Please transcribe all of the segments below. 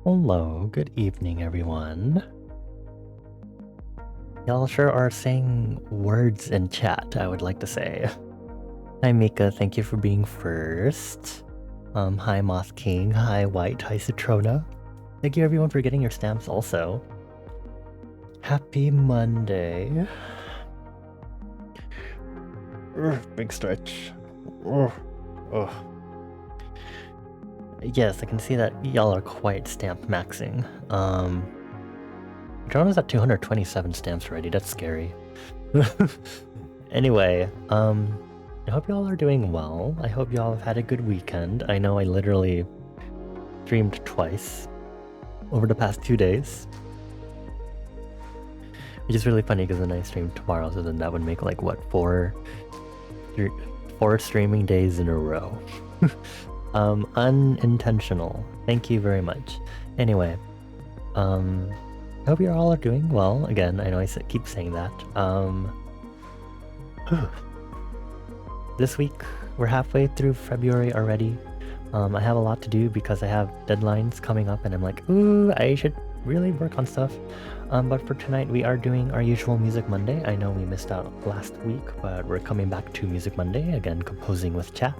Hello, good evening, everyone. Y'all sure are saying words in chat, I would like to say. Hi Mika, thank you for being first. Hi Moth King, hi White, hi Citrona. Thank you everyone for getting your stamps also. Happy Monday. Big stretch. Yes, I can see that y'all are quite stamp maxing. Citrona's at 227 stamps already, that's scary. Anyway, I hope y'all are doing well. I hope y'all have had a good weekend. I know I literally streamed twice over the past 2 days. Which is really funny because then I streamed tomorrow, so then that would make like, what, four streaming days in a row. Unintentional. Thank you very much. Anyway, I hope you all are doing well. Again, I know I keep saying that. This week, we're halfway through February already. I have a lot to do because I have deadlines coming up and I'm like, ooh, I should really work on stuff. But for tonight, we are doing our usual Music Monday. I know we missed out last week, but we're coming back to Music Monday, again, composing with chat.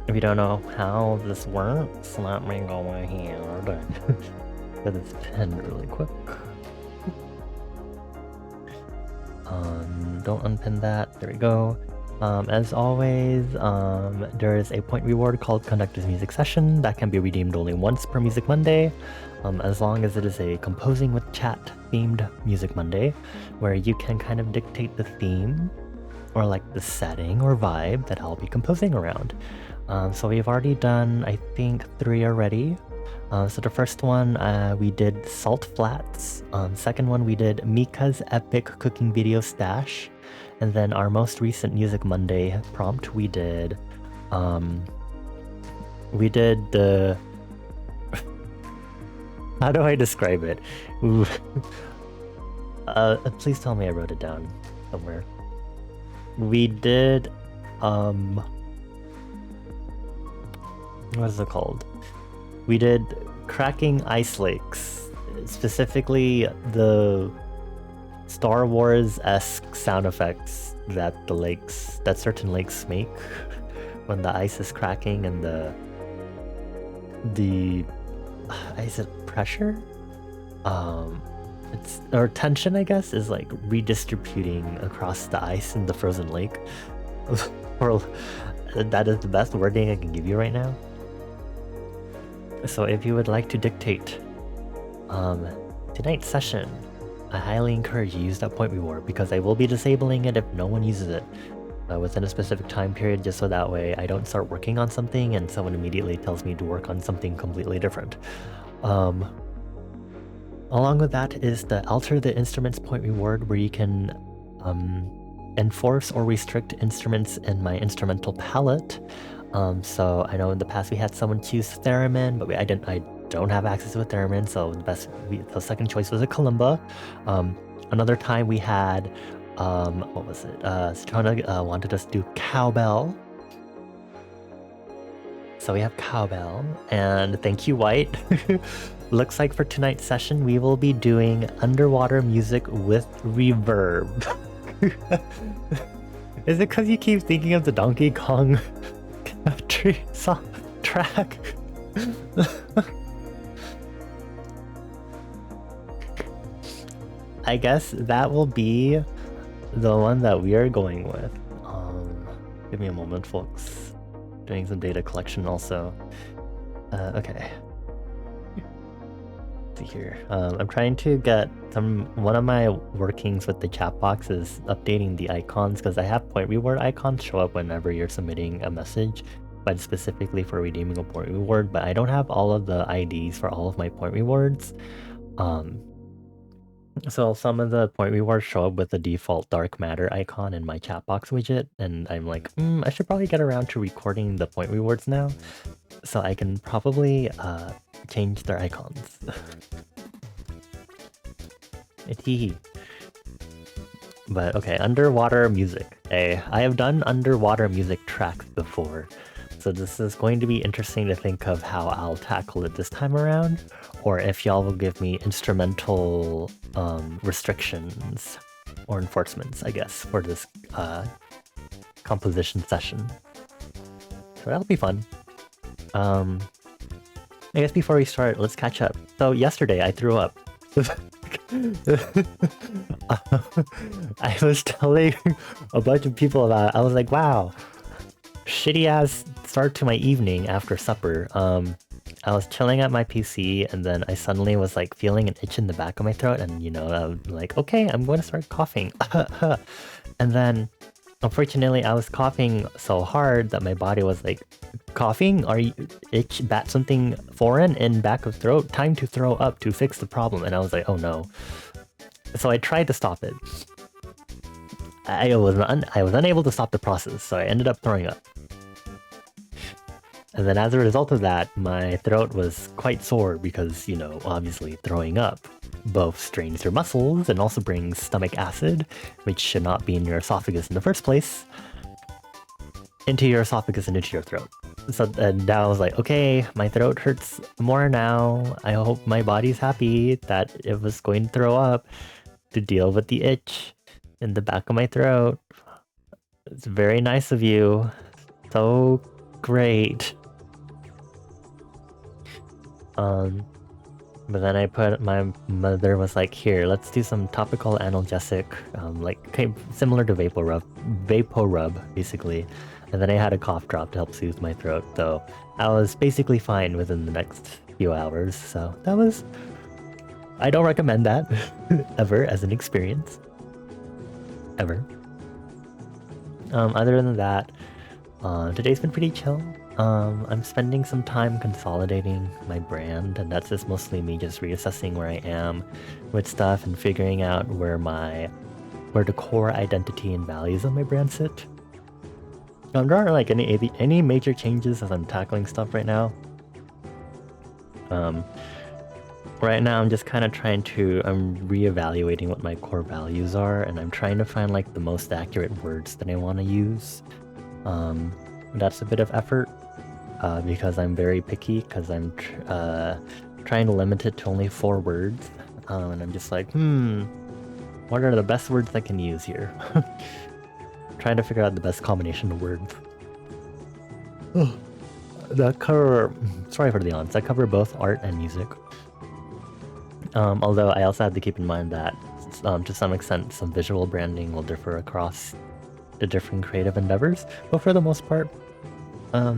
If you don't know how this works, let me go ahead get this pen really quick. Don't unpin that. There we go. As always, there is a point reward called Conduct This Music Session that can be redeemed only once per Music Monday, as long as it is a Composing with Chat themed Music Monday, where you can kind of dictate the theme or like the setting or vibe that I'll be composing around. So we've already done, I think, 3 already. So the first one, we did Salt Flats. Second one, we did Mika's Epic Cooking Video Stash. And then our most recent Music Monday prompt, we did the... How do I describe it? Ooh. Please tell me I wrote it down somewhere. We did, what is it called? We did Cracking Ice Lakes, specifically the Star Wars-esque sound effects that certain lakes make when the ice is cracking and the is it pressure? Or tension, I guess, is like redistributing across the ice in the frozen lake. Or that is the best wording I can give you right now. So if you would like to dictate tonight's session, I highly encourage you to use that point reward because I will be disabling it if no one uses it within a specific time period, just so that way I don't start working on something and someone immediately tells me to work on something completely different. Along with that is the Alter the Instruments point reward, where you can enforce or restrict instruments in my instrumental palette. So I know in the past we had someone choose theremin, but I don't have access to a theremin, so the second choice was a kalimba. Another time we had, what was it? Citrona wanted us to do cowbell. So we have cowbell, and thank you, White. Looks like for tonight's session, we will be doing underwater music with reverb. Is it because you keep thinking of the Donkey Kong track? I guess that will be the one that we are going with. Give me a moment, folks. Doing some data collection also. Okay. Let's see here. I'm trying to get one of my workings with the chat box is updating the icons, because I have point reward icons show up whenever you're submitting a message, but specifically for redeeming a point reward, but I don't have all of the IDs for all of my point rewards. So some of the point rewards show up with the default dark matter icon in my chat box widget, and I'm like, I should probably get around to recording the point rewards now, so I can probably change their icons. But okay, underwater music. Hey, I have done underwater music tracks before, so this is going to be interesting to think of how I'll tackle it this time around, or if y'all will give me instrumental restrictions or enforcements, I guess, for this composition session. So that'll be fun. I guess before we start, let's catch up. So yesterday I threw up. I was telling a bunch of people about it. I was like, wow, shitty ass start to my evening after supper. I was chilling at my PC, and then I suddenly was like feeling an itch in the back of my throat, and you know, I'm like, okay, I'm going to start coughing. And then, unfortunately, I was coughing so hard that my body was like, coughing? Are you bat something foreign in back of throat? Time to throw up to fix the problem. And I was like, oh no. So I tried to stop it. I was unable to stop the process, so I ended up throwing up. And then as a result of that, my throat was quite sore because, you know, obviously throwing up both strains your muscles and also brings stomach acid, which should not be in your esophagus in the first place, into your esophagus and into your throat. So now I was like, okay, my throat hurts more now. I hope my body's happy that it was going to throw up to deal with the itch in the back of my throat. It's very nice of you. So great. But then my mother was like, here, let's do some topical analgesic, like similar to Vapor Rub, basically. And then I had a cough drop to help soothe my throat, so I was basically fine within the next few hours. So that was, I don't recommend that ever as an experience, ever. Other than that, today's been pretty chill. I'm spending some time consolidating my brand, and that's just mostly me just reassessing where I am with stuff and figuring out where the core identity and values of my brand sit. There aren't like any major changes as I'm tackling stuff right now. Right now I'm just kind of I'm reevaluating what my core values are, and I'm trying to find like the most accurate words that I want to use. That's a bit of effort because I'm very picky, because I'm trying to limit it to only 4 words, and I'm just like, what are the best words I can use here? Trying to figure out the best combination of words. Sorry for the yawns, I cover both art and music. Although I also have to keep in mind that to some extent some visual branding will differ across the different creative endeavors, but for the most part,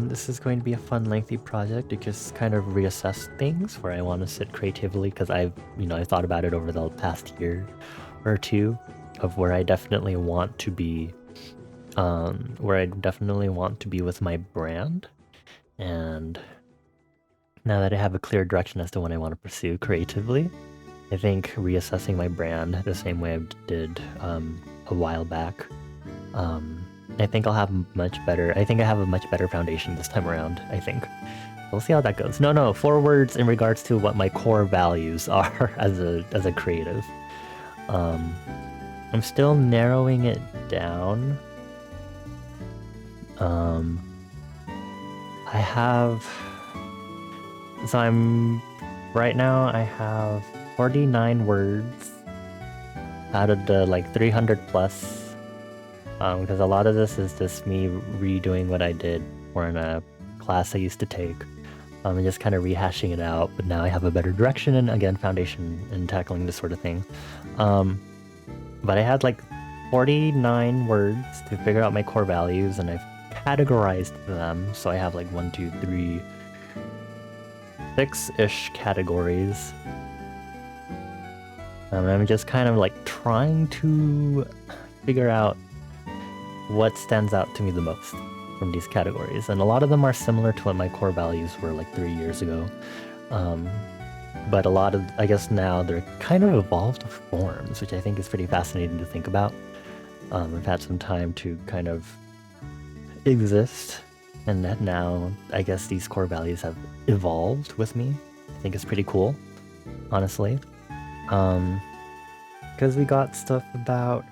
this is going to be a fun, lengthy project to just kind of reassess things where I want to sit creatively, because I've thought about it over the past year or two of where I definitely want to be, with my brand. And now that I have a clear direction as to what I want to pursue creatively, I think reassessing my brand the same way I did a while back, I think I have a much better foundation this time around, I think. We'll see how that goes. No, 4 words in regards to what my core values are as a creative. I'm still narrowing it down. Right now I have 49 words out of the like 300 plus. Because a lot of this is just me redoing what I did for in a class I used to take, and just kind of rehashing it out, but now I have a better direction and, again, foundation in tackling this sort of thing. But I had like 49 words to figure out my core values, and I've categorized them, so I have like 1, 2, 3, 6-ish categories. I'm just kind of like trying to figure out what stands out to me the most from these categories, and a lot of them are similar to what my core values were like 3 years ago, but a lot of, I guess now they're kind of evolved forms, which I think is pretty fascinating to think about. I've had some time to kind of exist, and that now I guess these core values have evolved with me. I think it's pretty cool, honestly, because we got stuff about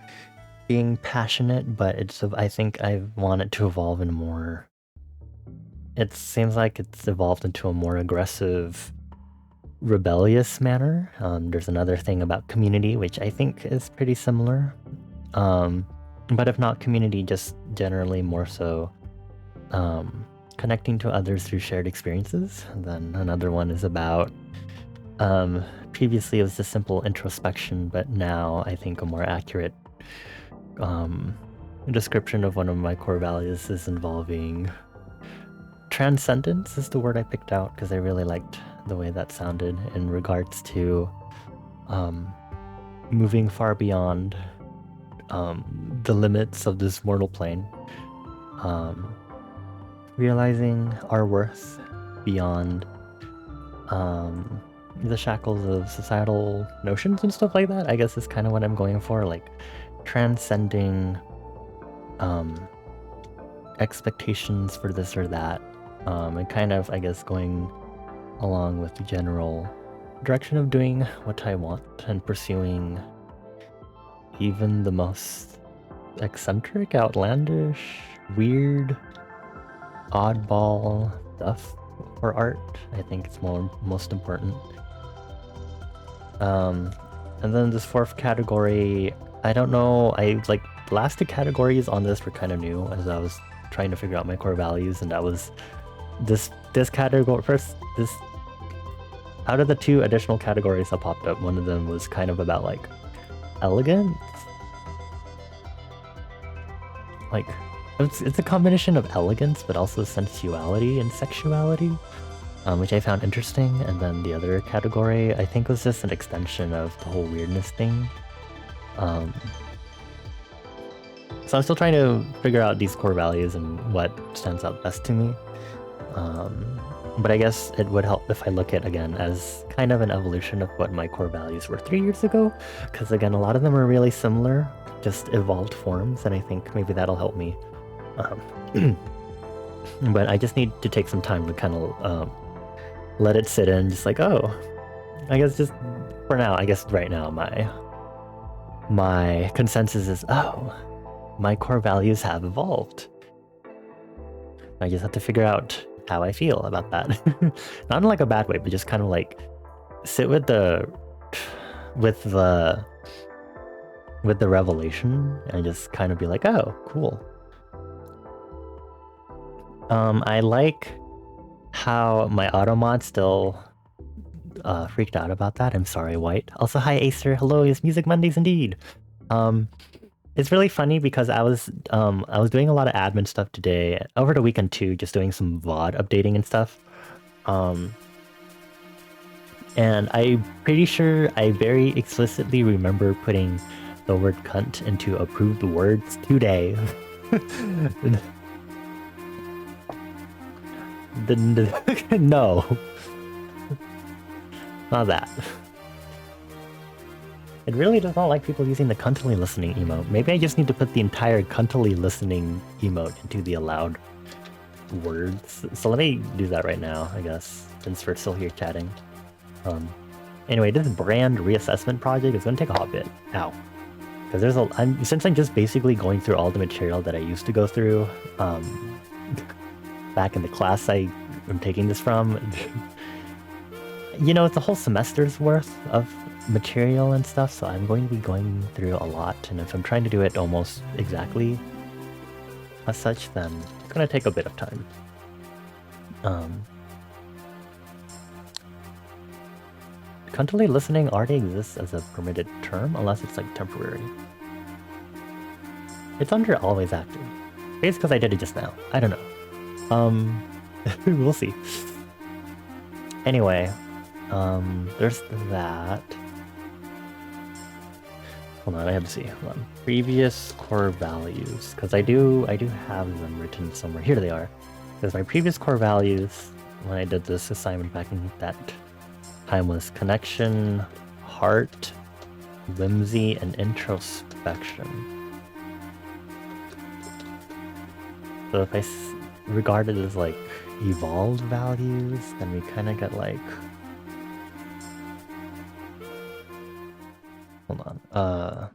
being passionate, but I think I want it to evolve in more. It seems like it's evolved into a more aggressive, rebellious manner. There's another thing about community, which I think is pretty similar. But if not community, just generally more so connecting to others through shared experiences. And then another one is about, previously it was just simple introspection, but now I think a more accurate description of one of my core values is involving transcendence is the word I picked out, because I really liked the way that sounded in regards to moving far beyond the limits of this mortal plane. Realizing our worth beyond the shackles of societal notions and stuff like that, I guess is kind of what I'm going for, like transcending expectations for this or that, and kind of, I guess, going along with the general direction of doing what I want and pursuing even the most eccentric, outlandish, weird, oddball stuff for art. I think it's most important. And then this fourth category, I don't know, the last two categories on this were kind of new as I was trying to figure out my core values, and that was this category first. This out of the two additional categories that popped up, one of them was kind of about like elegance. Like it's a combination of elegance but also sensuality and sexuality, which I found interesting. And then the other category I think was just an extension of the whole weirdness thing. So I'm still trying to figure out these core values and what stands out best to me. But I guess it would help if I look at again as kind of an evolution of what my core values were 3 years ago, because again, a lot of them are really similar, just evolved forms, and I think maybe that'll help me. But I just need to take some time to kind of let it sit in, just like, oh, I guess just for now, I guess right now my consensus is, oh, my core values have evolved. I just have to figure out how I feel about that. Not in like a bad way, but just kind of like sit with the revelation and just kind of be like, oh, cool. I like how my automod still freaked out about that. I'm sorry, White. Also, hi Acer. Hello, it's Music Mondays indeed. It's really funny because I was doing a lot of admin stuff today, over the weekend too, just doing some VOD updating and stuff. And I'm pretty sure I very explicitly remember putting the word cunt into approved words today. No. Not that. It really does not like people using the cuntily listening emote. Maybe I just need to put the entire cuntily listening emote into the allowed words. So let me do that right now, I guess, since we're still here chatting. Anyway, this brand reassessment project is going to take a hot bit. Ow. Because since I'm just basically going through all the material that I used to go through back in the class I am taking this from, you know, it's a whole semester's worth of material and stuff, so I'm going to be going through a lot, and if I'm trying to do it almost exactly as such, then it's going to take a bit of time. Cuntily listening already exists as a permitted term, unless it's like temporary. It's under always active. Maybe it's because I did it just now. I don't know. We'll see. Anyway, there's that. Hold on, I have to see. Hold on. Previous core values, because I do have them written somewhere. Here they are. Because my previous core values, when I did this assignment back in that time, was connection, heart, whimsy, and introspection. So if I regard it as like evolved values, then we kind of get like, hold on,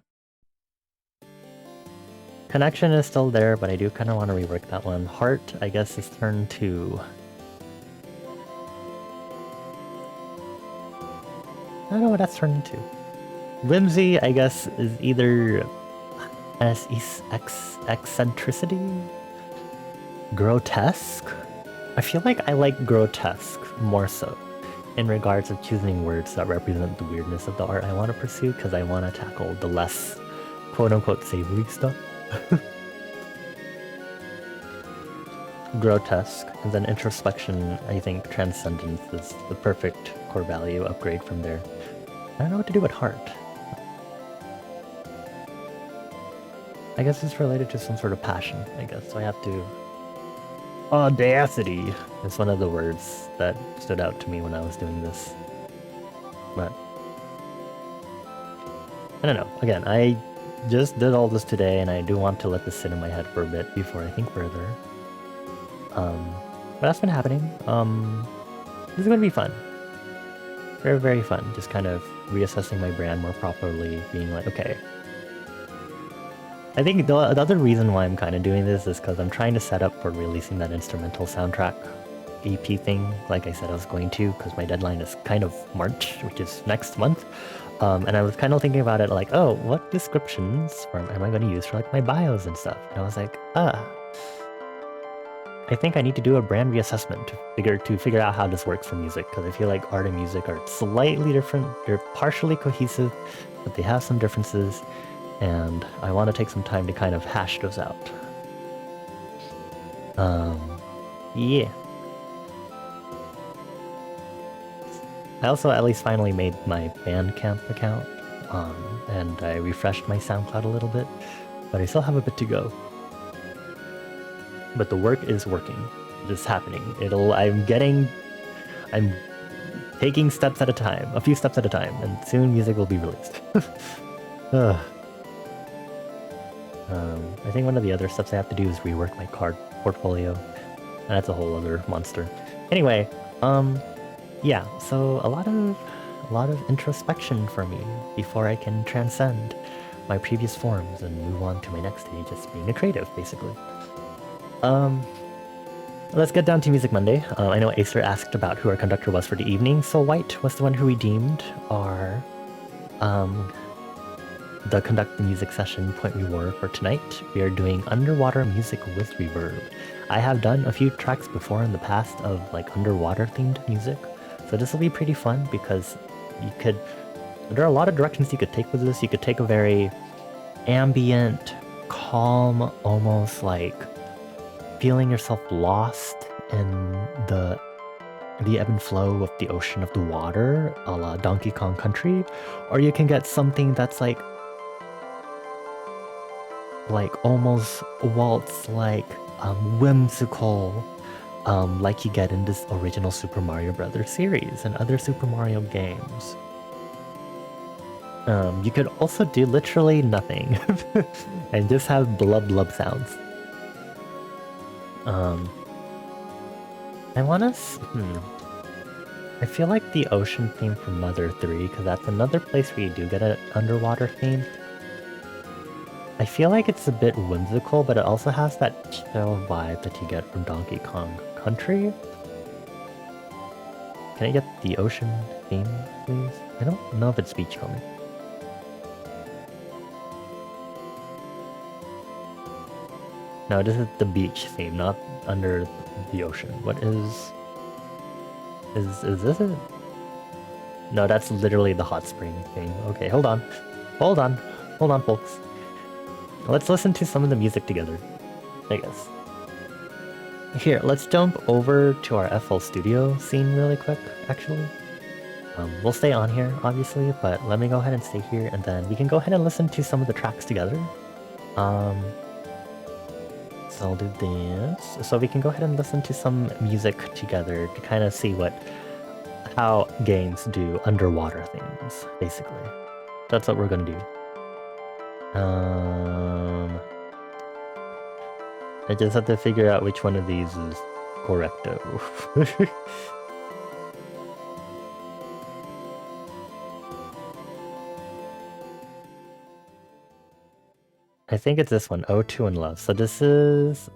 connection is still there, but I do kind of want to rework that one. Heart, I guess, is turned to, I don't know what that's turned into. Whimsy, I guess, is either eccentricity, grotesque. I feel like I like grotesque more so in regards of choosing words that represent the weirdness of the art I want to pursue, because I want to tackle the less quote-unquote savory stuff. Grotesque. And then introspection, I think transcendence is the perfect core value upgrade from there. I don't know what to do with heart. I guess it's related to some sort of passion, I guess. So I have to... Audacity is one of the words that stood out to me when I was doing this. But... I don't know. Again, I just did all this today, and I do want to let this sit in my head for a bit before I think further. But that's been happening. This is going to be fun. Very, very fun. Just kind of reassessing my brand more properly, being like, okay. I think the other reason why I'm kind of doing this is because I'm trying to set up for releasing that instrumental soundtrack EP thing, like I said I was going to, because my deadline is kind of March, which is next month. And I was kind of thinking about it like, oh, what descriptions am I going to use for like my bios and stuff? And I was like, I think I need to do a brand reassessment to figure out how this works for music, because I feel like art and music are slightly different. They're partially cohesive, but they have some differences, and I want to take some time to kind of hash those out. Yeah. I also at least finally made my Bandcamp account, and I refreshed my SoundCloud a little bit, but I still have a bit to go. But the work is working. It's happening. I'm taking steps at a time, a few steps at a time, and soon music will be released. I think one of the other steps I have to do is rework my card portfolio. And that's a whole other monster. Anyway, yeah, so a lot of introspection for me before I can transcend my previous forms and move on to my next stage as being a creative, basically. Let's get down to Music Monday. I know Acer asked about who our conductor was for the evening, so White was the one who redeemed our the Conduct the Music session point we were for tonight. We are doing underwater music with reverb. I have done a few tracks before in the past of like underwater themed music, so this will be pretty fun because there are a lot of directions you could take with this. You could take a very ambient, calm, almost like feeling yourself lost in the ebb and flow of the ocean of the water, a la Donkey Kong Country, or you can get something that's like almost waltz, like whimsical, like you get in this original Super Mario Brothers series and other Super Mario games. You could also do literally nothing and just have blub blub sounds. I feel like the ocean theme from Mother 3, because that's another place where you do get an underwater theme. I feel like it's a bit whimsical, but it also has that chill vibe that you get from Donkey Kong Country. Can I get the ocean theme, please? I don't know if it's Beachcomber. No, this is the beach theme, not under the ocean. What is this it? No, that's literally the hot spring thing. Okay, hold on, folks. Let's listen to some of the music together, I guess. Here, let's jump over to our FL Studio scene really quick, actually. We'll stay on here, obviously, but let me go ahead and stay here, and then we can go ahead and listen to some of the tracks together. So I'll do this. So we can go ahead and listen to some music together to kind of see how games do underwater things, basically. That's what we're gonna do. I just have to figure out which one of these is correcto. I think it's this one, O2 and Love. So this is...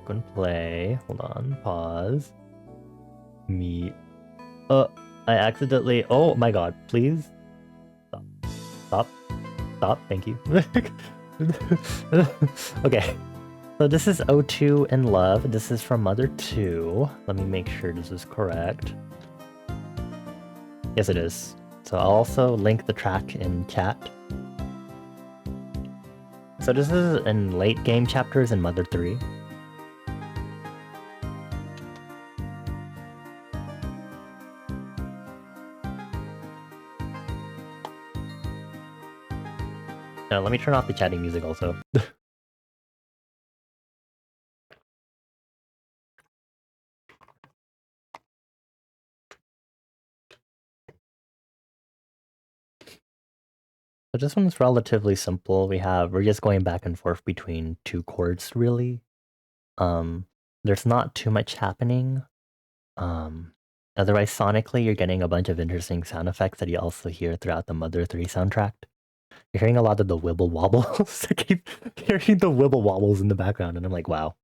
gonna play. Hold on, pause. I accidentally... Oh my god, please. Stop, thank you. Okay. So this is O2 and Love. This is from Mother 2. Let me make sure this is correct. Yes, it is. So I'll also link the track in chat. So this is in late game chapters in Mother 3. Let me turn off the chatting music also. But this one's relatively simple. We're just going back and forth between two chords really. There's not too much happening. Um, Otherwise sonically you're getting a bunch of interesting sound effects that you also hear throughout the Mother 3 soundtrack. You're hearing a lot of the wibble wobbles. I keep hearing the wibble wobbles in the background and I'm like, wow.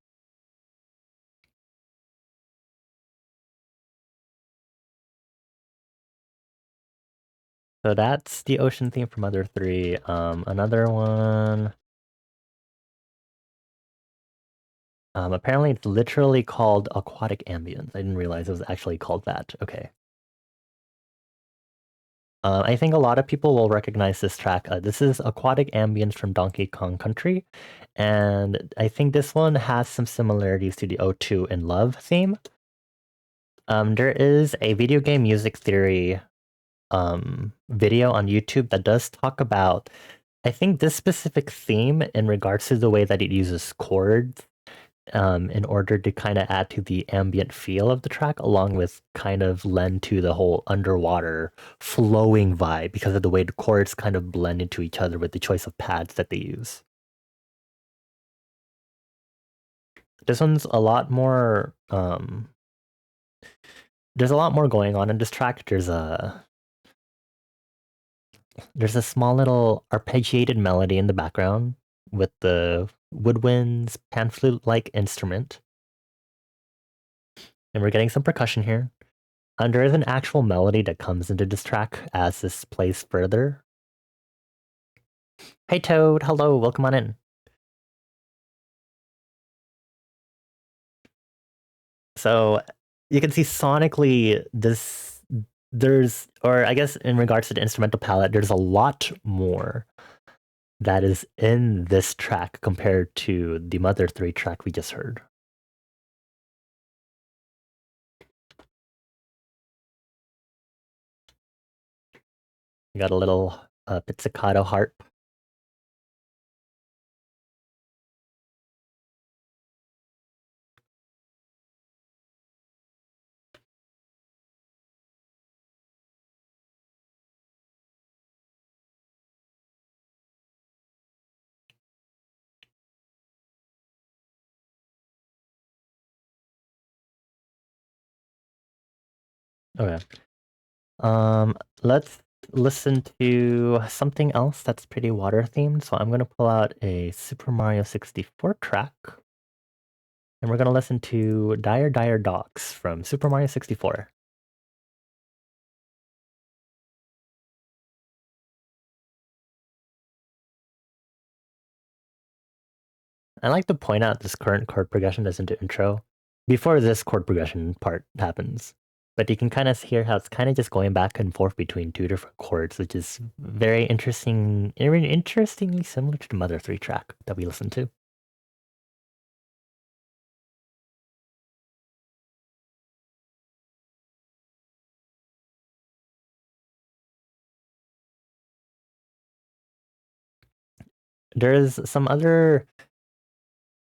So that's the ocean theme from Mother 3. Another one. Apparently it's literally called aquatic ambience. I didn't realize it was actually called that. Okay. I think a lot of people will recognize this track. This is Aquatic Ambience from Donkey Kong Country, and I think this one has some similarities to the O2 in Love theme. There is a video game music theory video on YouTube that does talk about, I think, this specific theme in regards to the way that it uses chords in order to kind of add to the ambient feel of the track, along with kind of lend to the whole underwater flowing vibe because of the way the chords kind of blend into each other with the choice of pads that they use. This one's a lot more. There's a lot more going on in this track. There's a small little arpeggiated melody in the background with the woodwinds pan flute like instrument, and we're getting some percussion here. And there is an actual melody that comes into this track as this plays further. Hey Toad, hello, welcome on in. So you can see sonically or I guess in regards to the instrumental palette, there's a lot more that is in this track compared to the Mother 3 track we just heard. We got a little pizzicato harp. Okay. Let's listen to something else that's pretty water themed. So I'm gonna pull out a Super Mario 64 track. And we're gonna listen to Dire Dire Docks from Super Mario 64. I like to point out this current chord progression is into intro before this chord progression part happens. But you can kind of hear how it's kind of just going back and forth between two different chords, which is very interesting, interestingly similar to the Mother 3 track that we listened to. There's some other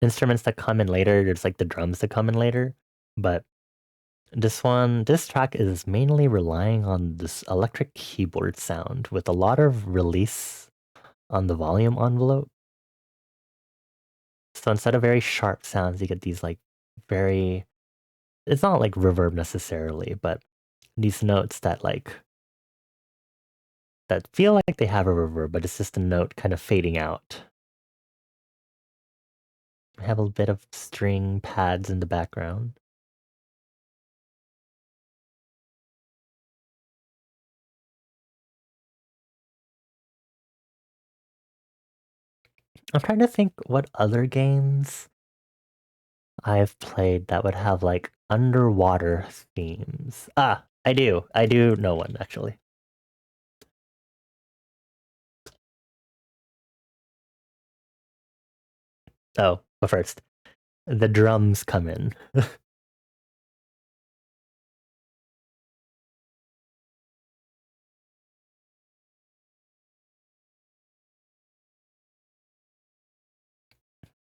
instruments that come in later. There's like the drums that come in later, but this track is mainly relying on this electric keyboard sound with a lot of release on the volume envelope. So instead of very sharp sounds, you get these like very, it's not like reverb necessarily, but these notes that that feel like they have a reverb, but it's just a note kind of fading out. We have a bit of string pads in the background. I'm trying to think what other games I've played that would have like underwater themes. Ah, I do. I do know one actually. Oh, but first, the drums come in.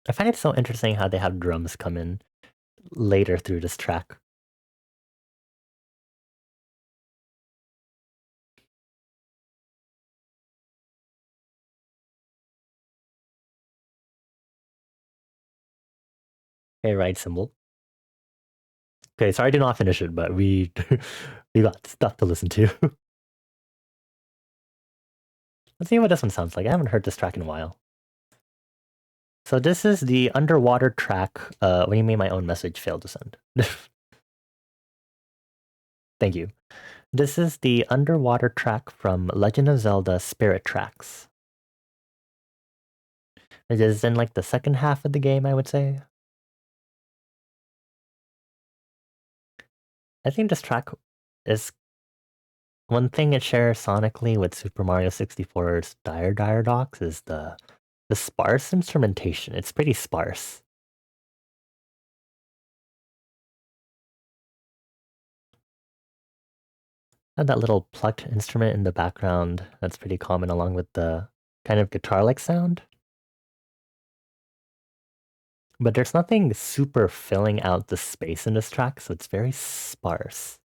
I find it so interesting how they have drums come in later through this track. Okay, ride cymbal. Okay, sorry I did not finish it, but we we got stuff to listen to. Let's see what this one sounds like. I haven't heard this track in a while. So this is the underwater track. What do you mean my own message failed to send? Thank you. This is the underwater track from Legend of Zelda Spirit Tracks. It is in like the second half of the game, I would say. I think this track is one thing it shares sonically with Super Mario 64's Dire Docks is the sparse instrumentation. It's pretty sparse. Had that little plucked instrument in the background that's pretty common along with the kind of guitar-like sound. But there's nothing super filling out the space in this track, so it's very sparse.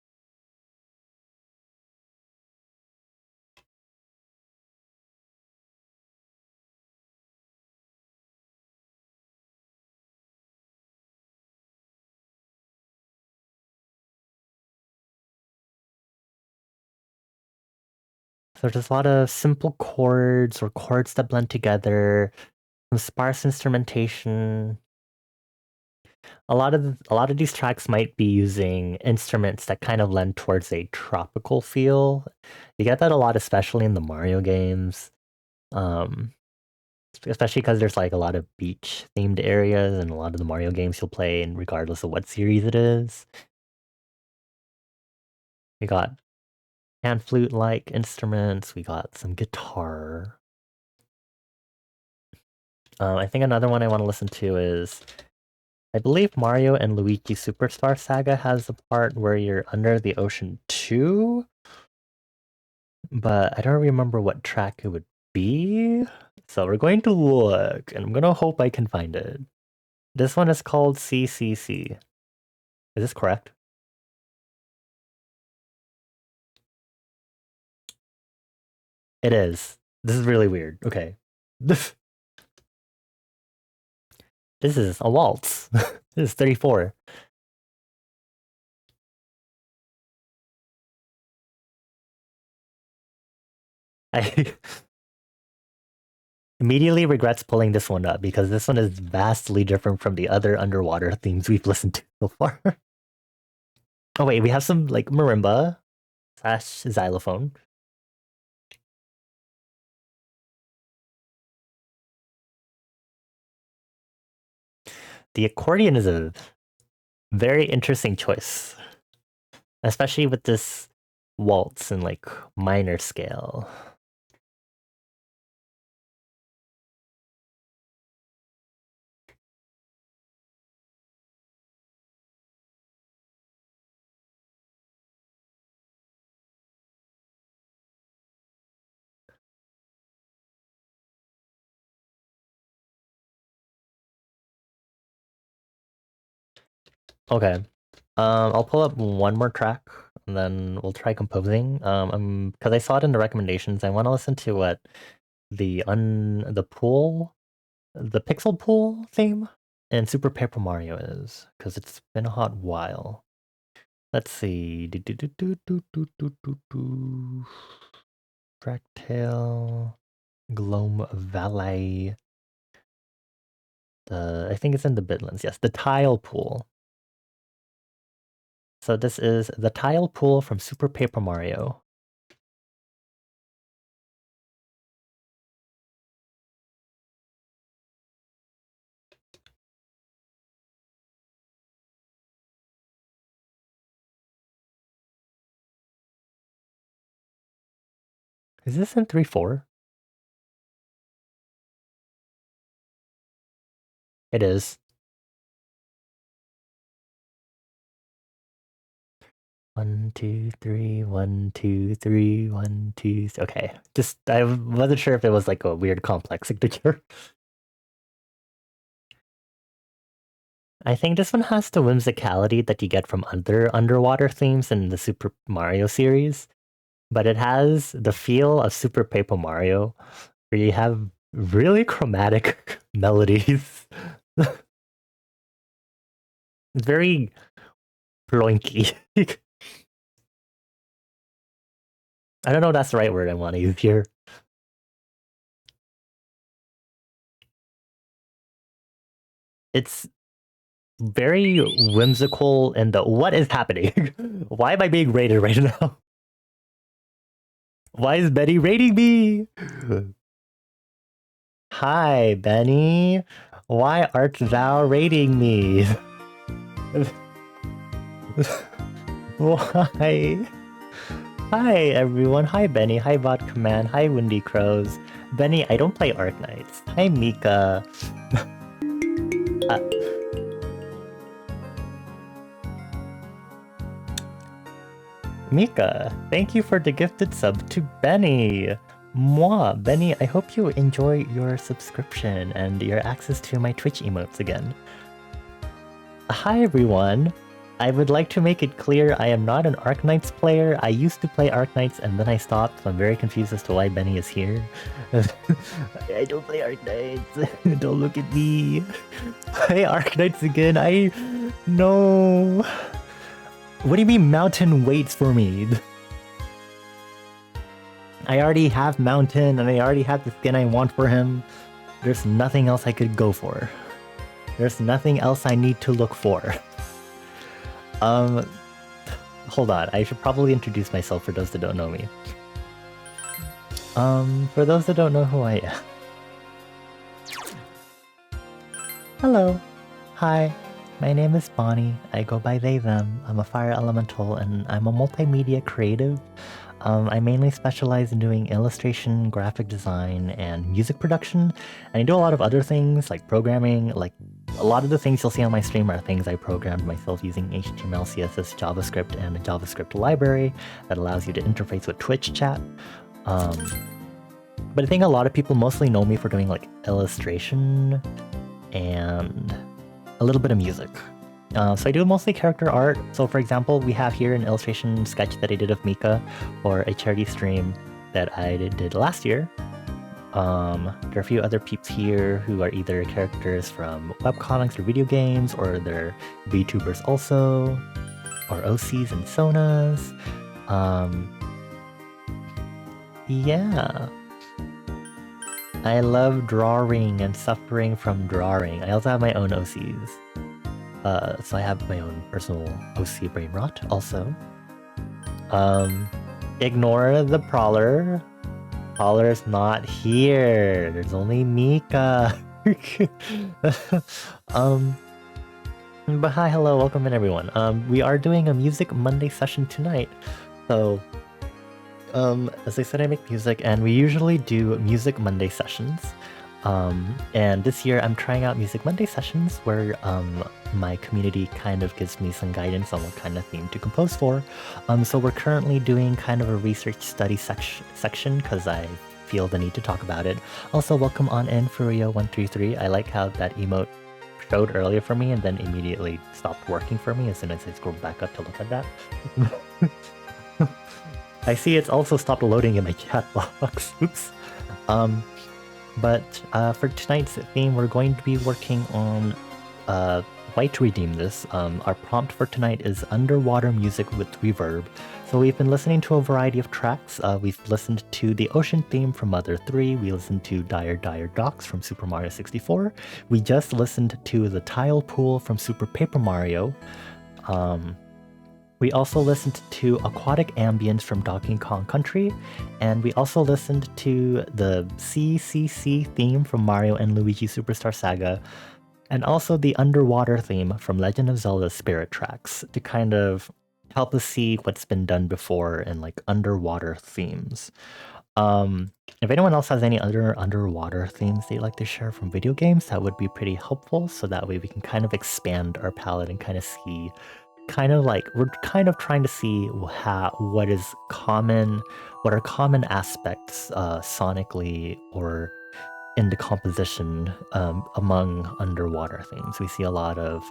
So there's a lot of simple chords or chords that blend together, some sparse instrumentation. A lot of these tracks might be using instruments that kind of lend towards a tropical feel. You get that a lot, especially in the Mario games. Um, Especially because there's like a lot of beach themed areas and a lot of the Mario games you'll play, and regardless of what series it is. We got pan flute like instruments, we got some guitar. I think another one I want to listen to is I believe Mario and Luigi Superstar Saga has the part where you're under the ocean too, but I don't remember what track it would be. So we're going to look, and I'm gonna hope I can find it. This one is called CCC. Is this correct? It is. This is really weird. Okay. This is a waltz. This is 34. I immediately regrets pulling this one up because this one is vastly different from the other underwater themes we've listened to so far. Oh wait, we have some like marimba slash xylophone. The accordion is a very interesting choice, especially with this waltz and like minor scale. Okay. I'll pull up one more track and then we'll try composing. Because I saw it in the recommendations, I want to listen to what the pool, the pixel pool theme and Super Paper Mario is, because it's been a hot while. Let's see. Tracktail, Gloam Valley. I think it's in the Bidlands. Yes, the tile pool. So this is the tile pool from Super Paper Mario. Is this in 3/4? It is. 1, 2, 3, 1, 2, 3, 1, 2. Okay. Just I wasn't sure if it was like a weird complex signature. I think this one has the whimsicality that you get from other underwater themes in the Super Mario series, but it has the feel of Super Paper Mario, where you have really chromatic melodies. It's very ploinky. I don't know if that's the right word I want to use here. It's very whimsical and what is happening? Why am I being rated right now? Why is Benny rating me? Hi, Benny. Why art thou rating me? Why? Hi, everyone. Hi, Benny. Hi, VOD Command. Hi, Windy Crows. Benny, I don't play Arknights. Hi, Mika. uh, Mika, thank you for the gifted sub to Benny. Moi, Benny, I hope you enjoy your subscription and your access to my Twitch emotes again. Hi, everyone. I would like to make it clear I am not an Arknights player. I used to play Arknights and then I stopped, so I'm very confused as to why Benny is here. I don't play Arknights. Don't look at me. Play Arknights again. No. What do you mean Mountain waits for me? I already have Mountain and I already have the skin I want for him. There's nothing else I could go for. There's nothing else I need to look for. Hold on. I should probably introduce myself for those that don't know me. For those that don't know who I am. Hello. Hi. My name is Bonnie. I go by they, them. I'm a fire elemental and I'm a multimedia creative. I mainly specialize in doing illustration, graphic design, and music production. And I do a lot of other things like programming. Like a lot of the things you'll see on my stream are things I programmed myself using HTML, CSS, JavaScript, and a JavaScript library that allows you to interface with Twitch chat. But I think a lot of people mostly know me for doing like illustration and a little bit of music. So I do mostly character art. So for example, we have here an illustration sketch that I did of Mika for a charity stream that I did last year. There are a few other peeps here who are either characters from webcomics or video games, or they're VTubers also, or OCs and Sonas. Yeah. I love drawing and suffering from drawing. I also have my own OCs. So I have my own personal OC brain rot also. Ignore the Prowler. Prowler's not here. There's only Mika. But hi, hello, welcome in everyone. We are doing a Music Monday session tonight. So, as I said, I make music and we usually do Music Monday sessions. And this year I'm trying out Music Monday sessions where my community kind of gives me some guidance on what kind of theme to compose for. So we're currently doing kind of a research study section because I feel the need to talk about it. Also, welcome on in, Furio133. I like how that emote showed earlier for me and then immediately stopped working for me as soon as I scrolled back up to look at that. I see it's also stopped loading in my chat box. Oops. But for tonight's theme, we're going to be working on why to redeem this. Our prompt for tonight is underwater music with reverb. So we've been listening to a variety of tracks. We've listened to the ocean theme from Mother 3. We listened to Dire Dire Docks from Super Mario 64. We just listened to the tile pool from Super Paper Mario. We also listened to Aquatic Ambience from Donkey Kong Country, and we also listened to the CCC theme from Mario and Luigi Superstar Saga, and also the underwater theme from Legend of Zelda Spirit Tracks to kind of help us see what's been done before in like underwater themes. If anyone else has any other underwater themes they'd like to share from video games, that would be pretty helpful, so that way we can kind of expand our palette and kind of see we're kind of trying to see what are common aspects sonically or in the composition among underwater themes. We see a lot of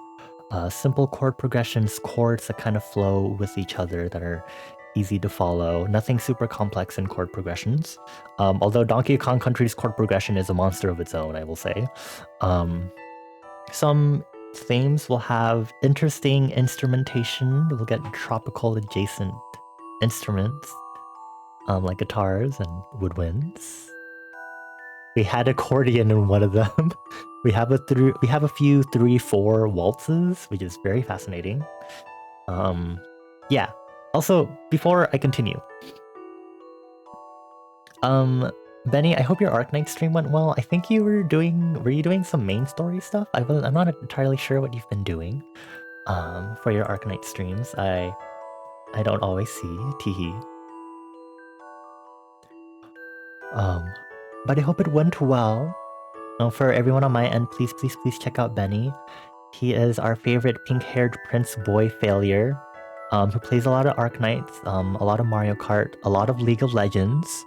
simple chord progressions, chords that kind of flow with each other that are easy to follow. Nothing super complex in chord progressions. Although Donkey Kong Country's chord progression is a monster of its own, I will say. Some themes will have interesting instrumentation. We'll get tropical adjacent instruments, like guitars and woodwinds. We had accordion in one of them. We have a few 3/4 waltzes, which is very fascinating. Yeah. Also, before I continue, Benny, I hope your Arknight stream went well. I think were you doing some main story stuff? I'm not entirely sure what you've been doing for your Arknight streams. I don't always see, teehee. But I hope it went well. For everyone on my end, please check out Benny. He is our favorite pink-haired prince boy failure, who plays a lot of Arknights, a lot of Mario Kart, a lot of League of Legends.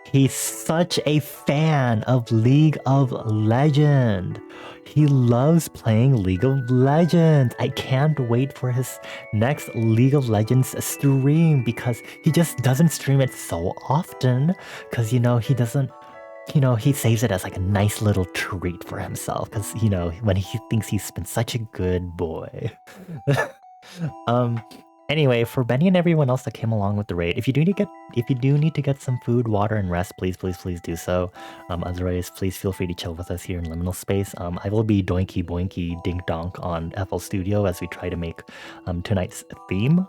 He's such a fan of League of Legends. He loves playing League of Legends. I can't wait for his next League of Legends stream because he just doesn't stream it so often because, you know, he doesn't, you know, he saves it as like a nice little treat for himself because, you know, when he thinks he's been such a good boy. Anyway, for Benny and everyone else that came along with the raid, if you do need to get some food, water, and rest, please do so. Otherwise, please feel free to chill with us here in Liminal Space. I will be doinky boinky dink donk on FL Studio as we try to make tonight's theme.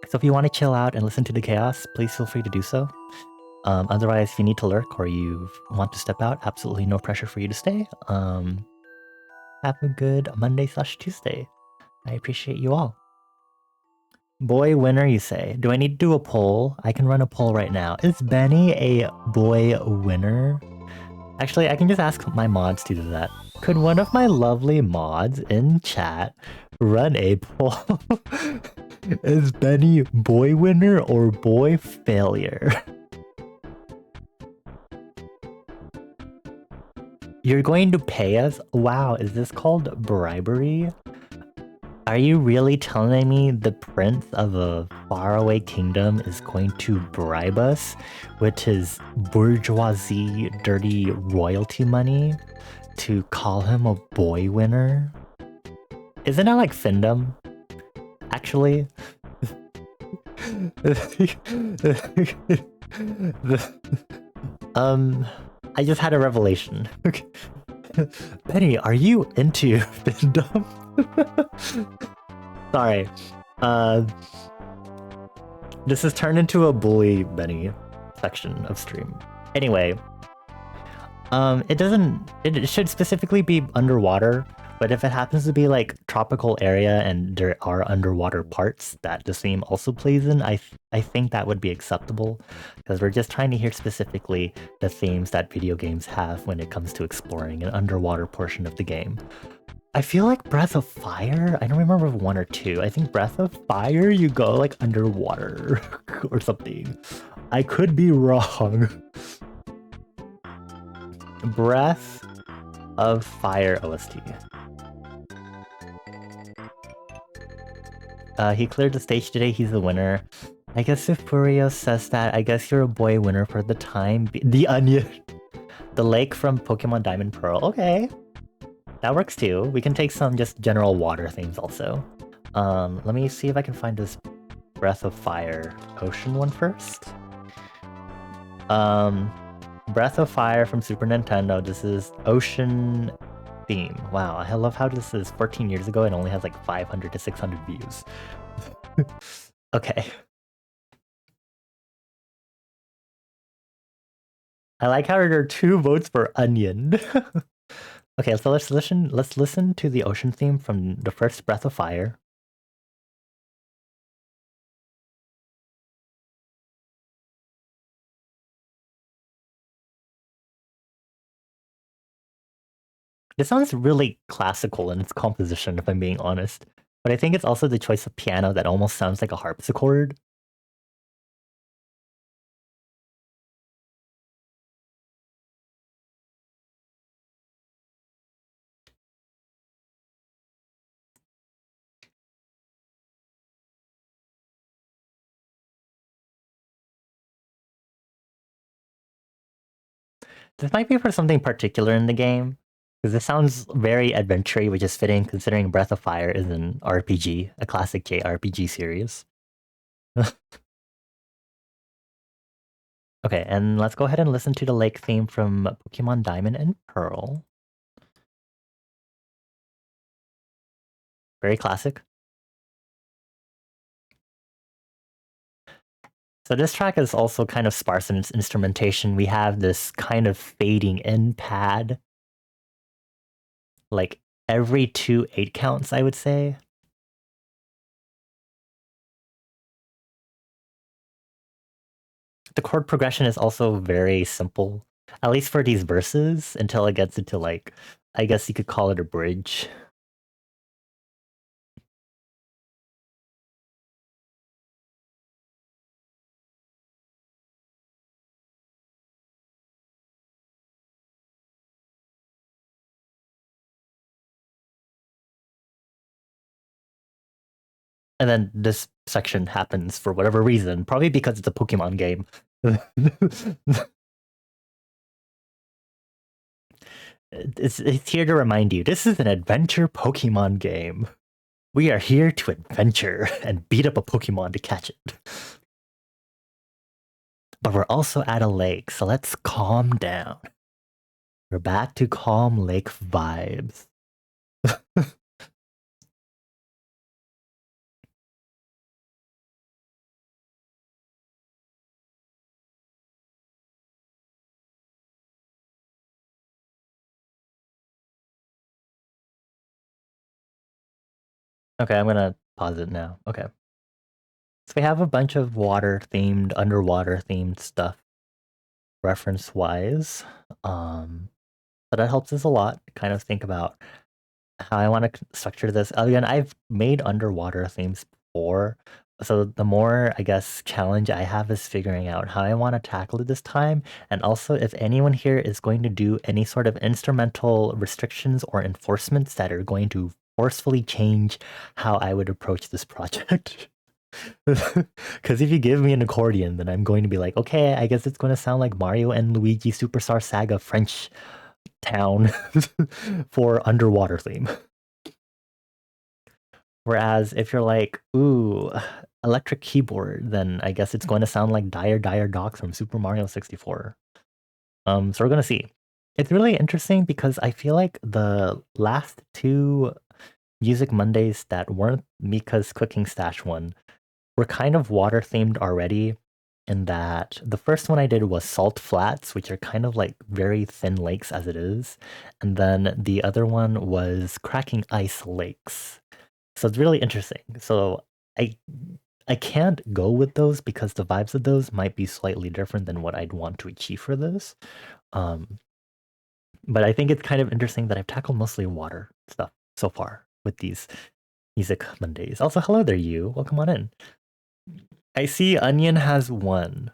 So if you want to chill out and listen to the chaos, please feel free to do so. Otherwise, if you need to lurk or you want to step out, absolutely no pressure for you to stay. Have a good Monday/Tuesday. I appreciate you all. Boy winner, you say? Do I need to do a poll? I can run a poll right now. Is Benny a boy winner? Actually, I can just ask my mods to do that. Could one of my lovely mods in chat run a poll? Is Benny boy winner or boy failure? You're going to pay us? Wow, is this called bribery? Are you really telling me the prince of a faraway kingdom is going to bribe us with his bourgeoisie dirty royalty money to call him a boy winner? Isn't that like Findom? Actually? I just had a revelation. Benny, are you into Findom? Sorry. This has turned into a bully Benny section of stream. Anyway, it should specifically be underwater, but if it happens to be like tropical area and there are underwater parts that the theme also plays in, I think that would be acceptable because we're just trying to hear specifically the themes that video games have when it comes to exploring an underwater portion of the game. I feel like Breath of Fire, I don't remember if 1 or 2. I think Breath of Fire, you go like underwater or something. I could be wrong. Breath of Fire OST. He cleared the stage today, he's the winner. I guess if Furio says that, I guess you're a boy winner for the time. The Onion. The lake from Pokemon Diamond Pearl. Okay. That works too. We can take some just general water things also. Let me see if I can find this Breath of Fire ocean one first. Breath of Fire from Super Nintendo. This is ocean theme. Wow, I love how this is 14 years ago and only has like 500 to 600 views. Okay. I like how there are 2 votes for Onion. Okay, so let's listen to the ocean theme from the first Breath of Fire. This sounds really classical in its composition, if I'm being honest. But I think it's also the choice of piano that almost sounds like a harpsichord. This might be for something particular in the game. Because this sounds very adventure-y, which is fitting considering Breath of Fire is an RPG, a classic JRPG series. Okay, and let's go ahead and listen to the lake theme from Pokemon Diamond and Pearl. Very classic. So this track is also kind of sparse in its instrumentation. We have this kind of fading in pad, like every 2 8 counts, I would say. The chord progression is also very simple, at least for these verses, until it gets into like, I guess you could call it a bridge. And then this section happens for whatever reason, probably because it's a Pokemon game. It's here to remind you, this is an adventure Pokemon game. We are here to adventure and beat up a Pokemon to catch it. But we're also at a lake, so let's calm down. We're back to calm lake vibes. Okay, I'm gonna pause it now. Okay. So we have a bunch of water themed, underwater themed stuff reference wise. So that helps us a lot kind of think about how I want to structure this. Again, I've made underwater themes before. So the more, I guess, challenge I have is figuring out how I want to tackle it this time. And also, if anyone here is going to do any sort of instrumental restrictions or enforcements that are going to forcefully change how I would approach this project. Because if you give me an accordion, then I'm going to be like, okay, I guess it's going to sound like Mario and Luigi Superstar Saga French town for underwater theme. Whereas if you're like, ooh, electric keyboard, then I guess it's going to sound like Dire Dire Docks from Super Mario 64. So we're gonna see. It's really interesting because I feel like the last two Music Mondays that weren't Mika's Cooking Stash one were kind of water themed already. In that the first one I did was Salt Flats, which are kind of like very thin lakes as it is. And then the other one was Cracking Ice Lakes. So it's really interesting. So I I can't go with those because the vibes of those might be slightly different than what I'd want to achieve for this. Um, but I think it's kind of interesting that I've tackled mostly water stuff so far with these Music Mondays. Also, hello there, you. Welcome on in. I see Onion has one.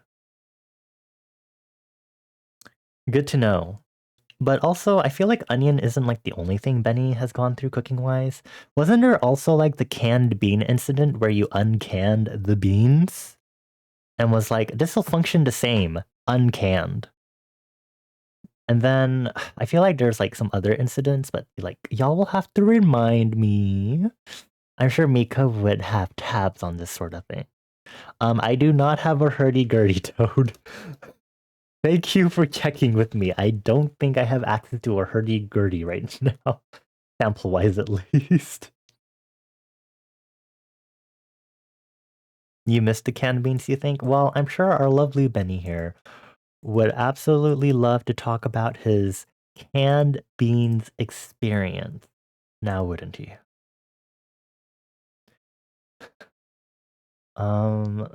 Good to know. But also, I feel like onion isn't like the only thing Benny has gone through cooking wise. Wasn't there also like the canned bean incident where you uncanned the beans and was like, this will function the same, uncanned? And then I feel like there's like some other incidents, but like, y'all will have to remind me. I'm sure Mika would have tabs on this sort of thing. I do not have a hurdy-gurdy toad. Thank you for checking with me. I don't think I have access to a hurdy-gurdy right now. Sample-wise, at least. You missed the canned beans, you think? Well, I'm sure our lovely Benny here would absolutely love to talk about his canned beans experience. Now, wouldn't he? Um,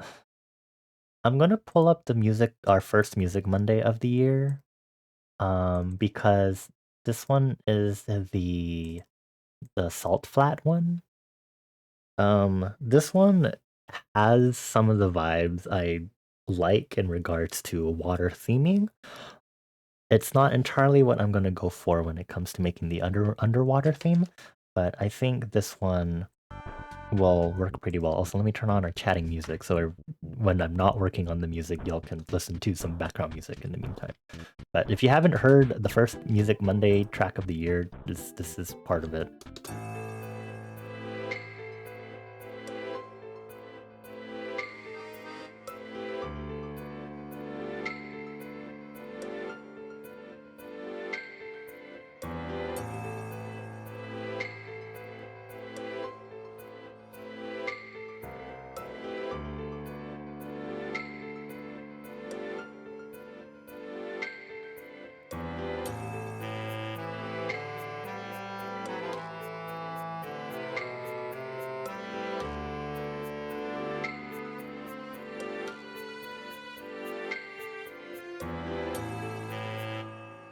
I'm gonna pull up the music, our first Music Monday of the year, because this one is the Salt Flat one. This one has some of the vibes I like in regards to water theming. It's not entirely what I'm gonna go for when it comes to making the underwater theme, but I think this one will work pretty well. Also, let me turn on our chatting music so when I'm not working on the music, y'all can listen to some background music in the meantime. But if you haven't heard the first Music Monday track of the year, this is part of it.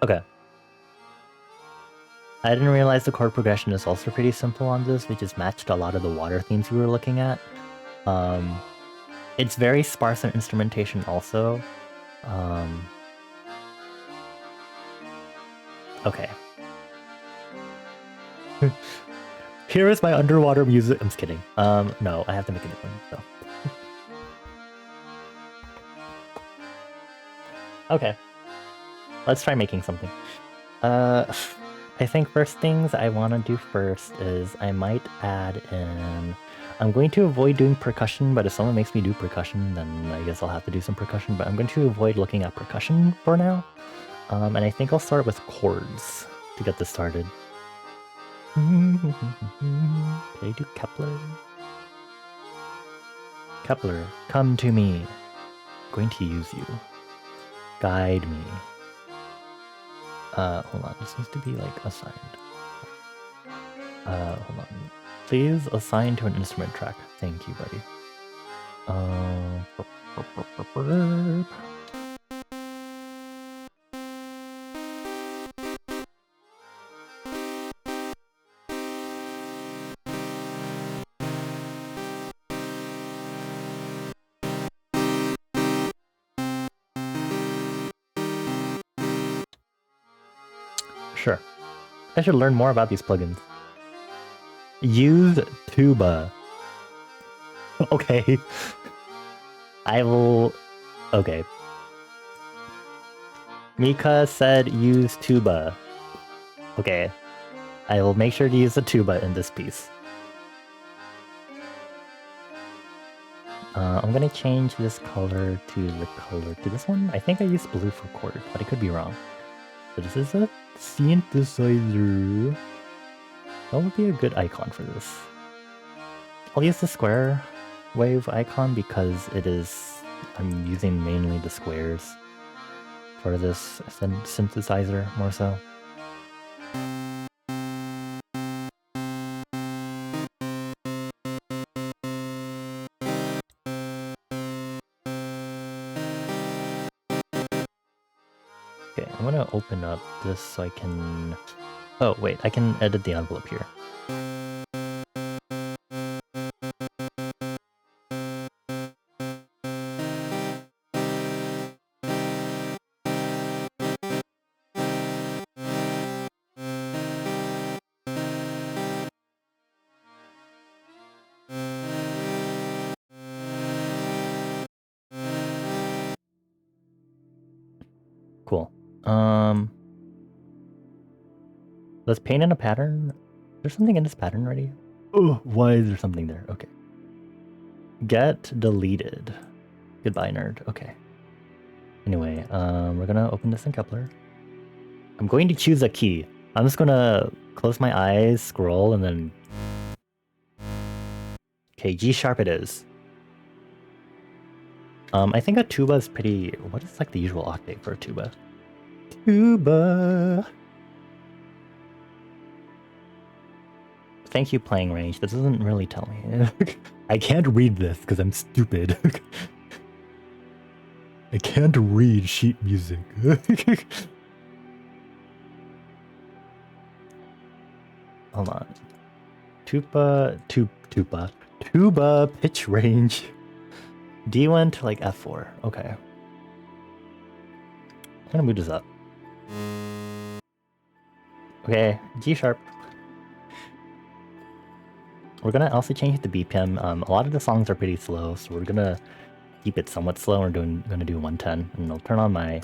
Okay. I didn't realize the chord progression is also pretty simple on this. We just matched a lot of the water themes we were looking at. It's very sparse in instrumentation also. Okay. Here is my underwater music. I'm just kidding. No, I have to make a new one, so. Okay. Let's try making something. I think first things I want to do first is I might add in... I'm going to avoid doing percussion, but if someone makes me do percussion, then I guess I'll have to do some percussion, but I'm going to avoid looking at percussion for now. And I think I'll start with chords to get this started. Can I do Kepler? Kepler, come to me. I'm going to use you. Guide me. Hold on, this needs to be like assigned. Hold on. Please assign to an instrument track. Thank you, buddy. Sure. I should learn more about these plugins. Use tuba. Okay. I will... Okay. Mika said use tuba. Okay. I will make sure to use the tuba in this piece. I'm gonna change this color to the color to this one. I think I used blue for chord, but I could be wrong. So this is a synthesizer. What would be a good icon for this? I'll use the square wave icon because it is... I'm using mainly the squares for this synthesizer more so. Okay, I'm gonna open up this so I can... Oh, wait, I can edit the envelope here. Cool. Let's paint in a pattern. There's something in this pattern already. Oh, why is there something there? Okay. Get deleted. Goodbye, nerd. Okay. Anyway, we're gonna open this in Kepler. I'm going to choose a key. I'm just gonna close my eyes, scroll, and then... Okay, G sharp it is. I think a tuba is pretty... What is like the usual octave for a tuba? Tuba! Thank you, playing range. This doesn't really tell me. I can't read this because I'm stupid. I can't read sheet music. Hold on. Tuba, pitch range. D1 to like F4. Okay. I'm gonna move this up. Okay, G sharp. We're gonna also change the BPM. A lot of the songs are pretty slow, so we're gonna keep it somewhat slow. We're gonna do 110, and I'll turn on my.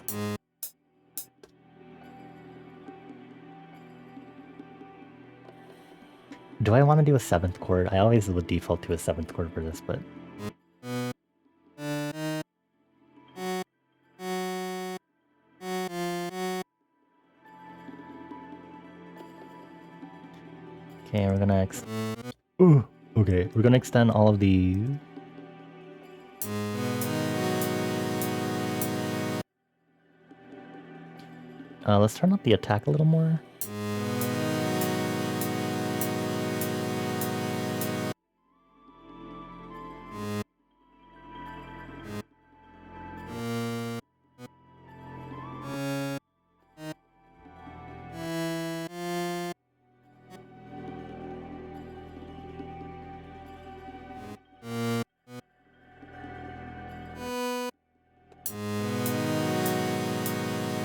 Do I want to do a 7th chord? I always would default to a 7th chord for this, but. Okay, we're gonna okay, we're gonna extend all of these. Let's turn up the attack a little more.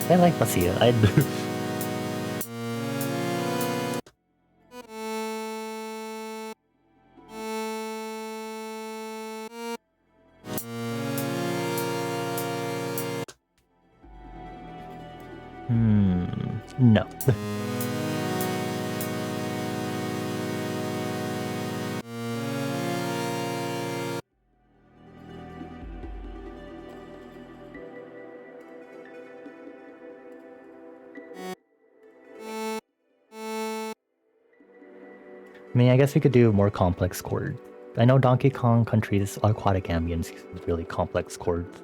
I like Basia. I do. No. I mean, I guess we could do more complex chords. I know Donkey Kong Country's aquatic ambience is really complex chords.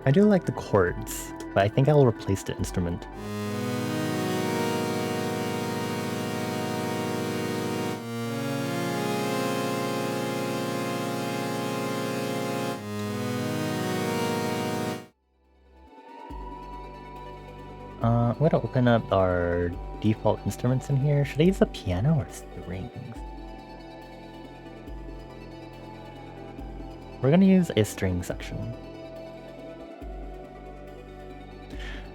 I do like the chords, but I think I will replace the instrument. I'm gonna open up our default instruments in here. Should I use the piano or strings? We're gonna use a string section.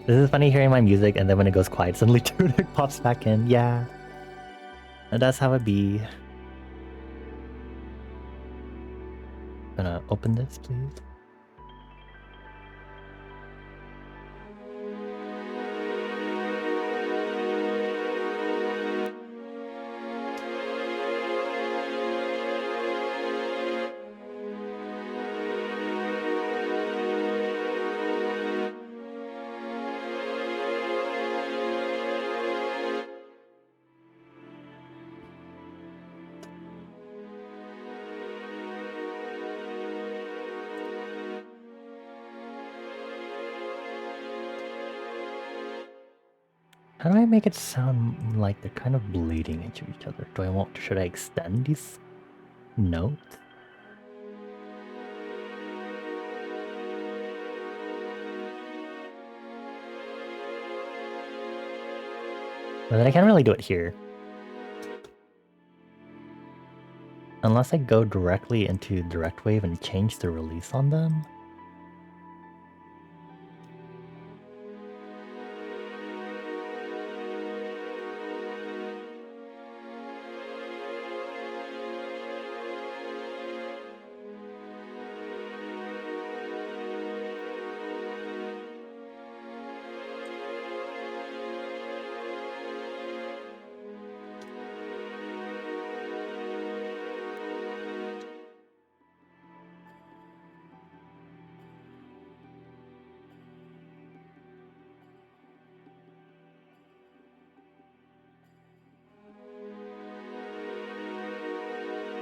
This is funny hearing my music and then when it goes quiet, suddenly tunic pops back in. Yeah. And that's how it be. Gonna open this, please. How do I make it sound like they're kind of bleeding into each other? Should I extend these notes? But then I can't really do it here. Unless I go directly into Direct Wave and change the release on them.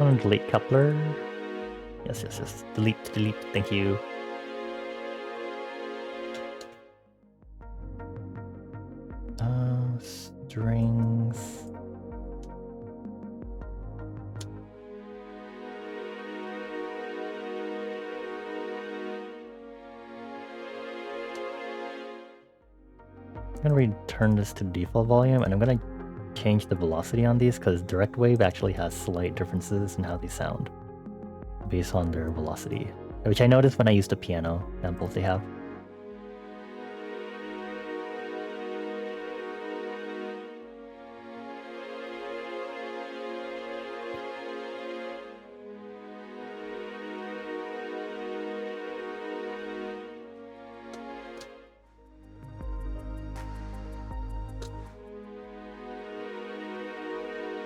I'm gonna delete coupler. Yes. Delete. Thank you. Strings. I'm gonna return this to default volume, and I'm gonna change the velocity on these because direct wave actually has slight differences in how they sound based on their velocity, which I noticed when I used the piano samples they have.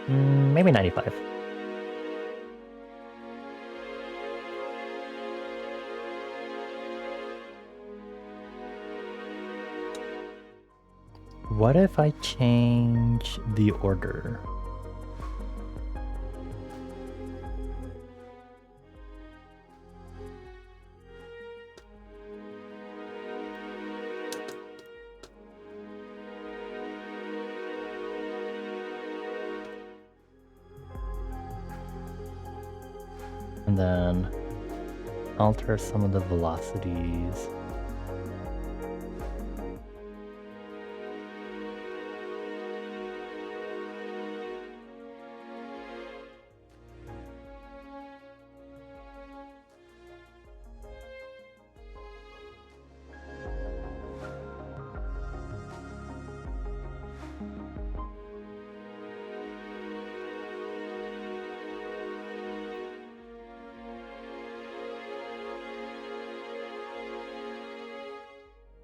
Maybe 95. What if I change the order? And then alter some of the velocities.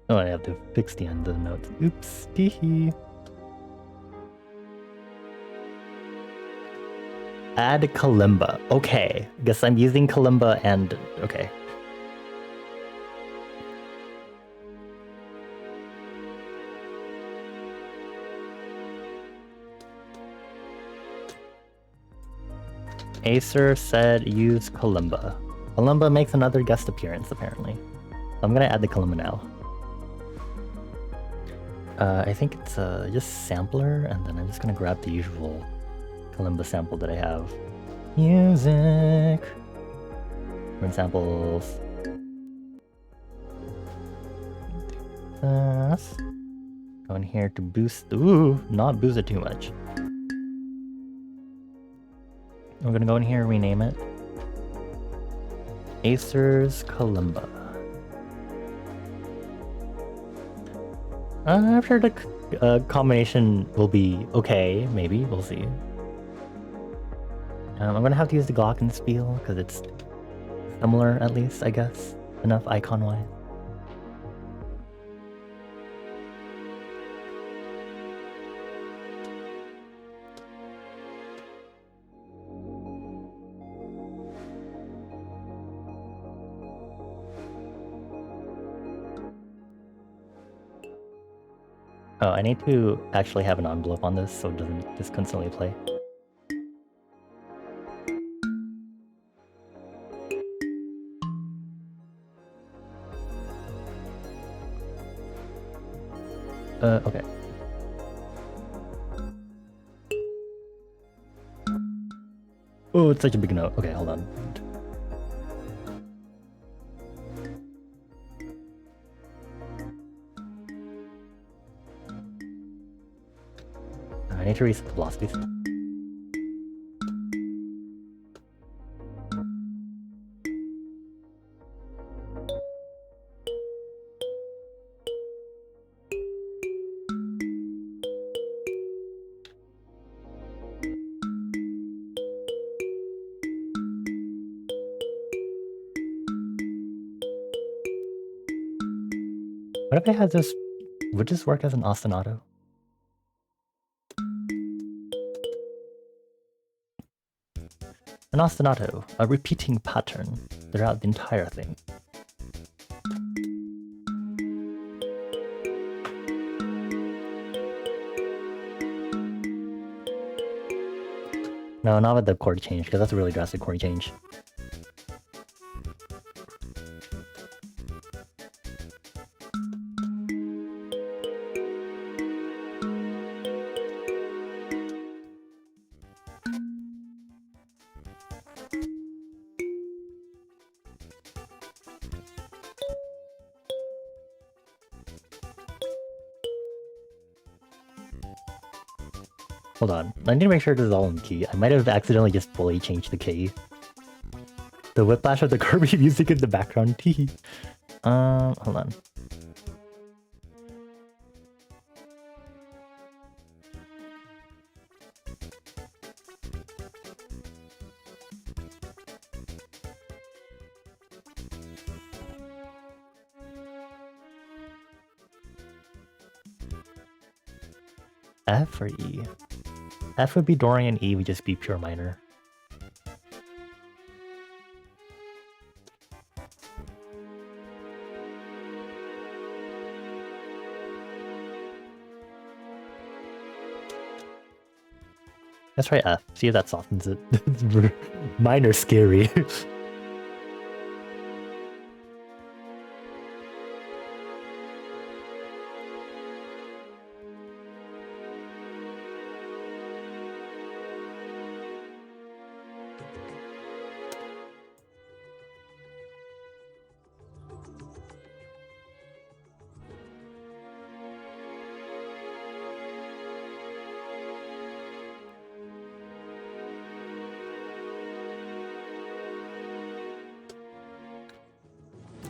Oh, I have to fix the end of the notes. Oops, teehee. Add kalimba. Okay, guess I'm using kalimba and okay. Acer said use kalimba. Kalimba makes another guest appearance apparently. I'm gonna add the kalimba now. I think it's just sampler, and then I'm just gonna grab the usual kalimba sample that I have. Music. Run samples. Go in here to boost. Ooh, not boost it too much. We're gonna go in here and rename it. Acer's Kalimba. I'm sure the combination will be okay, maybe, we'll see. I'm gonna have to use the glockenspiel because it's similar at least, I guess, enough icon-wise. Oh, I need to actually have an envelope on this so it doesn't just constantly play. Okay. Oh, it's such a big note. Okay, hold on. I need to reset the velocities. What if I had this? Would this work as an ostinato? An ostinato, a repeating pattern throughout the entire thing. No, not with the chord change, because that's a really drastic chord change. Hold on. I need to make sure this is all in key. I might have accidentally just fully changed the key. The whiplash of the Kirby music in the background. Tee. Hold on. F or E? F would be Dorian, E would just be pure minor. Let's try F. See if that softens it. Minor's scary.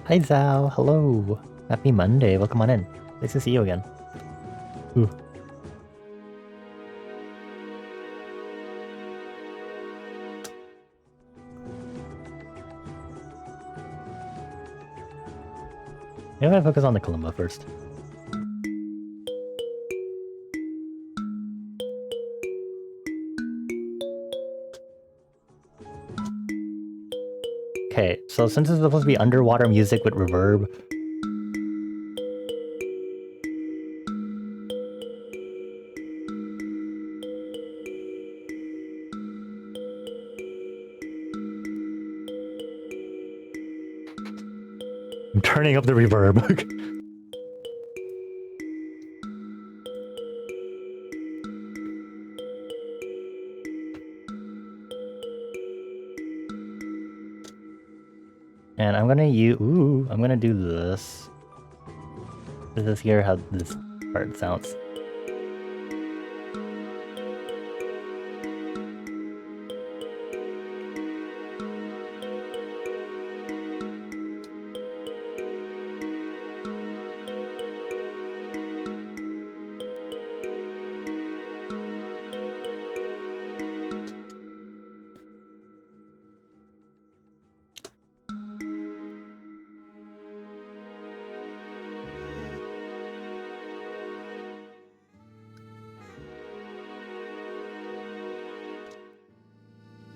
Hi Zao, hello. Happy Monday, welcome on in. Nice to see you again. Ooh. Maybe I'm gonna focus on the kalimba first. Okay, so since it's supposed to be underwater music with reverb, I'm turning up the reverb. And I'm gonna I'm gonna do this. Let's just hear how this part sounds.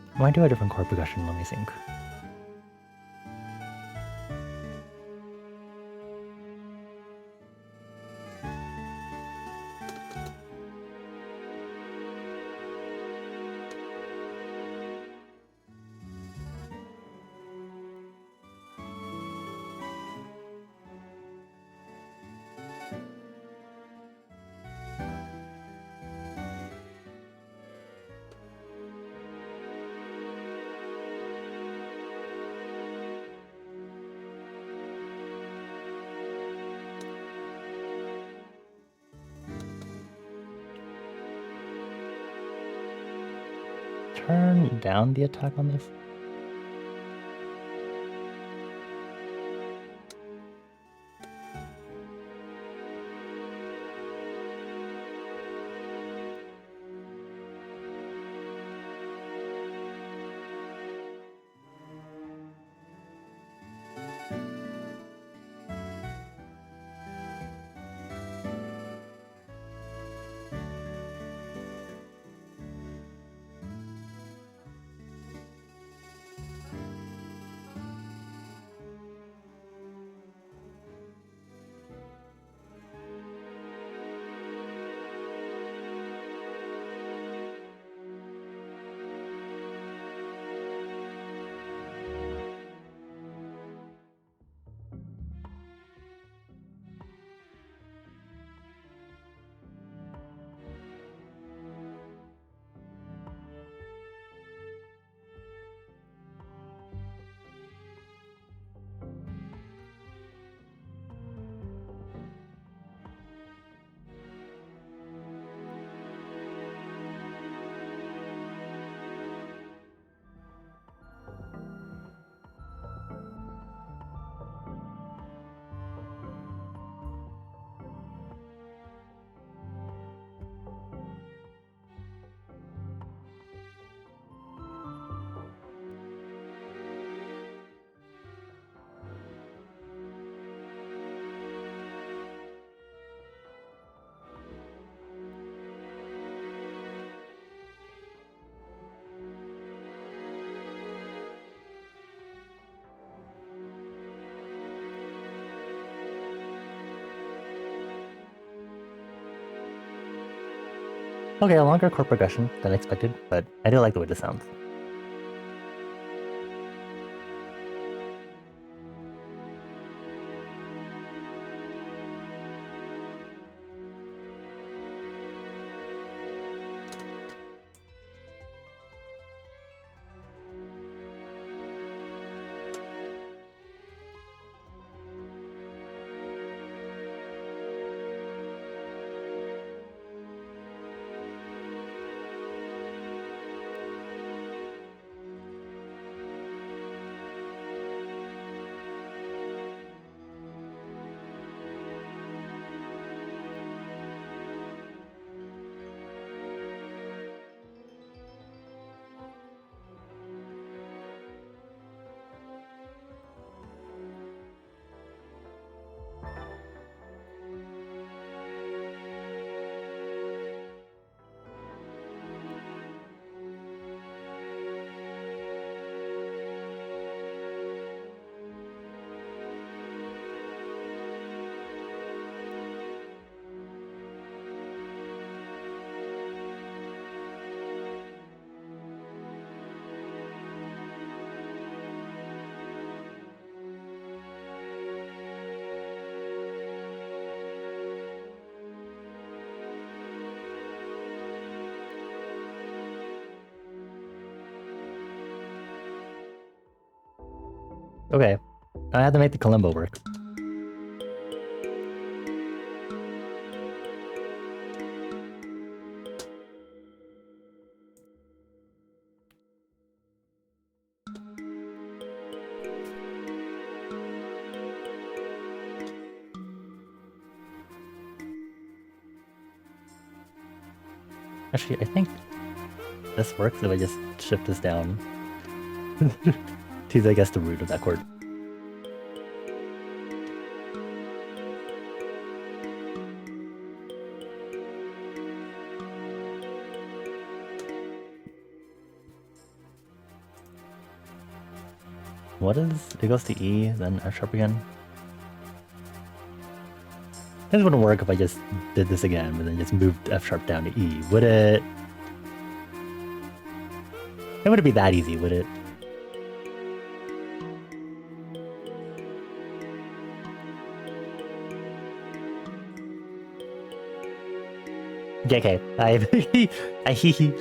I might do a different chord progression, let me think. Turn down the attack on this. Okay, a longer chord progression than expected, but I do like the way this sounds. Okay, I had to make the kalimba work. Actually, I think this works if I just shift this down to, I guess, the root of that chord. What is... It goes to E, then F sharp again? This wouldn't work if I just did this again, but then just moved F sharp down to E. Would it? It wouldn't be that easy, would it? JK. I hee hee.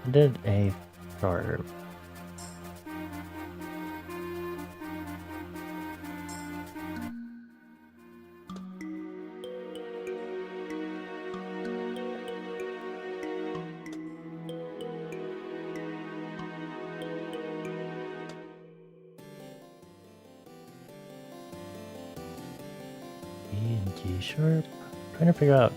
I did a sharp. E and G sharp. Trying to figure out.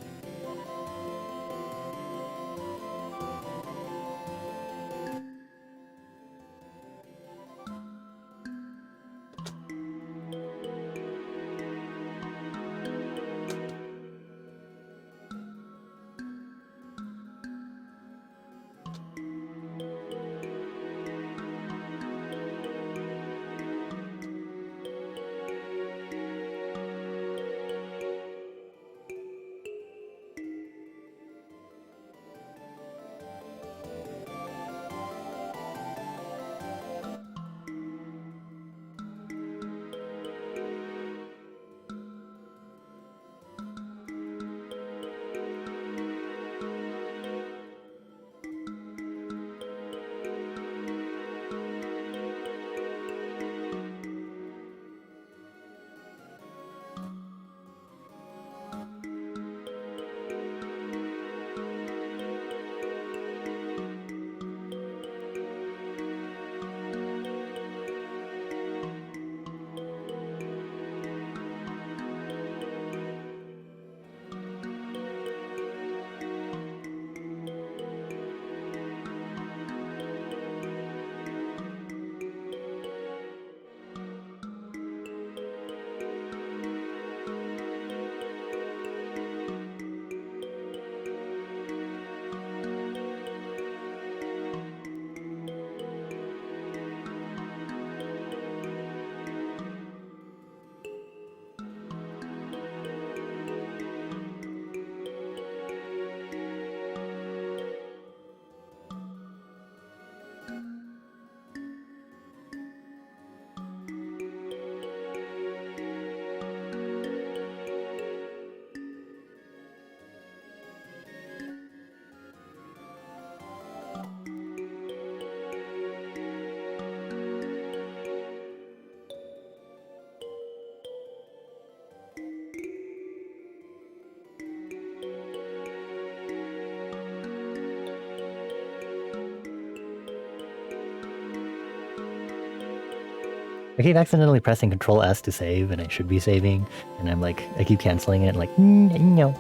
I keep accidentally pressing Control S to save, and I should be saving, and I'm like, I keep canceling it, like, no,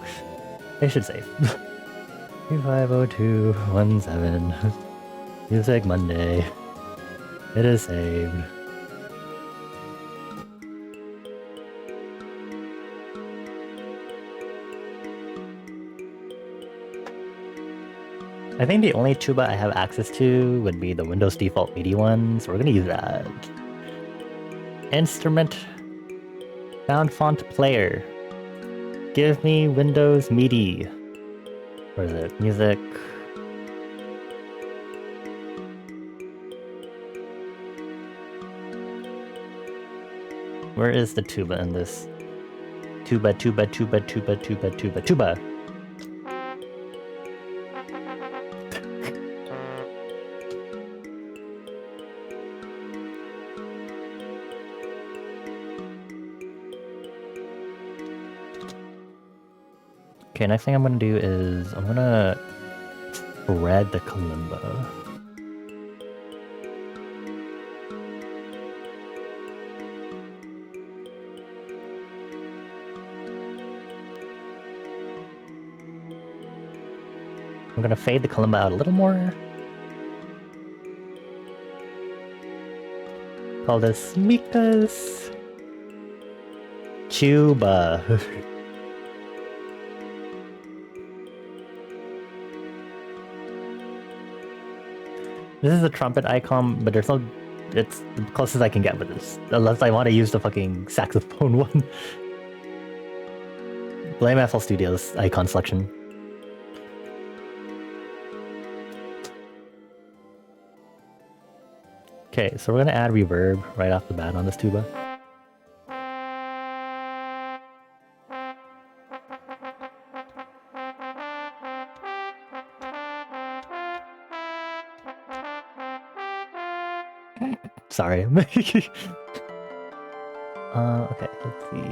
I should save. 250217 Music Monday. It is saved. I think the only tuba I have access to would be the Windows default MIDI one, so we're gonna use that. Instrument Sound Font Player. Give me Windows MIDI. Where is it? Music. Where is the tuba in this? Tuba, tuba, tuba, tuba, tuba, tuba, tuba. Okay, next thing I'm gonna do is I'm gonna spread the kalimba. I'm gonna fade the kalimba out a little more. Call this Mika's tuba. This is a trumpet icon, but there's no... It's the closest I can get with this. Unless I want to use the fucking saxophone one. Blame FL Studios icon selection. Okay, so we're gonna add reverb right off the bat on this tuba. Sorry. Okay, let's see.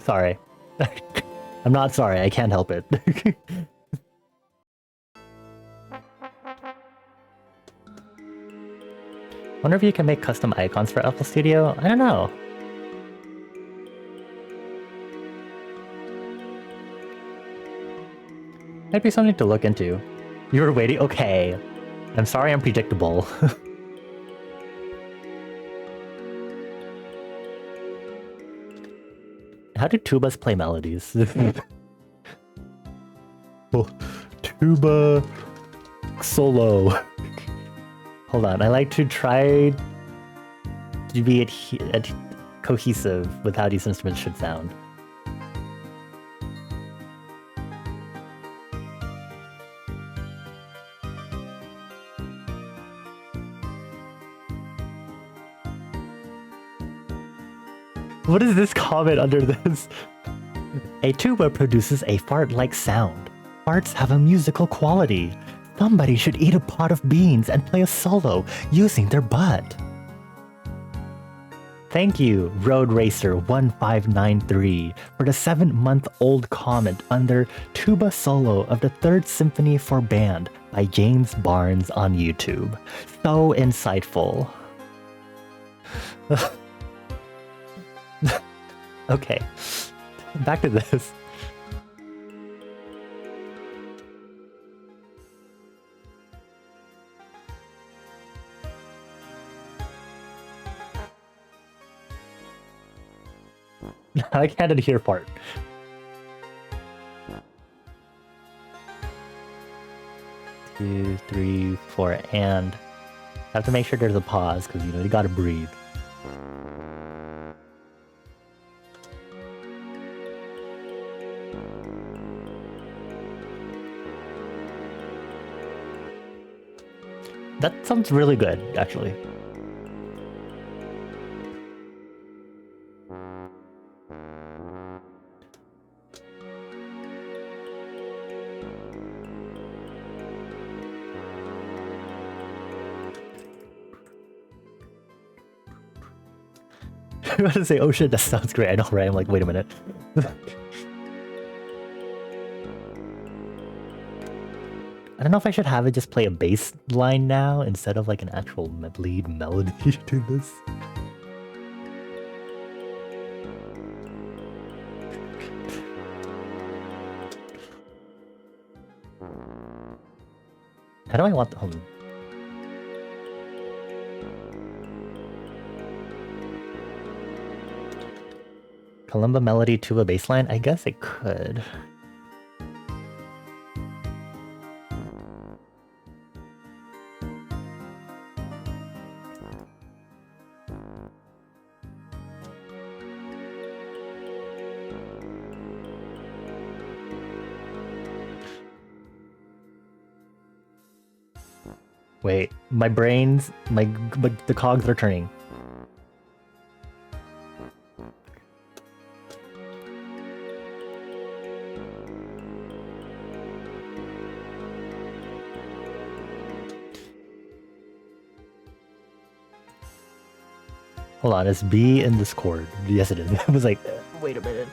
Sorry. I'm not sorry, I can't help it. Wonder if you can make custom icons for FL Studio? I don't know. Might be something to look into. You were waiting? Okay. I'm sorry I'm predictable. How do tubas play melodies? Oh, tuba solo. Hold on, I like to try to be cohesive with how these instruments should sound. What is this comment under this? A tuba produces a fart-like sound. Farts have a musical quality. Somebody should eat a pot of beans and play a solo using their butt. Thank you, Road Racer 1593, for the 7-month-old comment under Tuba Solo of the 3rd Symphony for Band by James Barnes on YouTube. So insightful. Okay, back to this. I can't hear part. Two, three, four, and I have to make sure there's a pause because you gotta breathe. That sounds really good, actually. I'm about to say, oh shit, that sounds great. I know, right? I'm like, wait a minute. I don't know if I should have it just play a bass line now instead of like an actual lead melody to this. How do I want the Kalimba melody to a bass line? I guess it could. Wait, my brains, the cogs are turning. Hold on, it's B in Discord. Yes, it is. I was like, wait a minute.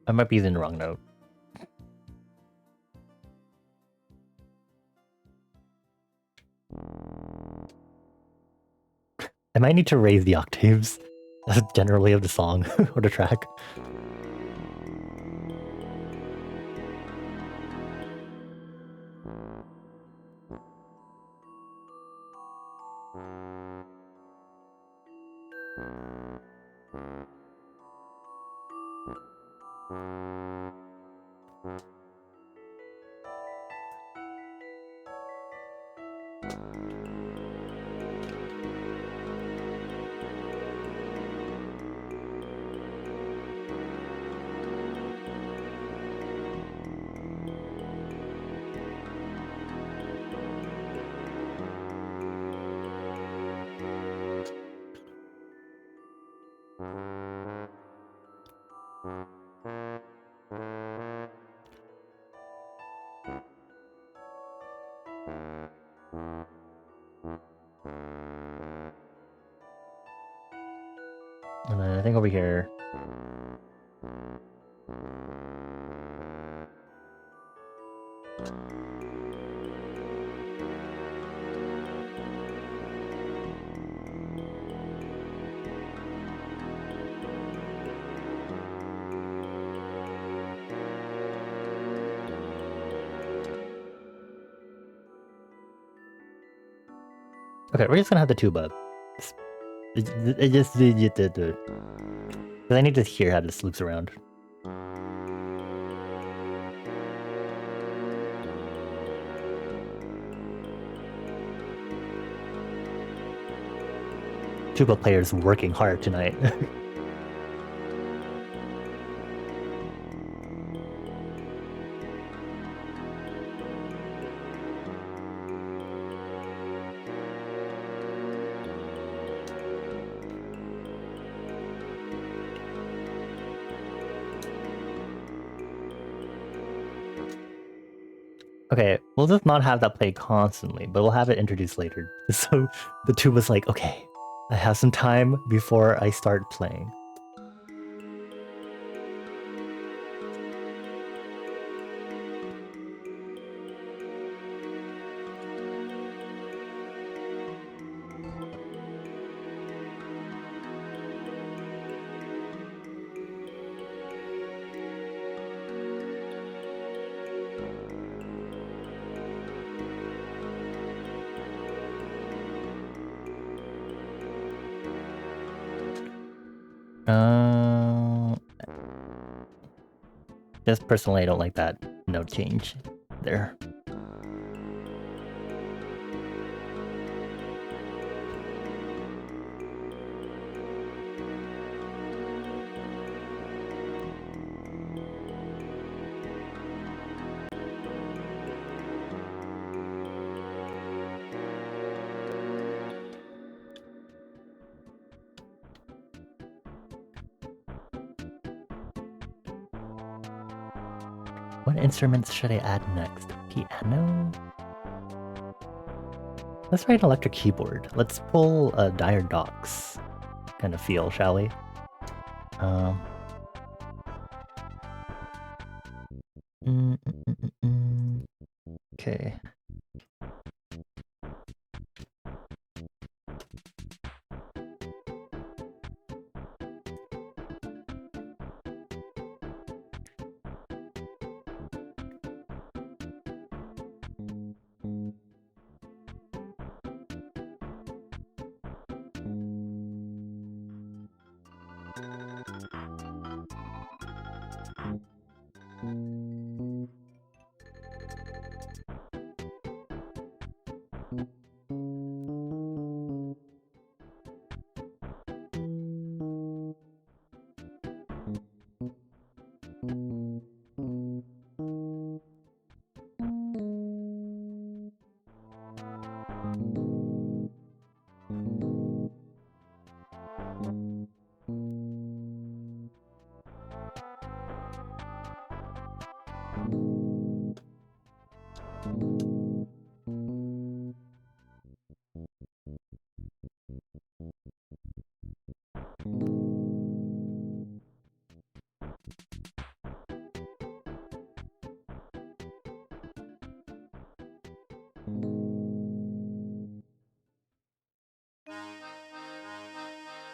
I might be using the wrong note. I might need to raise the octaves generally of the song or the track. And then I think over here. Okay, we're just gonna have the tuba. It just because I need to hear how this loops around. Tuba players working hard tonight. Okay, we'll just not have that play constantly, but we'll have it introduced later. So the tuba's like, okay, I have some time before I start playing. Just personally, I don't like that note change there. What instruments should I add next? Piano? Let's try an electric keyboard. Let's pull a Dire Docks kind of feel, shall we? Okay.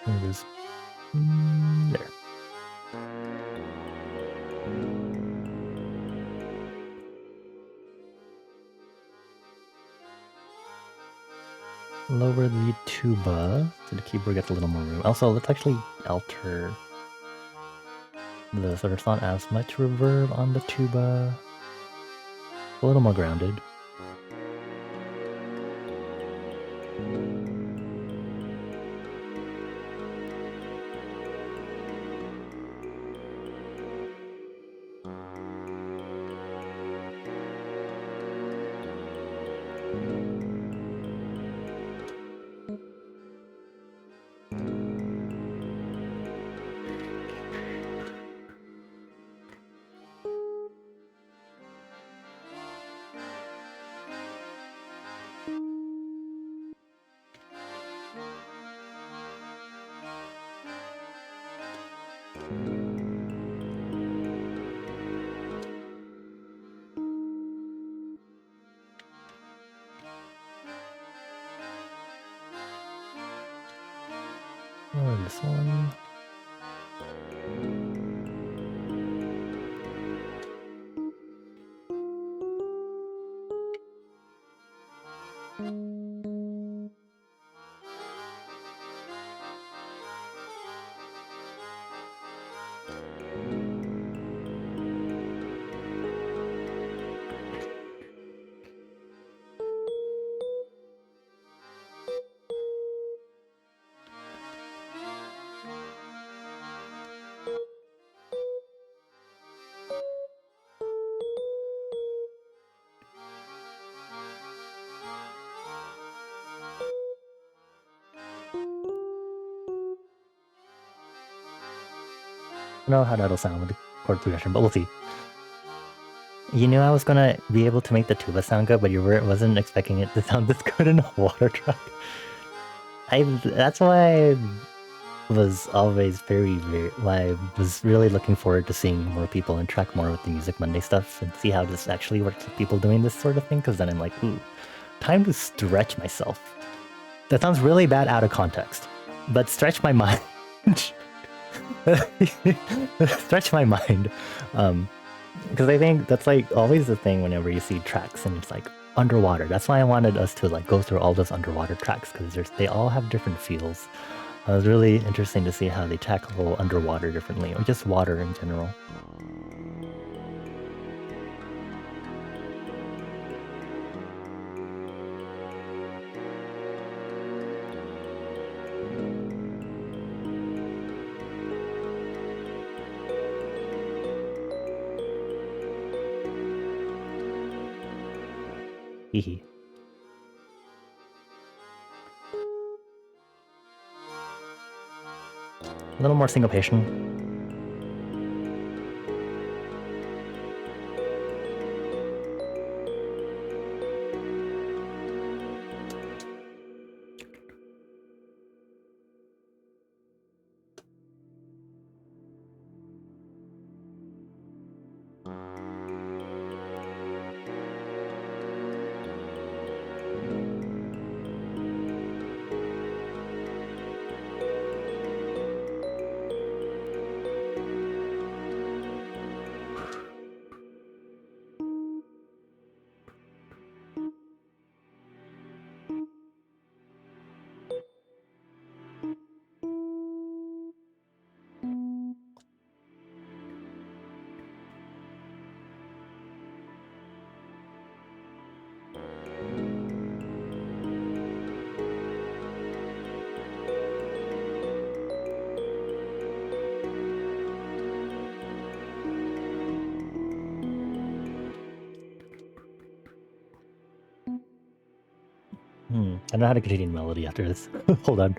There it is. There. Lower the tuba so the keyboard gets a little more room. Also, let's actually alter the so there's not as much reverb on the tuba. A little more grounded. Lower this one. I don't know how that'll sound with the chord progression, but we'll see. You knew I was gonna be able to make the tuba sound good, but you wasn't expecting it to sound this good in a water track. That's why I was always why I was really looking forward to seeing more people interact more with the Music Monday stuff and see how this actually works with people doing this sort of thing, because then I'm like, ooh, time to stretch myself. That sounds really bad out of context, but stretch my mind. Stretch my mind. Because I think that's like always the thing whenever you see tracks and it's like underwater. That's why I wanted us to like go through all those underwater tracks, because they all have different feels. It was really interesting to see how they tackle underwater differently, or just water in general. Hehe. A little more syncopation. I don't know how to continue melody after this. Hold on.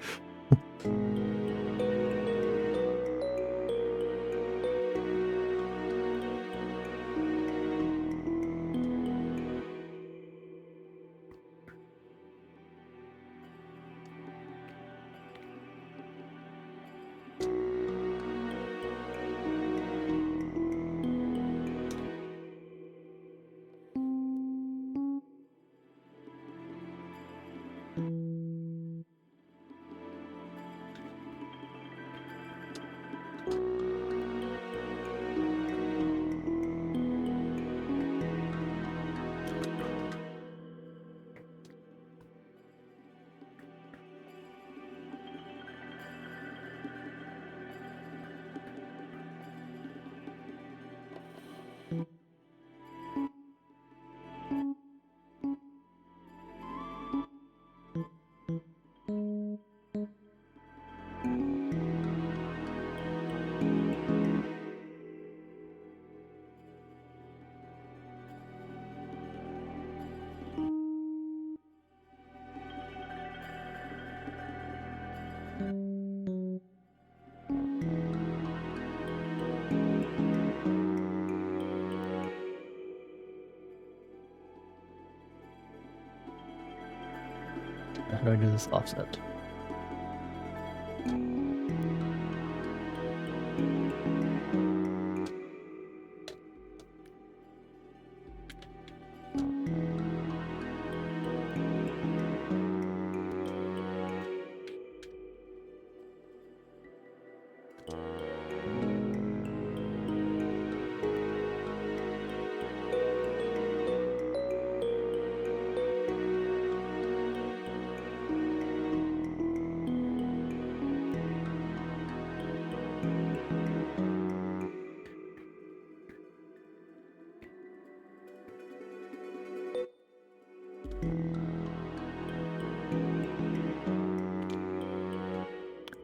How do I do this offset?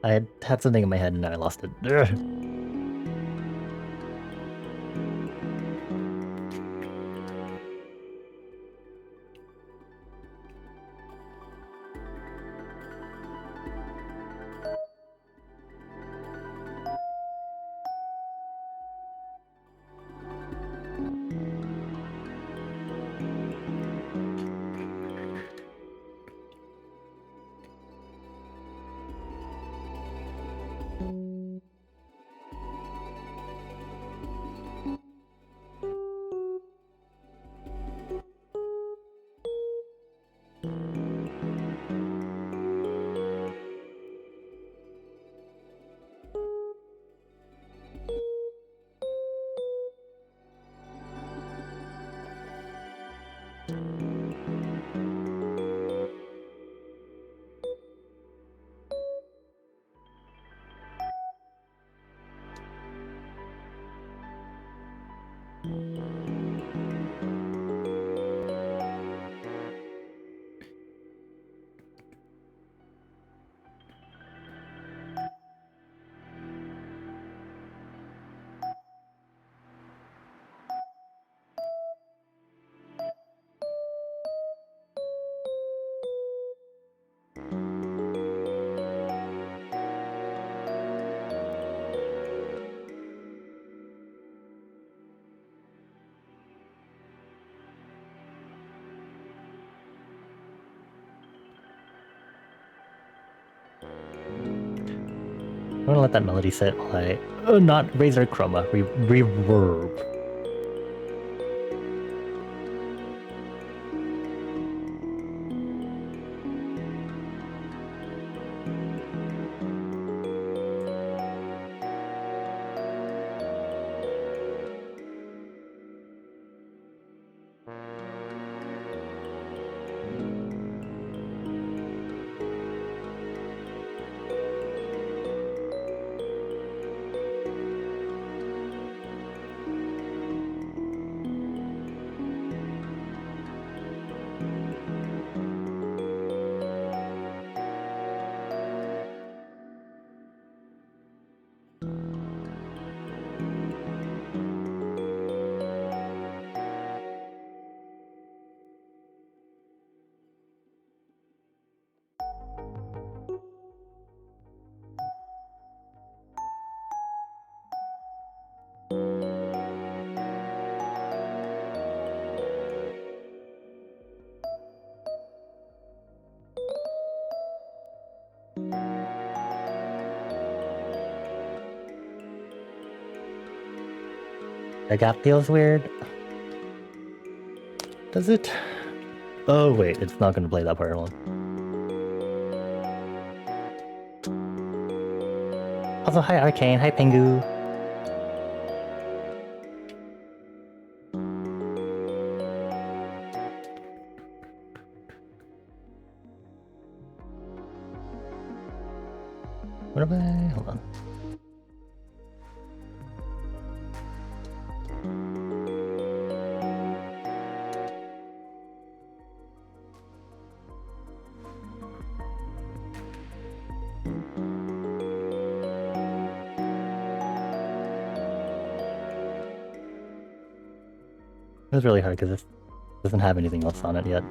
I had something in my head and then I lost it. Ugh. I'm gonna let that melody sit while I not razor chroma, reverb. The gap feels weird. Does it? Oh wait, it's not gonna play that part alone. Also, hi Arcane, hi Pengu. What am I? Hold on. It was really hard because it doesn't have anything else on it yet.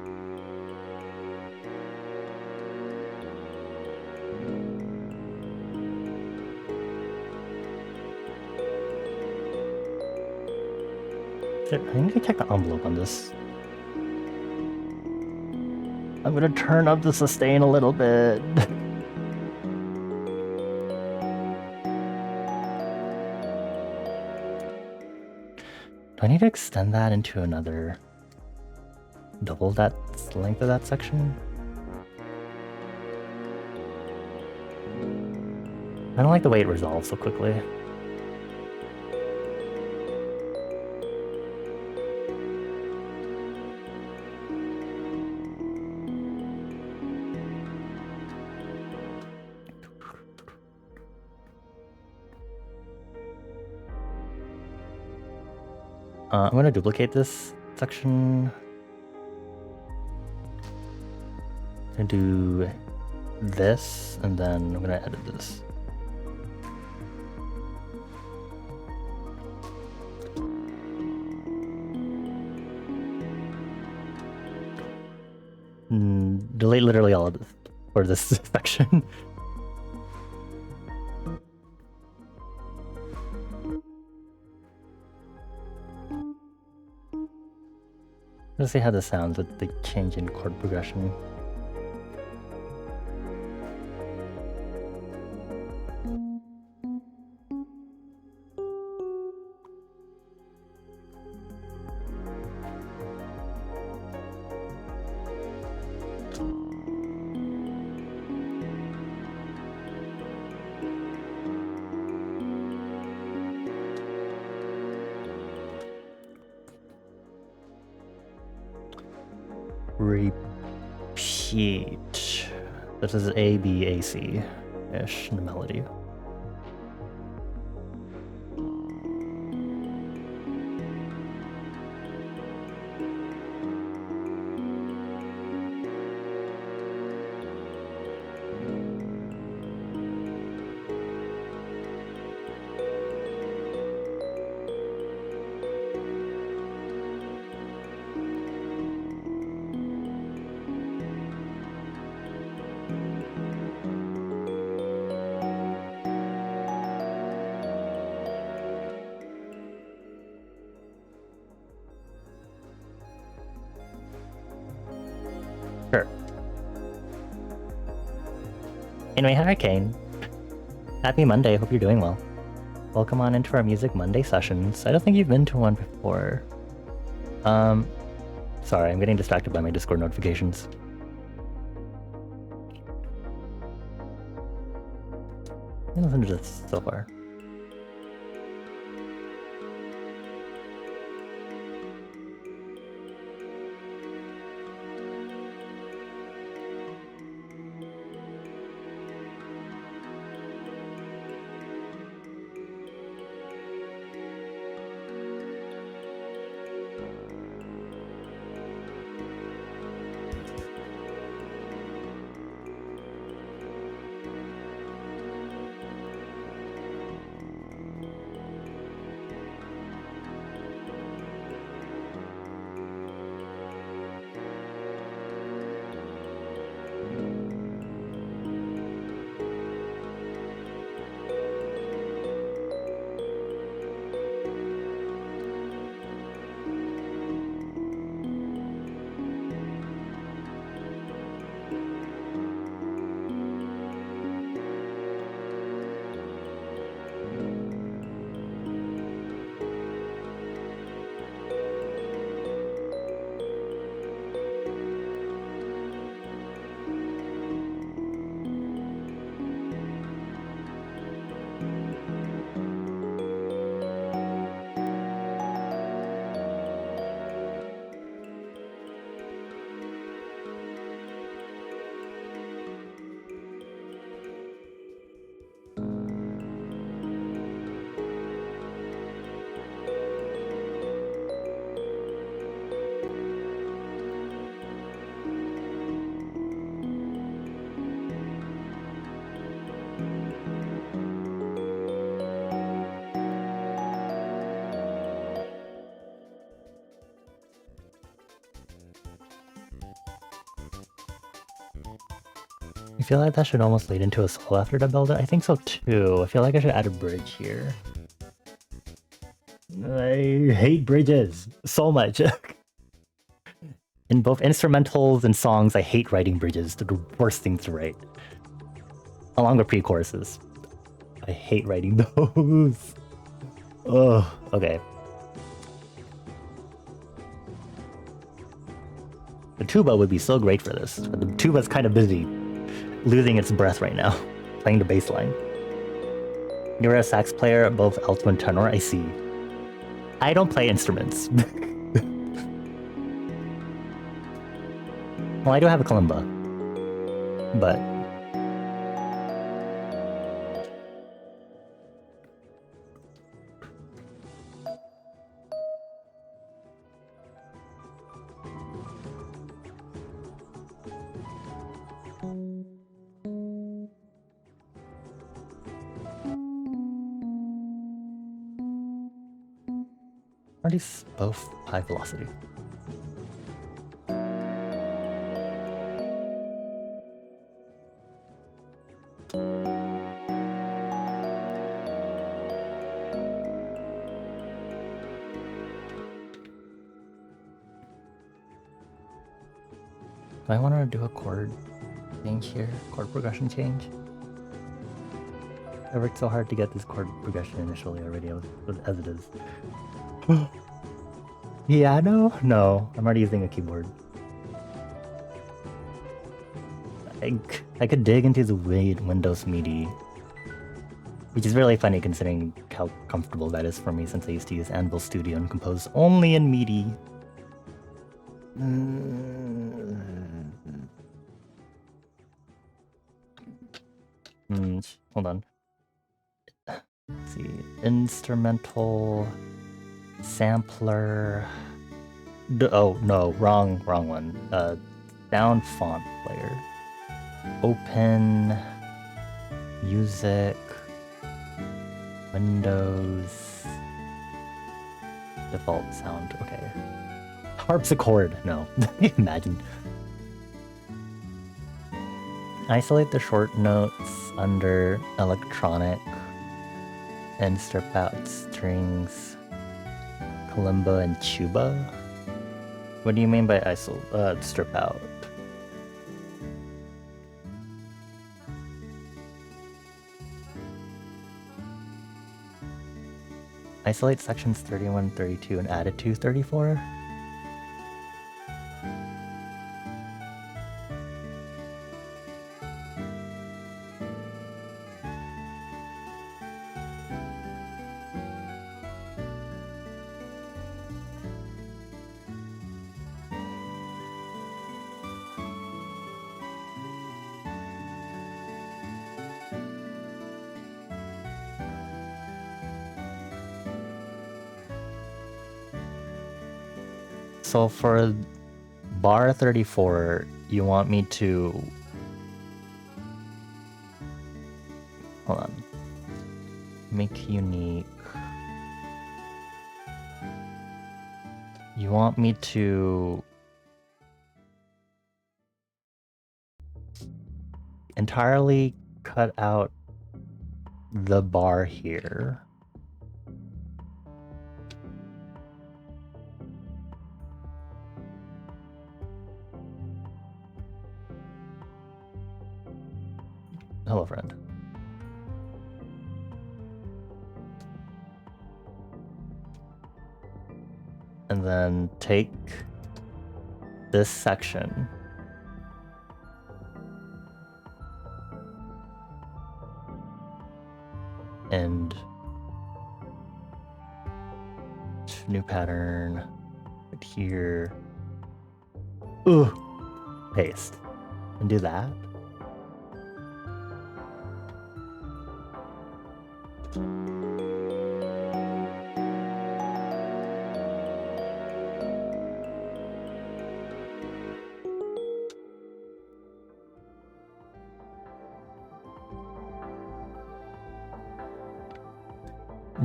I need to check the envelope on this. I'm gonna turn up the sustain a little bit. Do I need to extend that into another... double that length of that section? I don't like the way it resolves so quickly. I'm gonna duplicate this section and do this, and then I'm gonna edit this. Delete literally all of this for this section. Let's see how this sounds with the change in chord progression. Repeat. This is A, B, A, C-ish in the melody. Anyway, hi Kane. Happy Monday, hope you're doing well. Welcome on into our Music Monday sessions. I don't think you've been to one before. Sorry, I'm getting distracted by my Discord notifications. Listen to this so far. I feel like that should almost lead into a solo after to build it. I think so too. I feel like I should add a bridge here. I hate bridges so much. In both instrumentals and songs, I hate writing bridges. They're the worst thing to write. Along with pre-choruses. I hate writing those. Ugh, okay. The tuba would be so great for this, but the tuba's kind of busy losing its breath right now, playing the bass line. You're a sax player, both alto and tenor, I see. I don't play instruments. Well, I do have a kalimba, but... Are these both high velocity? Do I want to do a chord change here? Chord progression change? I worked so hard to get this chord progression initially already as it is. Piano? No, I'm already using a keyboard. I could dig into the Windows MIDI, which is really funny considering how comfortable that is for me since I used to use Anvil Studio and compose only in MIDI. Hold on. Let's see. Instrumental... Sampler... Oh, no. Wrong one. Sound font player. Open... Music... Windows... Default sound. Okay. Harpsichord. No. Imagine. Isolate the short notes under electronic and strip out strings, kalimba and tuba. What do you mean by strip out? Isolate sections 31, 32, and add it to 34. So for bar 34, you want me to... Hold on. Make unique. You want me to... entirely cut out the bar here. Hello, friend. And then take this section and new pattern right here. Ooh, paste and do that.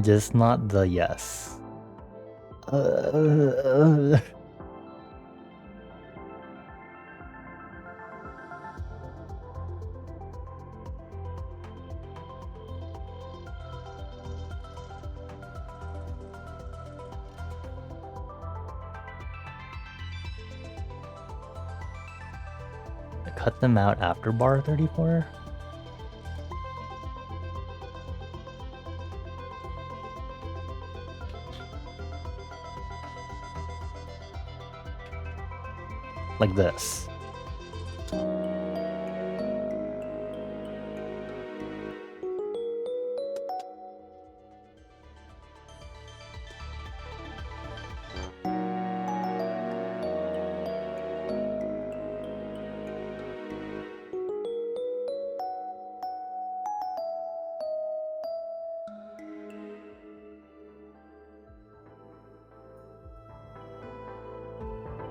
Just not the yes. Cut them out after bar 34. Like this.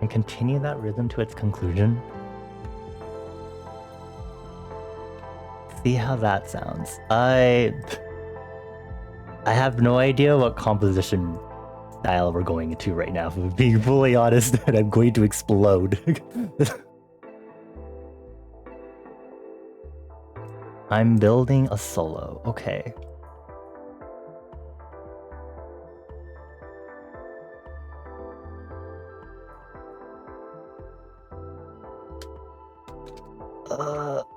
And continue that rhythm to its conclusion. See how that sounds. I have no idea what composition style we're going into right now. If I'm being fully honest, and I'm going to explode. I'm building a solo. Okay.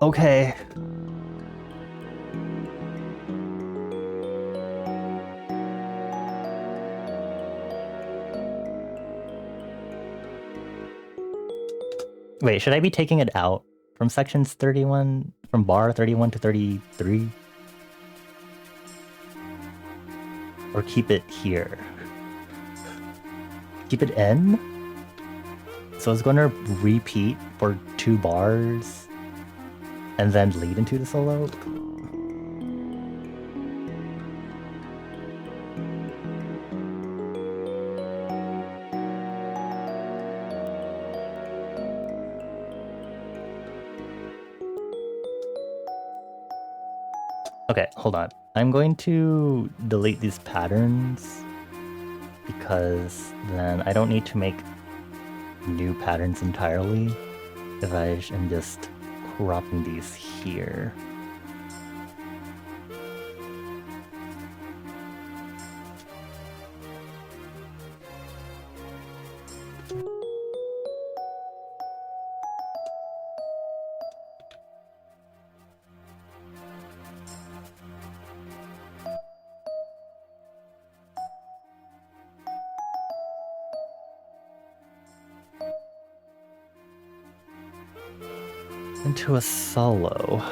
Okay. Wait, should I be taking it out from sections 31, from bar 31 to 33? Or keep it here? Keep it in? So it's going to repeat for 2 bars and then lead into the solo? Okay, hold on. I'm going to delete these patterns because then I don't need to make new patterns entirely if I am just cropping these here. into a solo.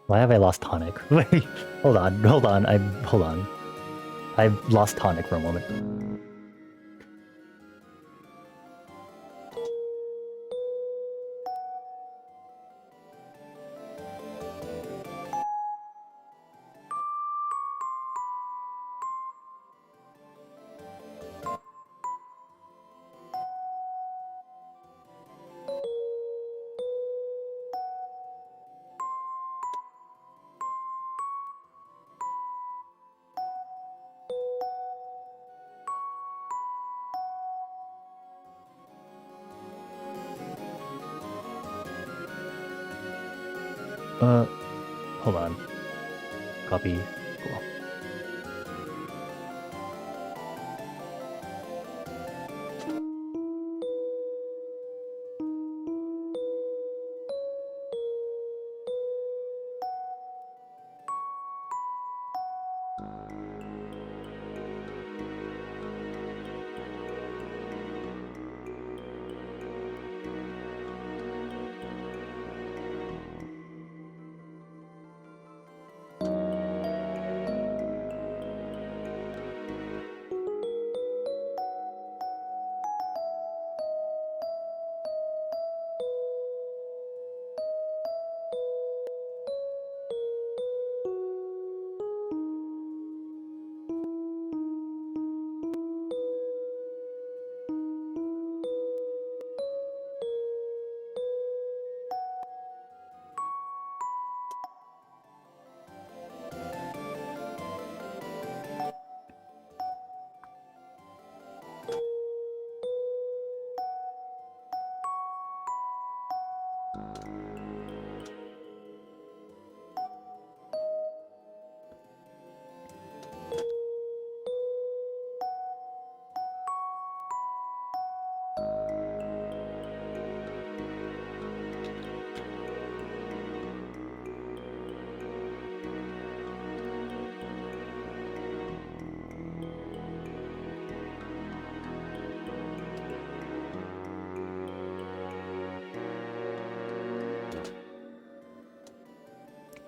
Why have I lost tonic? Wait, hold on. Hold on. I lost tonic for a moment. Hold on. Copy. Cool.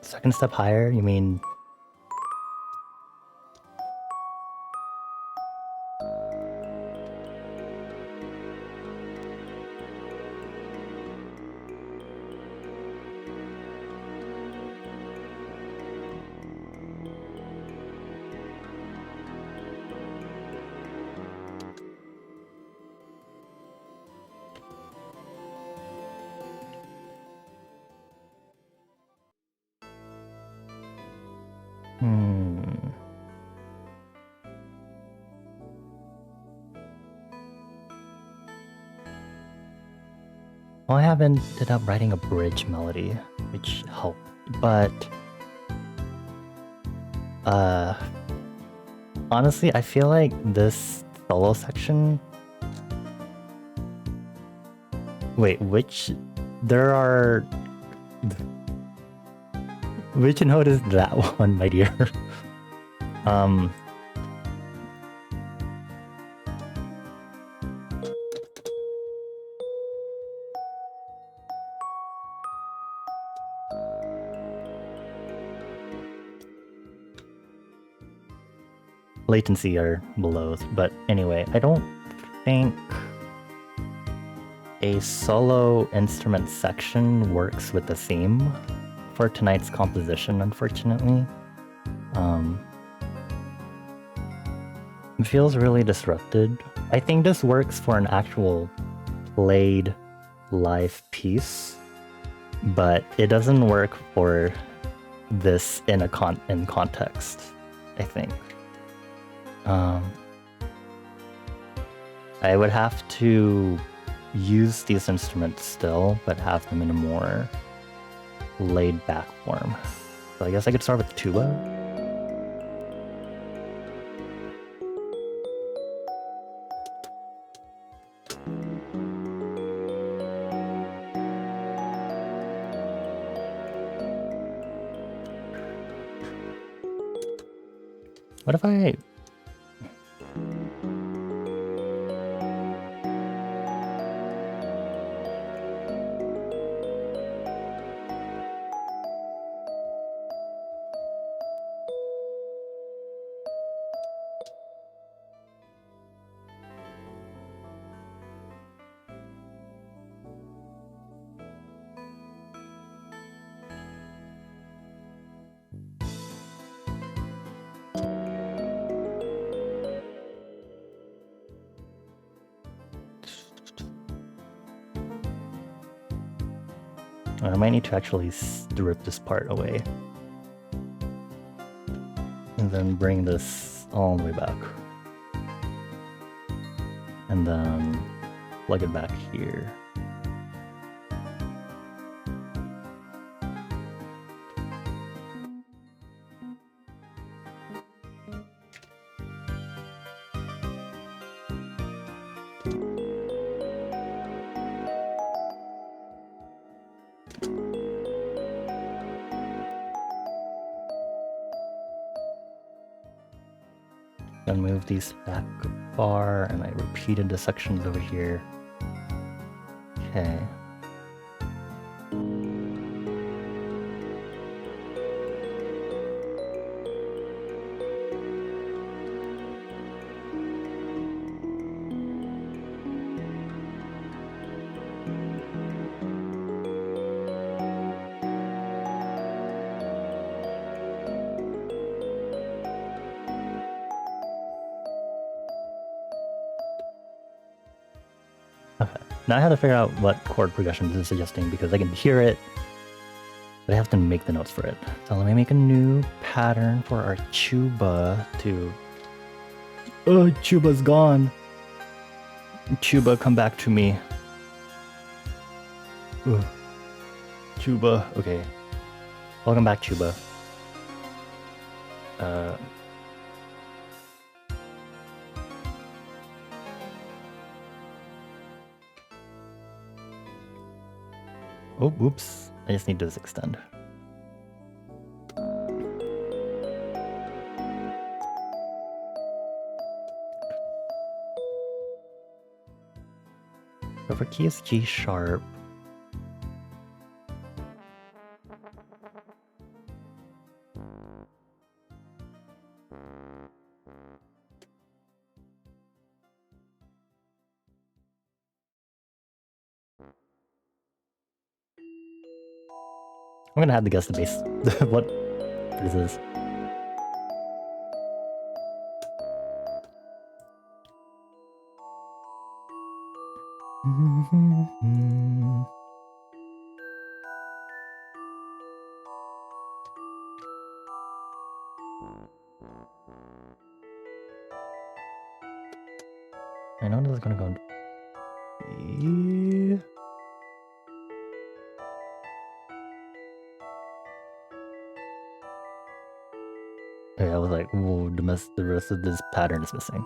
second step higher, you mean... Well, I have ended up writing a bridge melody, which helped, but... honestly, I feel like this solo section... Wait, which... There are... Which note is that one, my dear? Latency are below, but anyway, I don't think a solo instrument section works with the theme for tonight's composition, unfortunately. It feels really disrupted. I think this works for an actual played live piece, but it doesn't work for this in context, I think. I would have to use these instruments still, but have them in a more laid back form. So I guess I could start with the tuba. What if I... I might need to actually strip this part away. And then bring this all the way back. And then plug it back here. Then move these back far, and I repeated the sections over here. Okay. Now I have to figure out what chord progression this is suggesting because I can hear it, but I have to make the notes for it. So let me make a new pattern for our tuba to... Oh, tuba's gone! Tuba, come back to me. Ugh. Tuba, okay. Welcome back, tuba. Oh, oops. I just need to extend. So for key is G sharp. I'm gonna have to guess the base. What this is. I know this is gonna go. Yeah, I was like, whoa, the rest of this pattern is missing.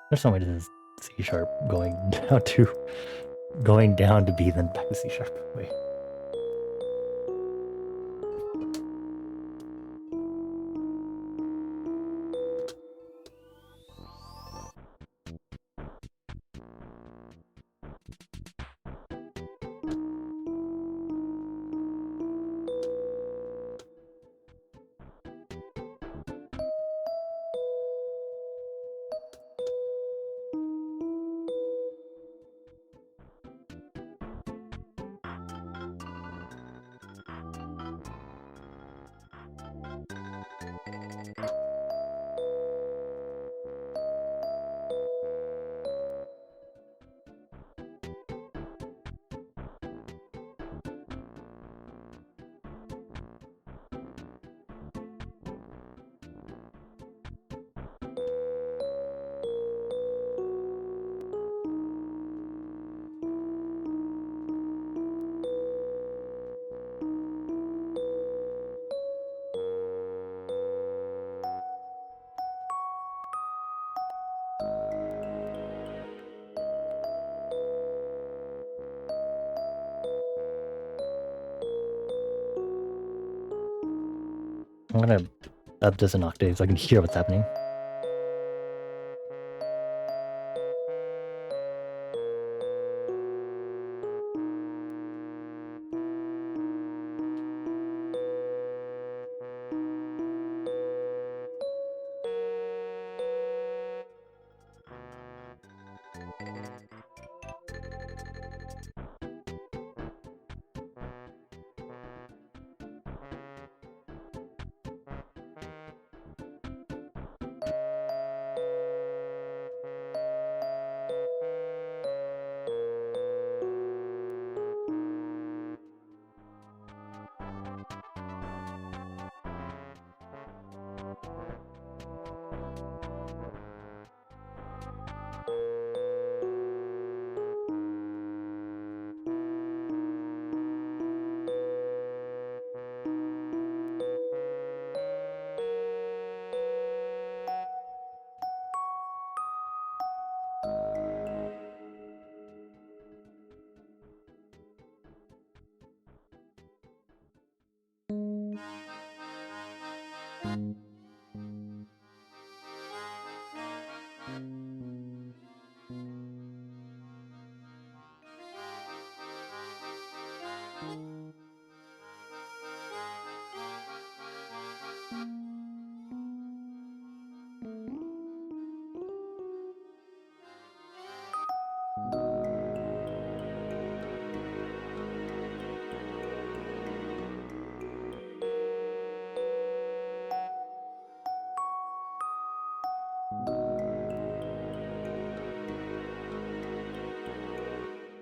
There's no way this is C sharp going down to B, then back to C sharp. Wait. I'm gonna up this an octave so I can hear what's happening.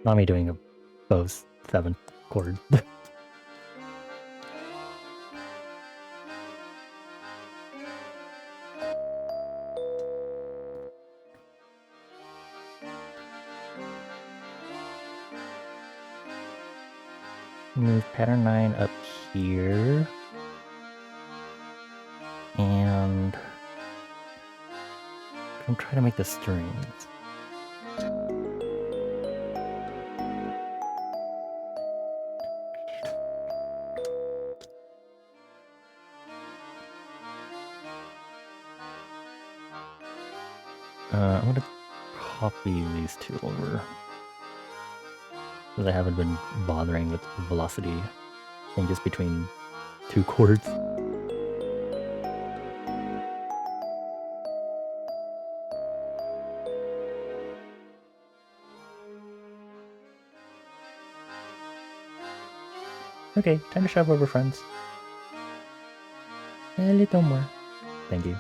Not me doing a Bose 7 chord. Move pattern 9 up here. And I'm trying to make the strings. I'm gonna copy these two over. Because I haven't been bothering with velocity changes between two chords. Okay, time to shove over, friends. A little more. Thank you.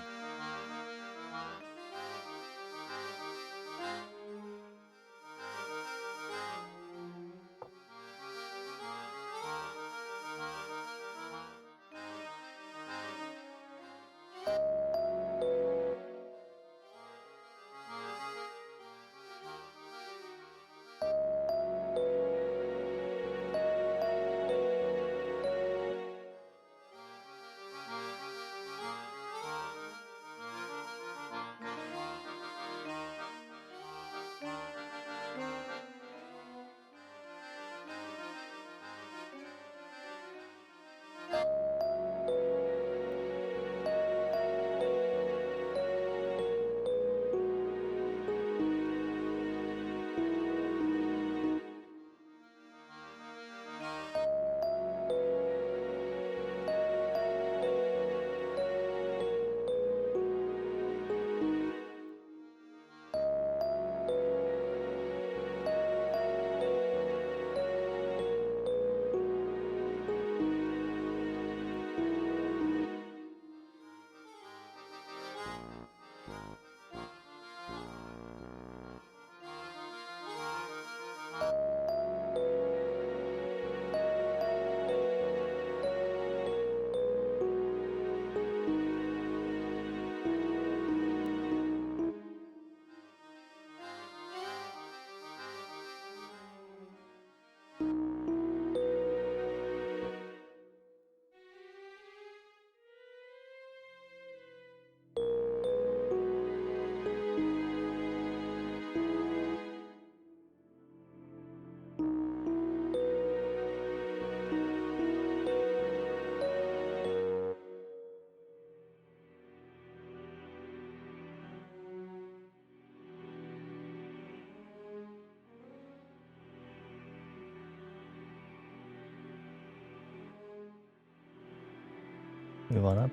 Move on up.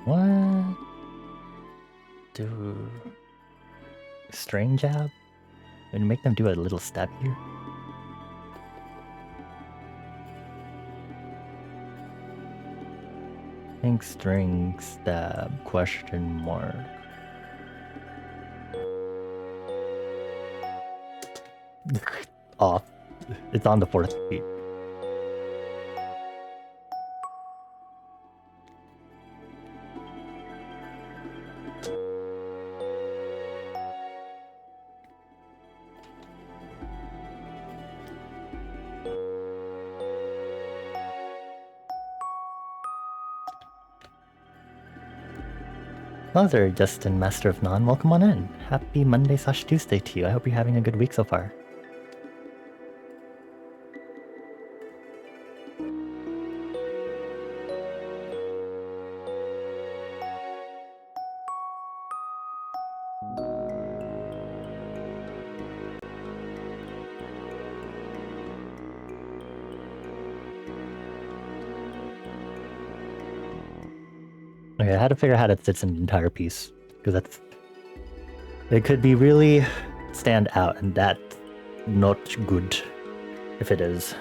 What? Do string jab and make them do a little step here? I think string stab question mark. Off. It's on the 4th feet. Hello there, Justin, Master of None. Welcome on in. Happy Monday/Tuesday to you. I hope you're having a good week so far. Okay, I had to figure out how to stitch an entire piece, because it could be really stand out, and that's not good if it is.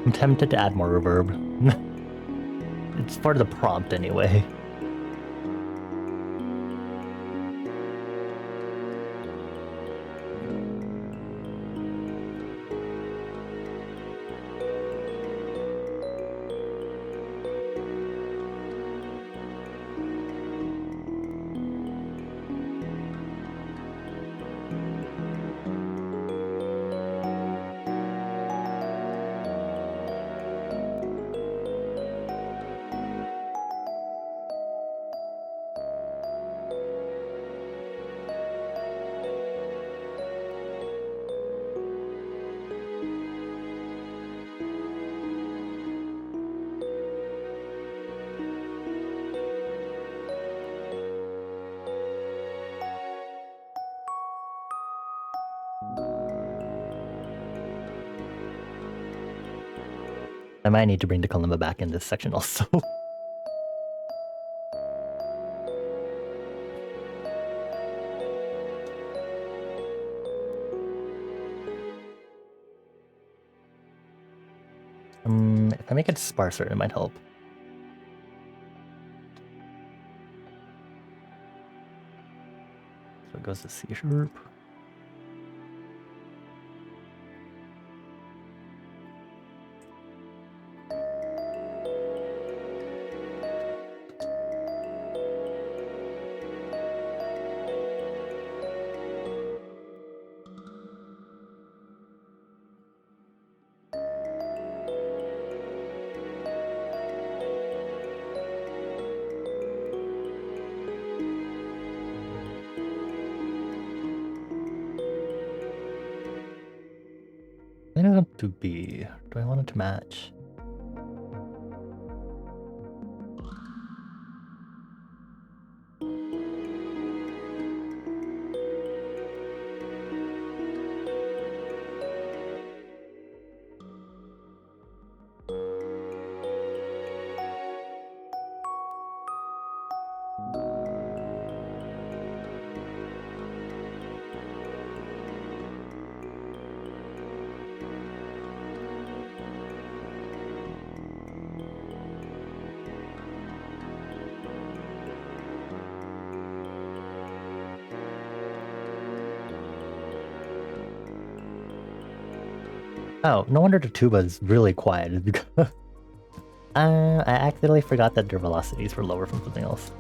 I'm tempted to add more reverb. It's part of the prompt anyway. I might need to bring the kalimba back in this section also. If I make it sparser, it might help. So it goes to C sharp. I think I want it to be. Do I want it to match? Oh, no wonder the tuba is really quiet. It's because I accidentally forgot that their velocities were lower from something else.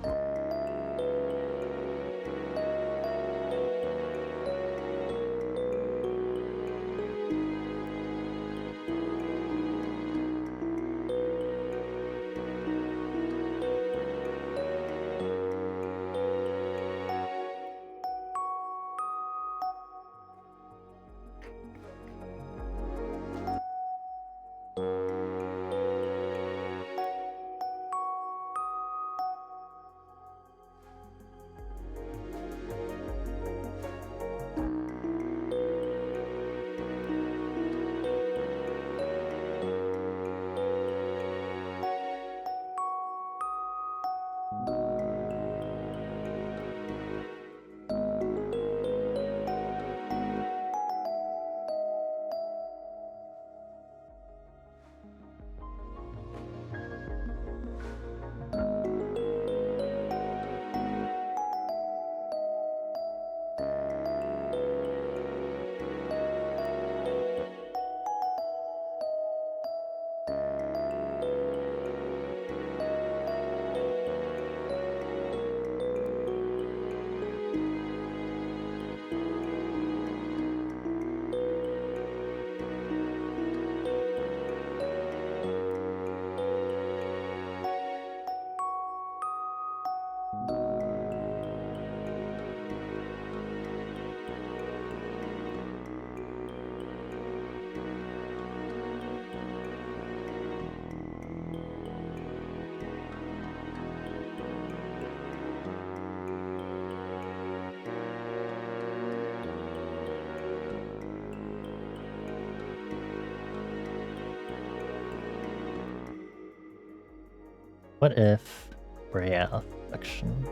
What if Freya section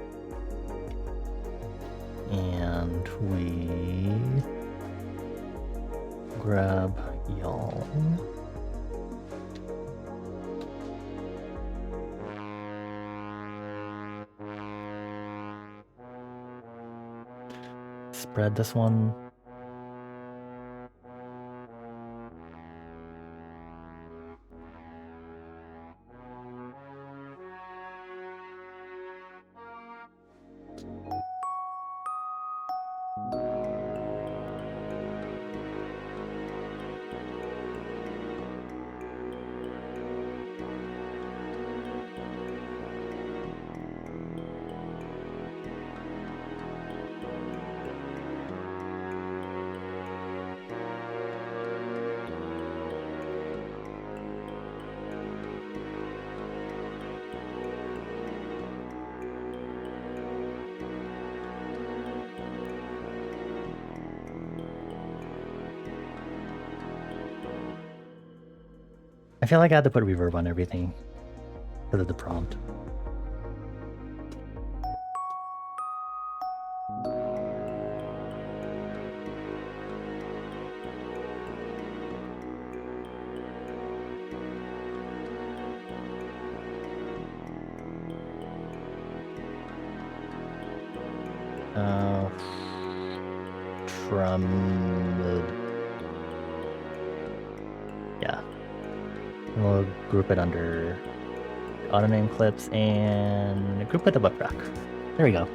and we grab y'all? Spread this one. I feel like I had to put reverb on everything because of the prompt. Yeah. We'll group it under auto name clips and group with the book rack. There we go.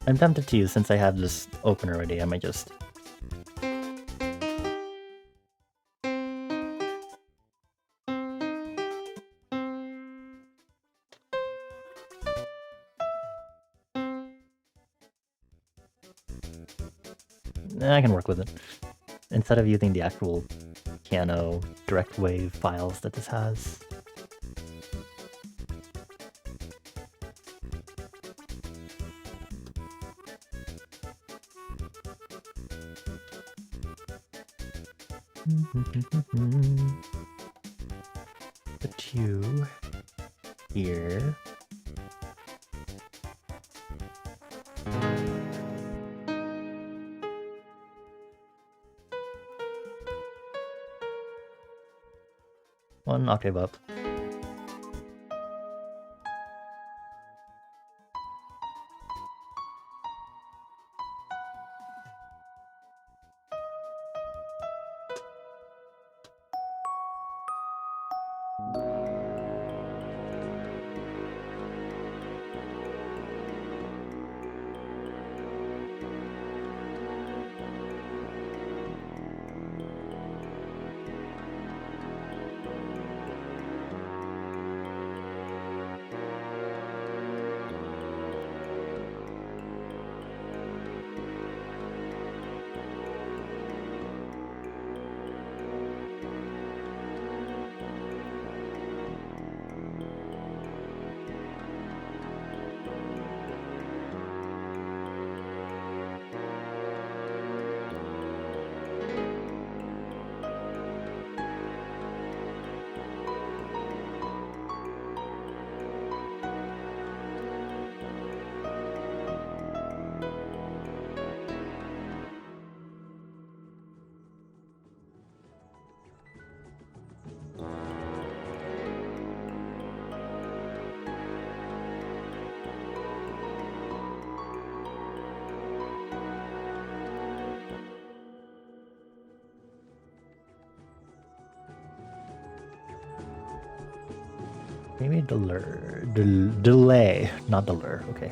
I'm tempted to use, since I have this open already, I might just... I can work with it. Instead of using the actual piano direct wave files that this has. Put you here. One octave up. Maybe delay, not delay. Okay.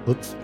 Oops.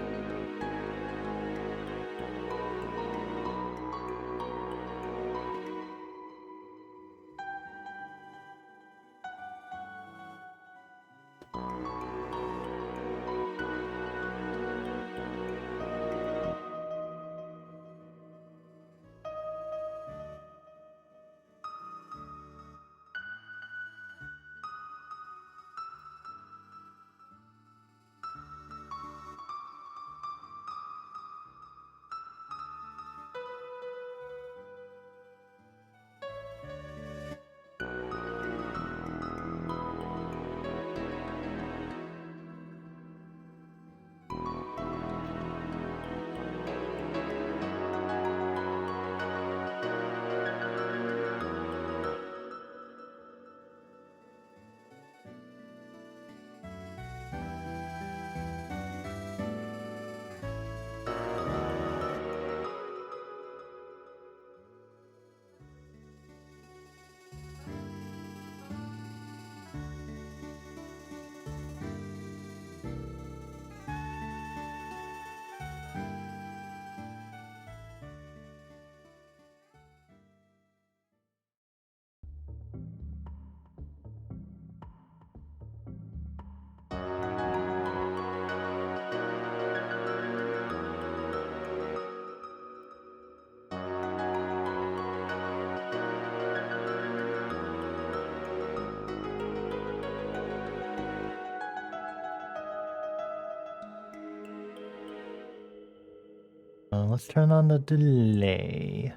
Let's turn on the delay.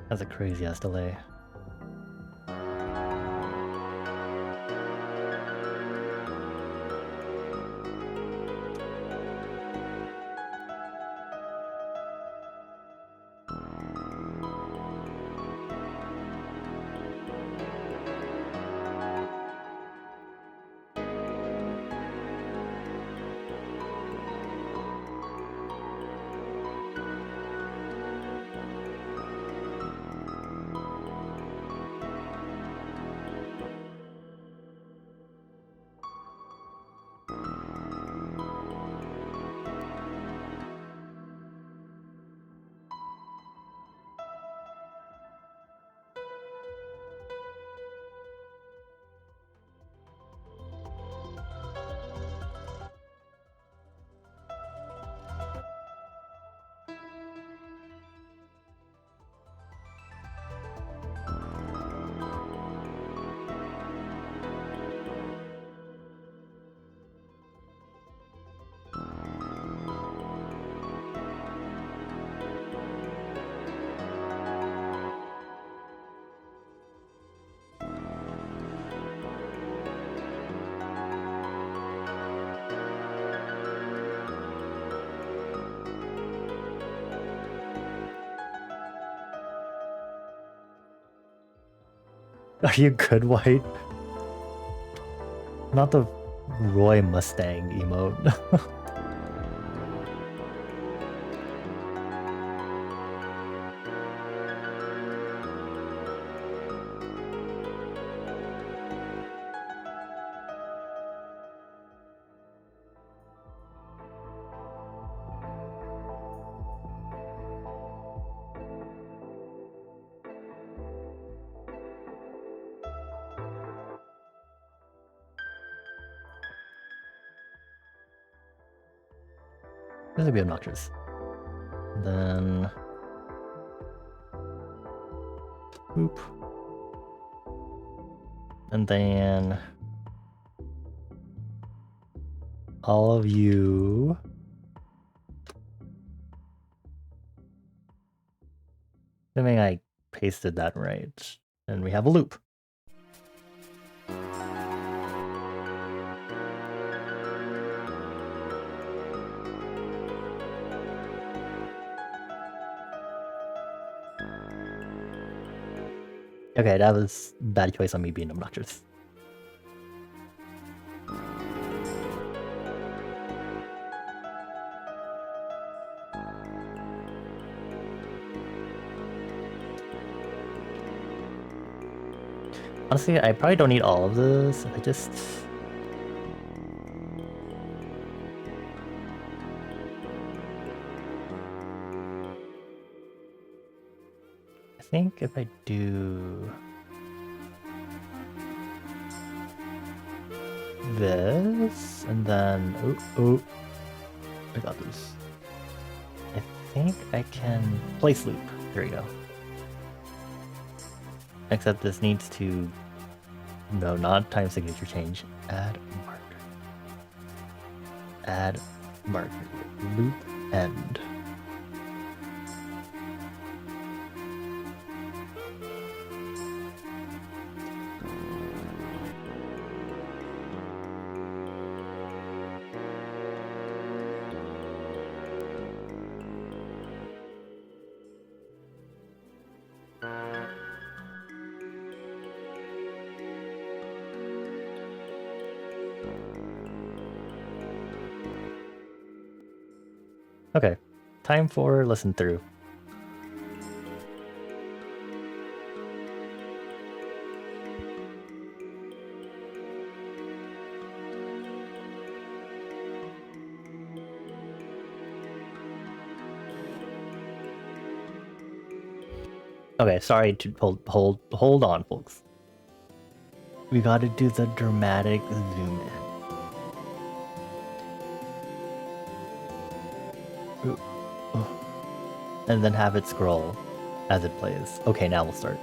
That's a crazy ass delay. Are you good, White? Not the Roy Mustang emote. This would be obnoxious. Then... Oop. And then... all of you... Assuming I pasted that right. And we have a loop. Okay, that was a bad choice on me being obnoxious. Honestly, I probably don't need all of this. I just... I think if I do... this, and then... oh, I got this. I think I can place loop. There we go. Except this needs to... no, not time signature change. Add marker. Add marker. Loop end. Okay, time for listen through. Okay, sorry to hold on, folks. We gotta do the dramatic zoom in. Ooh. And then have it scroll as it plays. Okay, now we'll start.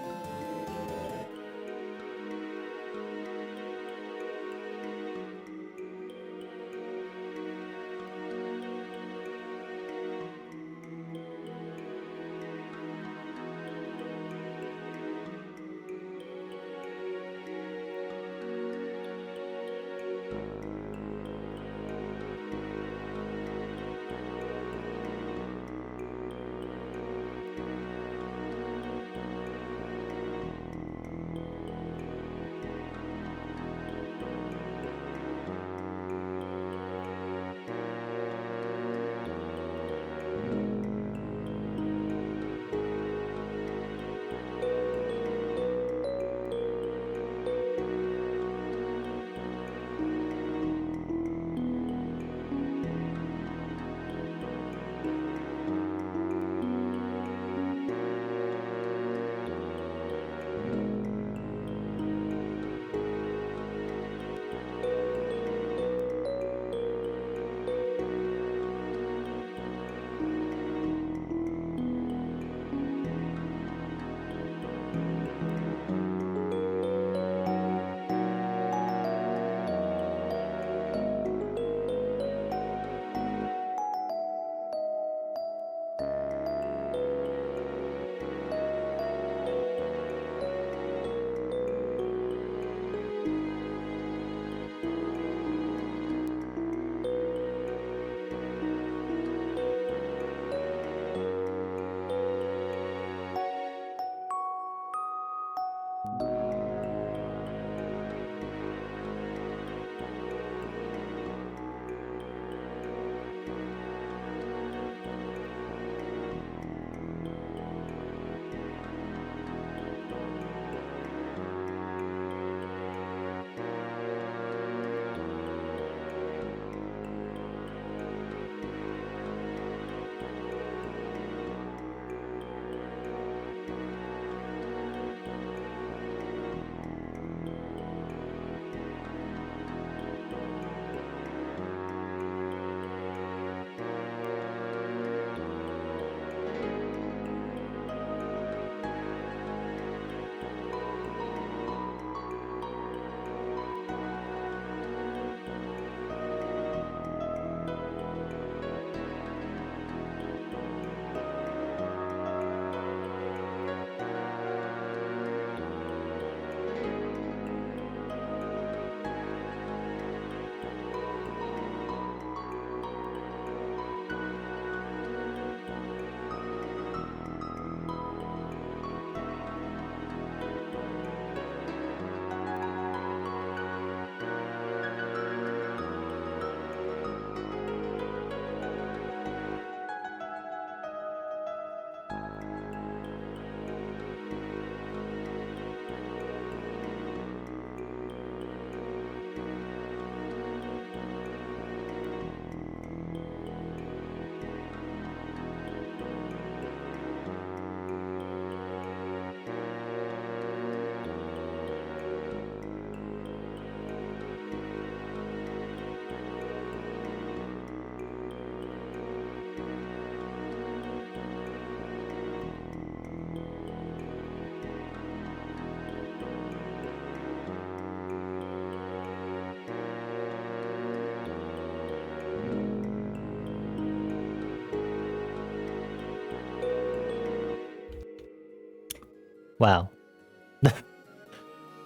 Wow.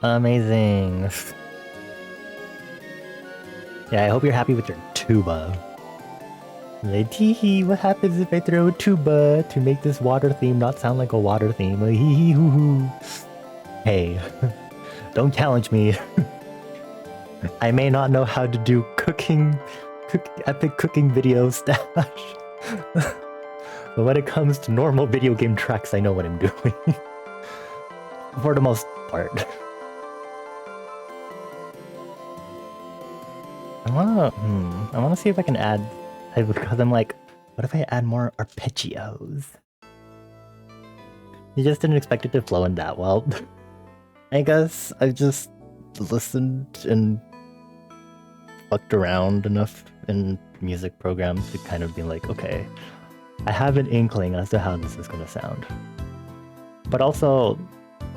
Amazing. Yeah, I hope you're happy with your tuba. Like, tee what happens if I throw a tuba to make this water theme not sound like a water theme? Like, hee hee hoo hoo. Hey, don't challenge me. I may not know how to do epic cooking videos, Stash. But when it comes to normal video game tracks, I know what I'm doing. For the most part. I wanna see if I can add, because I'm like, what if I add more arpeggios? You just didn't expect it to flow in that well. I guess I just listened and fucked around enough in music programs to kind of be like, okay, I have an inkling as to how this is gonna sound. But also,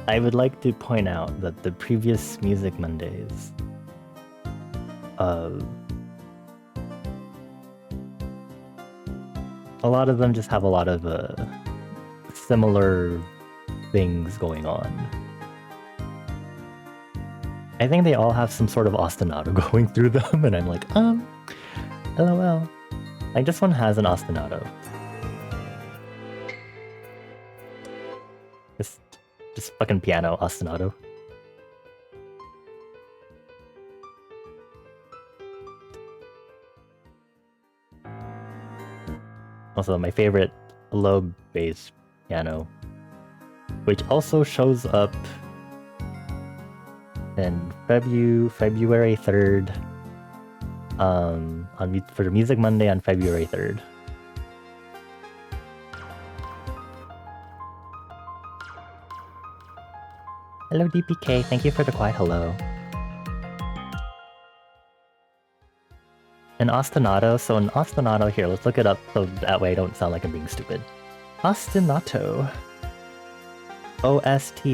I would like to point out that the previous Music Mondays, a lot of them just have a lot of similar things going on. I think they all have some sort of ostinato going through them, and I'm like, LOL. Like, this one has an ostinato. Just fucking piano ostinato. Also, my favorite low bass piano, which also shows up in February 3rd, for Music Monday on February 3rd. Hello DPK, thank you for the quiet hello. An ostinato, so an ostinato here, let's look it up so that way I don't sound like I'm being stupid. Ostinato. O-S-T-I-N-A-T-O.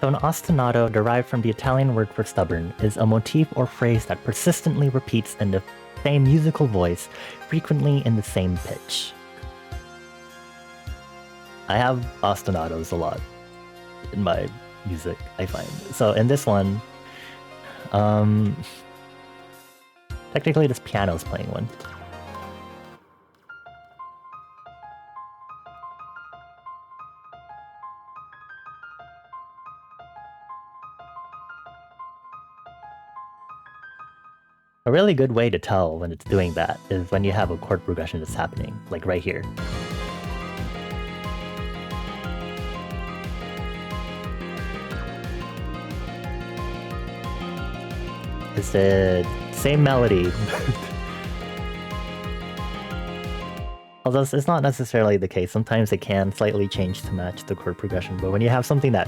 So an ostinato, derived from the Italian word for stubborn, is a motif or phrase that persistently repeats in the same musical voice, frequently in the same pitch. I have ostinatos a lot in my music, I find. So in this one, technically this piano's playing one. A really good way to tell when it's doing that is when you have a chord progression that's happening, like right here. It's the same melody. Although it's not necessarily the case. Sometimes it can slightly change to match the chord progression, but when you have something that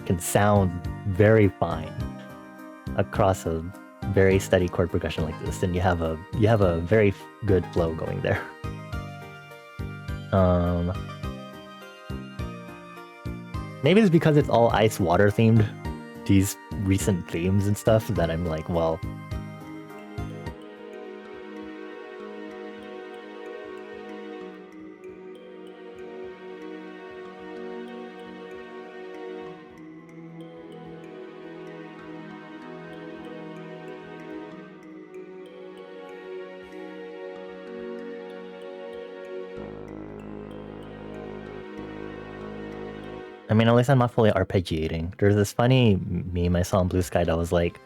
can sound very fine across a very steady chord progression like this, then you have a very good flow going there. Maybe it's because it's all ice water themed, these recent themes and stuff, that I'm like, well, I mean, at least I'm not fully arpeggiating. There's this funny meme I saw on Blue Sky that was like,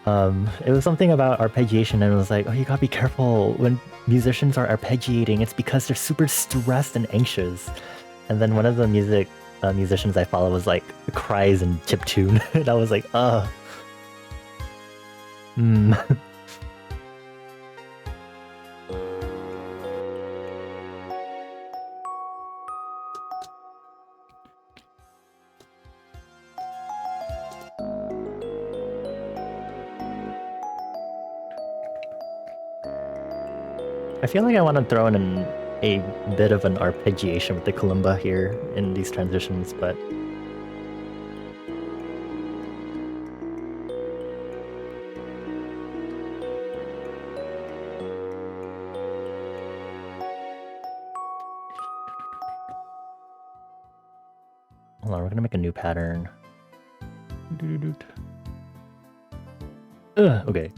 it was something about arpeggiation, and it was like, oh, you gotta be careful when musicians are arpeggiating. It's because they're super stressed and anxious. And then one of the musicians I follow was like, cries in chiptune. And I was like, I feel like I want to throw in a bit of an arpeggiation with the kalimba here in these transitions, but Hold on, we're gonna make a new pattern. Okay.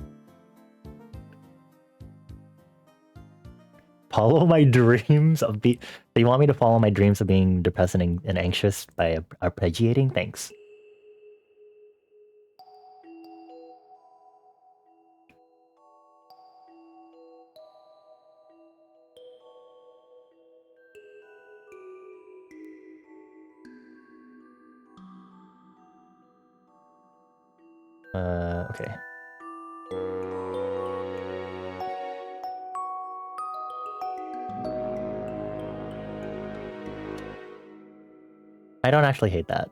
Follow my dreams of be. So you want me to follow my dreams of being depressed and anxious by arpeggiating? Thanks. Okay. I don't actually hate that.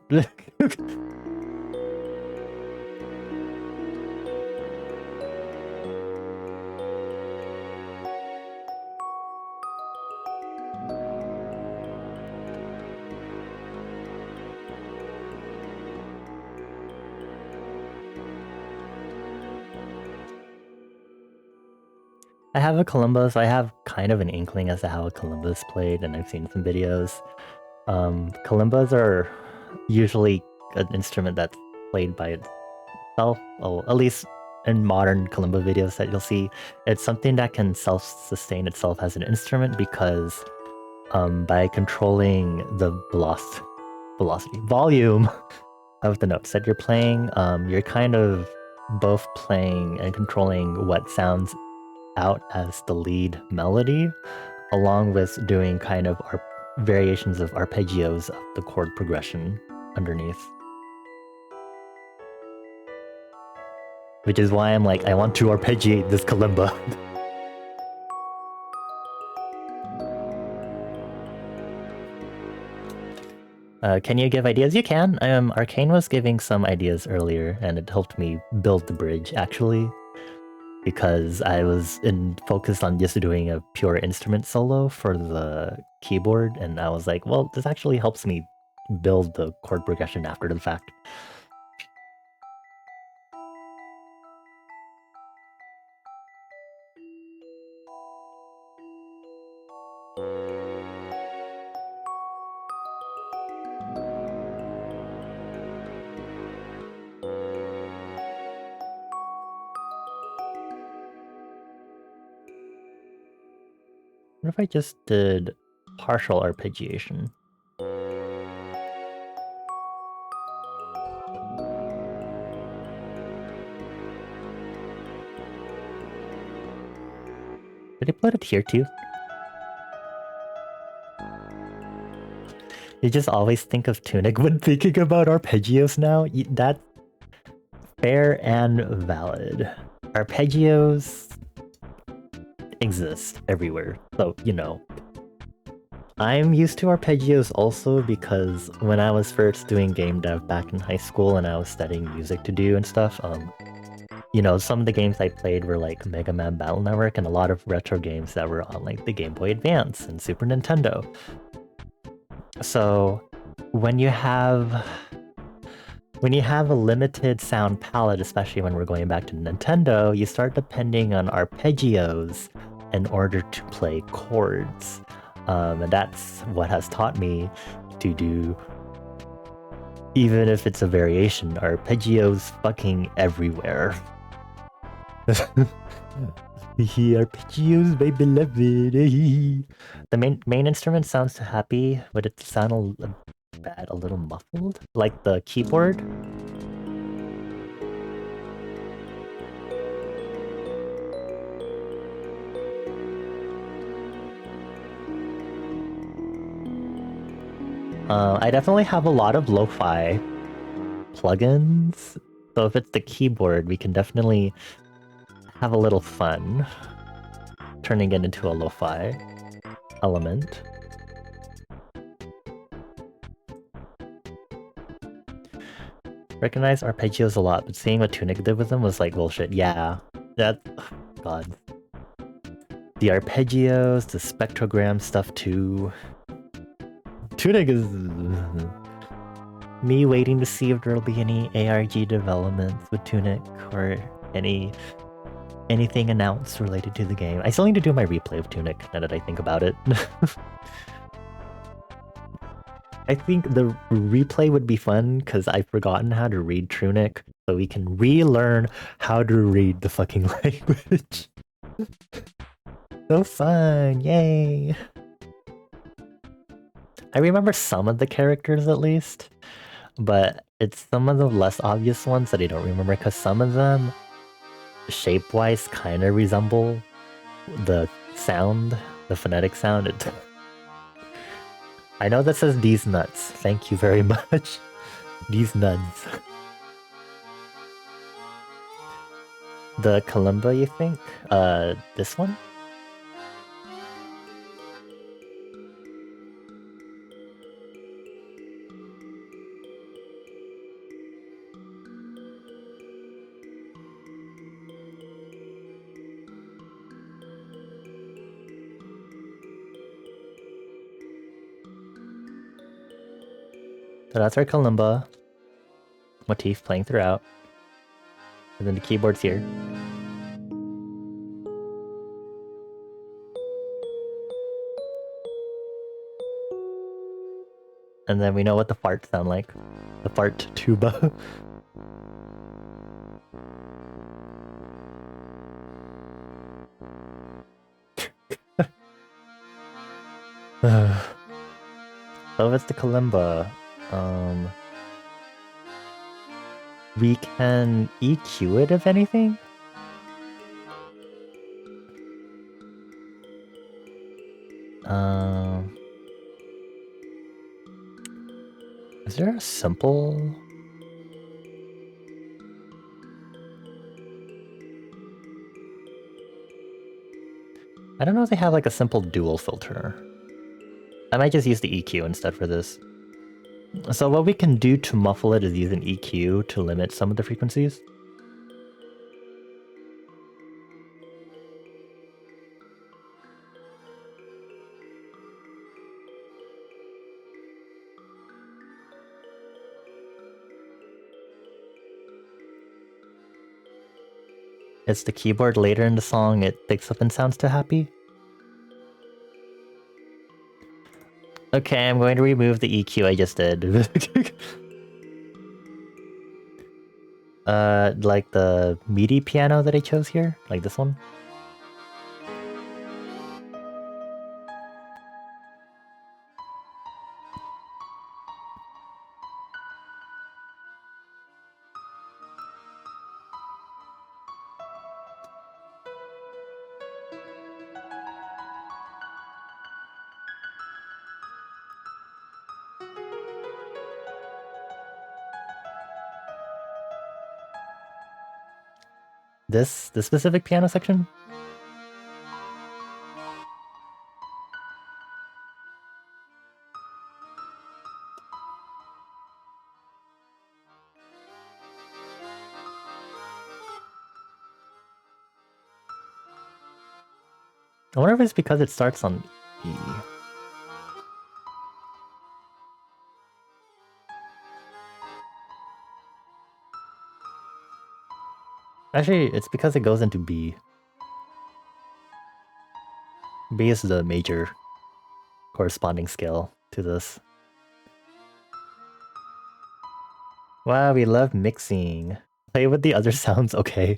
I have a kalimba, so I have kind of an inkling as to how a kalimba is played, and I've seen some videos. Kalimbas are usually an instrument that's played by itself. Oh, at least in modern kalimba videos that you'll see, it's something that can self-sustain itself as an instrument because by controlling the volume of the notes that you're playing, you're kind of both playing and controlling what sounds out as the lead melody, along with doing kind of variations of arpeggios of the chord progression underneath. Which is why I'm like, I want to arpeggiate this kalimba. Can you give ideas? You can. Arcane was giving some ideas earlier, and it helped me build the bridge, actually. Because I was focused on just doing a pure instrument solo for the keyboard, and I was like, well, this actually helps me build the chord progression after the fact. What if I just did partial arpeggiation? Did I put it here too? You just always think of Tunic when thinking about arpeggios now? That's fair and valid. Arpeggios exist everywhere, so, you know. I'm used to arpeggios also because when I was first doing game dev back in high school and I was studying music to do and stuff, you know, some of the games I played were like Mega Man Battle Network and a lot of retro games that were on like the Game Boy Advance and Super Nintendo. So when you have a limited sound palette, especially when we're going back to Nintendo, you start depending on arpeggios in order to play chords. And that's what has taught me to do, even if it's a variation, arpeggios fucking everywhere. Arpeggios, my beloved. The main instrument sounds happy, but it sounds bad, a little muffled, like the keyboard. I definitely have a lot of lo-fi plugins, so if it's the keyboard, we can definitely have a little fun turning it into a lo-fi element. Recognize arpeggios a lot, but seeing what Tunic did with them was like bullshit. Yeah, that... God. The arpeggios, the spectrogram stuff too. Tunic is... me waiting to see if there'll be any ARG developments with Tunic or anything announced related to the game. I still need to do my replay of Tunic now that I think about it. I think the replay would be fun because I've forgotten how to read Trunic, so we can relearn how to read the fucking language. So fun, yay! I remember some of the characters at least, but it's some of the less obvious ones that I don't remember because some of them, shape-wise, kind of resemble the sound, the phonetic sound. I know that says these nuts. Thank you very much. These nuts. The kalimba, you think? This one? So that's our kalimba motif playing throughout. And then the keyboard's here. And then we know what the farts sound like. The fart tuba. So it's the kalimba. We can EQ it if anything. Is there a simple? I don't know if they have like a simple dual filter. I might just use the EQ instead for this. So what we can do to muffle it is use an EQ to limit some of the frequencies. It's the keyboard later in the song, it picks up and sounds too happy. Okay, I'm going to remove the EQ I just did. Like the MIDI piano that I chose here, like this one. This specific piano section? I wonder if it's because it starts on E. Actually, it's because it goes into B. B is the major corresponding scale to this. Wow, we love mixing. Play with the other sounds, okay.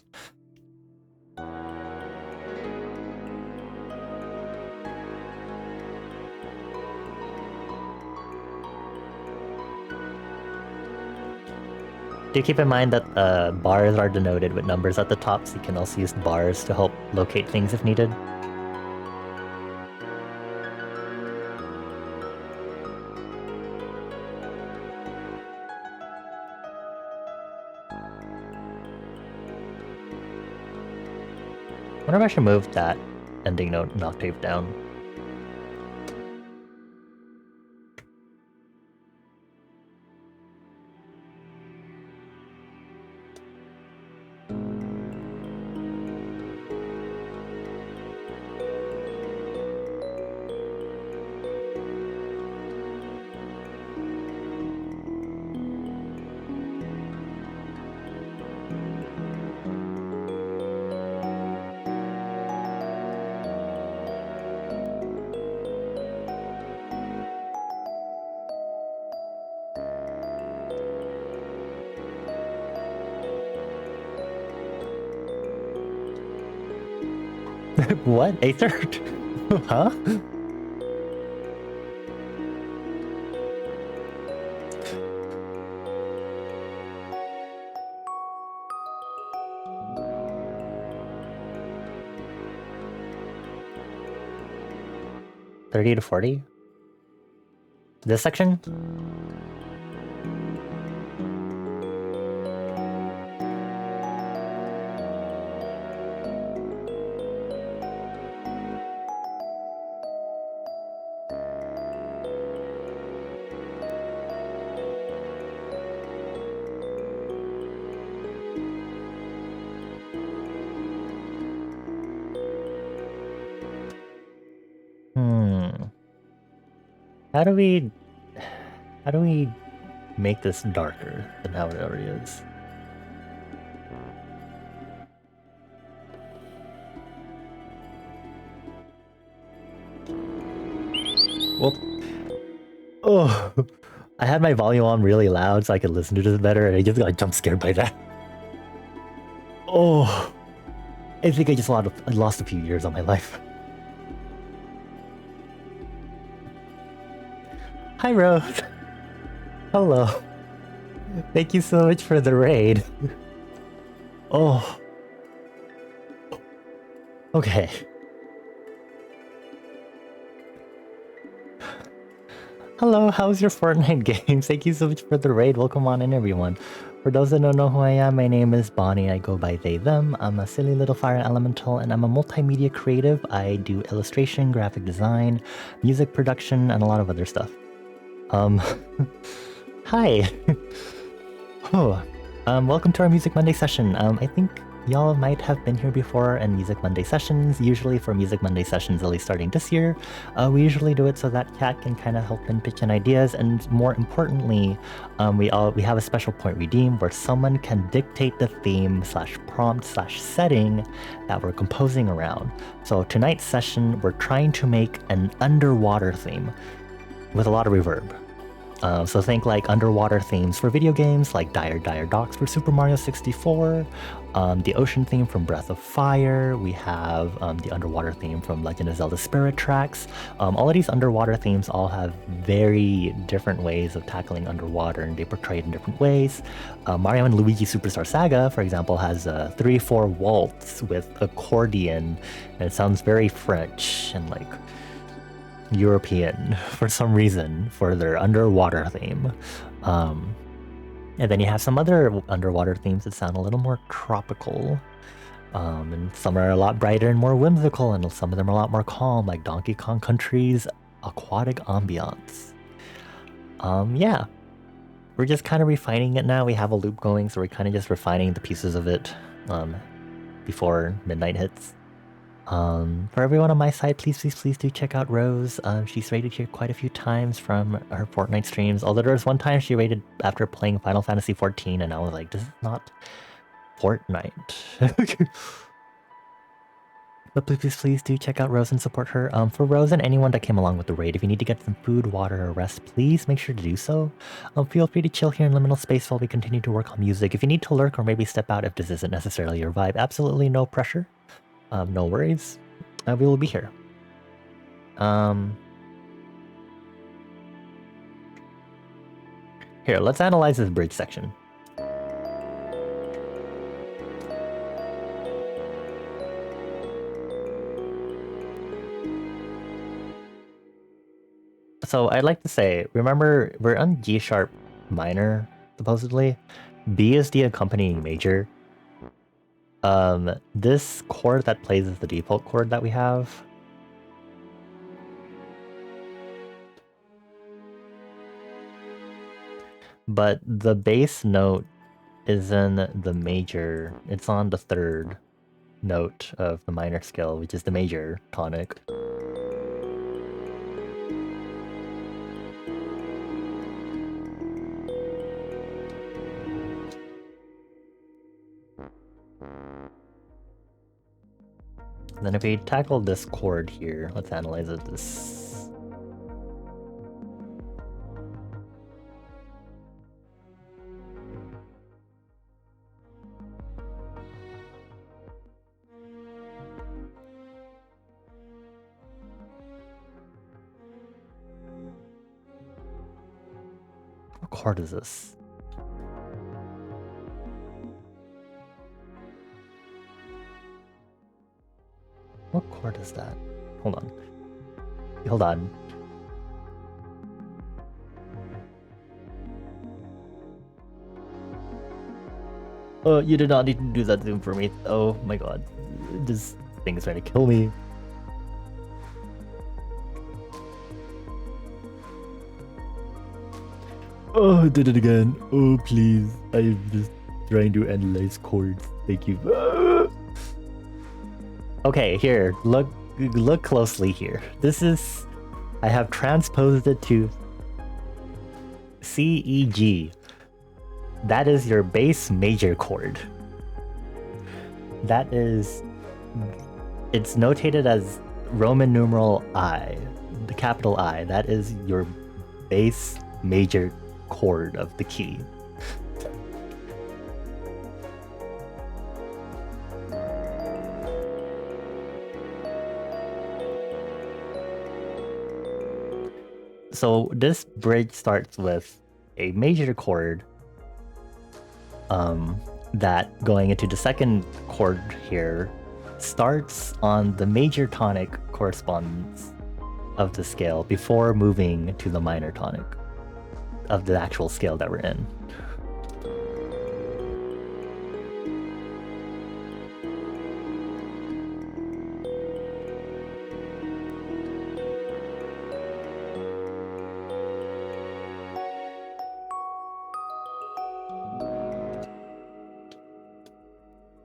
Do keep in mind that bars are denoted with numbers at the top, so you can also use bars to help locate things if needed. I wonder if I should move that ending note an octave down. What? Aether? Huh? $30 to $40? This section? How do we make this darker than how it already is? Well, oh, I had my volume on really loud so I could listen to this better, and I just got jump scared by that. Oh, I think I just lost a few years of my life. Hi, Rose. Hello. Thank you so much for the raid. Oh. Okay. Hello, how's your Fortnite game? Thank you so much for the raid. Welcome on in, everyone. For those that don't know who I am, my name is Bonnie. I go by they, them. I'm a silly little fire elemental, and I'm a multimedia creative. I do illustration, graphic design, music production, and a lot of other stuff. Hi. Oh, welcome to our Music Monday session. I think y'all might have been here before in Music Monday sessions. Usually for Music Monday sessions, at least starting this year, we usually do it so that chat can kind of help and pitch in ideas, and more importantly, we have a special point redeem where someone can dictate the theme / prompt / setting that we're composing around. So tonight's session, we're trying to make an underwater theme with a lot of reverb. So think like underwater themes for video games, like Dire Docks for Super Mario 64, the ocean theme from Breath of Fire, we have the underwater theme from Legend of Zelda Spirit Tracks. All of these underwater themes all have very different ways of tackling underwater, and they portray it in different ways. Mario and Luigi Superstar Saga, for example, has a 3/4 waltz with accordion, and it sounds very French and like European for some reason for their underwater theme. And then you have some other underwater themes that sound a little more tropical. And some are a lot brighter and more whimsical, and some of them are a lot more calm, like Donkey Kong Country's aquatic ambiance. Yeah. We're just kind of refining it now. We have a loop going, so we're kind of just refining the pieces of it before midnight hits. For everyone on my side, please do check out Rose. She's raided here quite a few times from her Fortnite streams. Although there was one time she raided after playing Final Fantasy XIV, and I was like, this is not Fortnite. But please do check out Rose and support her. For Rose and anyone that came along with the raid, if you need to get some food, water, or rest, please make sure to do so. Feel free to chill here in liminal space while we continue to work on music. If you need to lurk or maybe step out if this isn't necessarily your vibe, absolutely no pressure. No worries. We will be here. Here, let's analyze this bridge section. So I'd like to say, remember, we're on G sharp minor, supposedly. B is the accompanying major. This chord that plays is the default chord that we have. But the bass note is in the major. It's on the third note of the minor scale, which is the major tonic. And then if we tackle this chord here, let's analyze it. This. chord is this? What chord is that? Hold on. Hold on. Oh, you did not need to do that zoom for me. Oh my god. This thing is trying to kill me. Oh, I did it again. Oh, please. I'm just trying to analyze chords. Thank you. Okay, here. Look closely here. This is... I have transposed it to C, E, G. That is your bass major chord. That is... It's notated as Roman numeral I. The capital I. That is your bass major chord of the key. So this bridge starts with a major chord that going into the second chord here starts on the major tonic correspondence of the scale before moving to the minor tonic of the actual scale that we're in.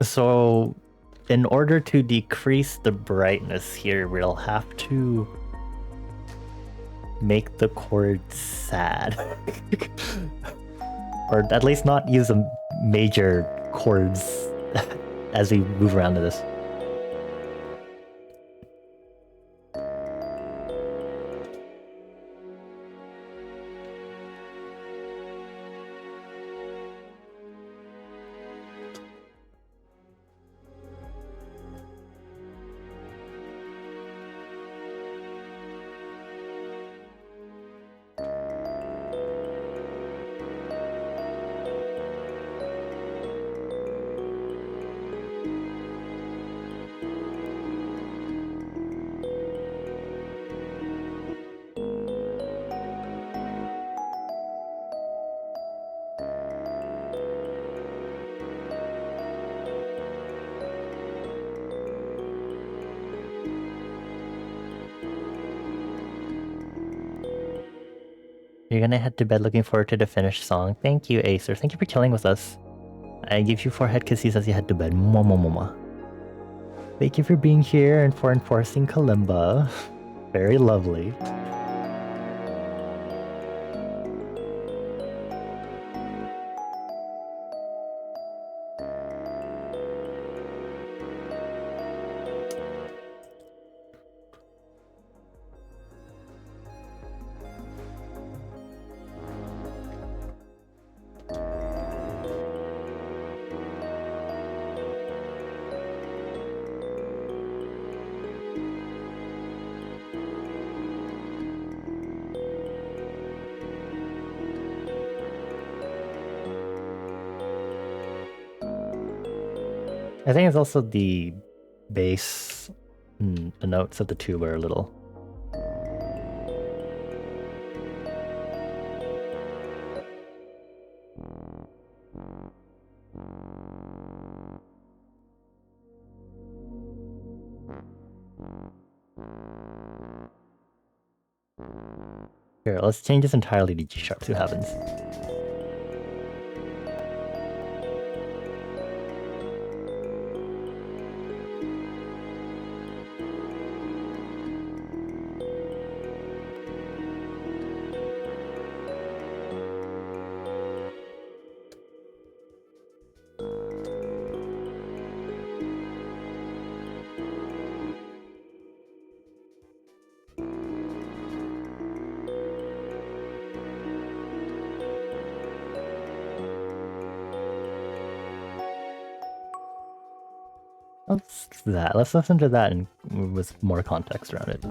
So in order to decrease the brightness here, we'll have to make the chord sad. Or at least not use a major chords as we move around to this. You're gonna head to bed looking forward to the finished song. Thank you, Acer. Thank you for chilling with us. I give you 4 head kisses as you head to bed. Mwah, mwah, mwah, mwah. Thank you for being here and for enforcing Kalimba. Very lovely. I think it's also the bass, the notes of the tuba are a little... Here, let's change this entirely to G sharp, see what happens. Let's listen to that and with more context around it.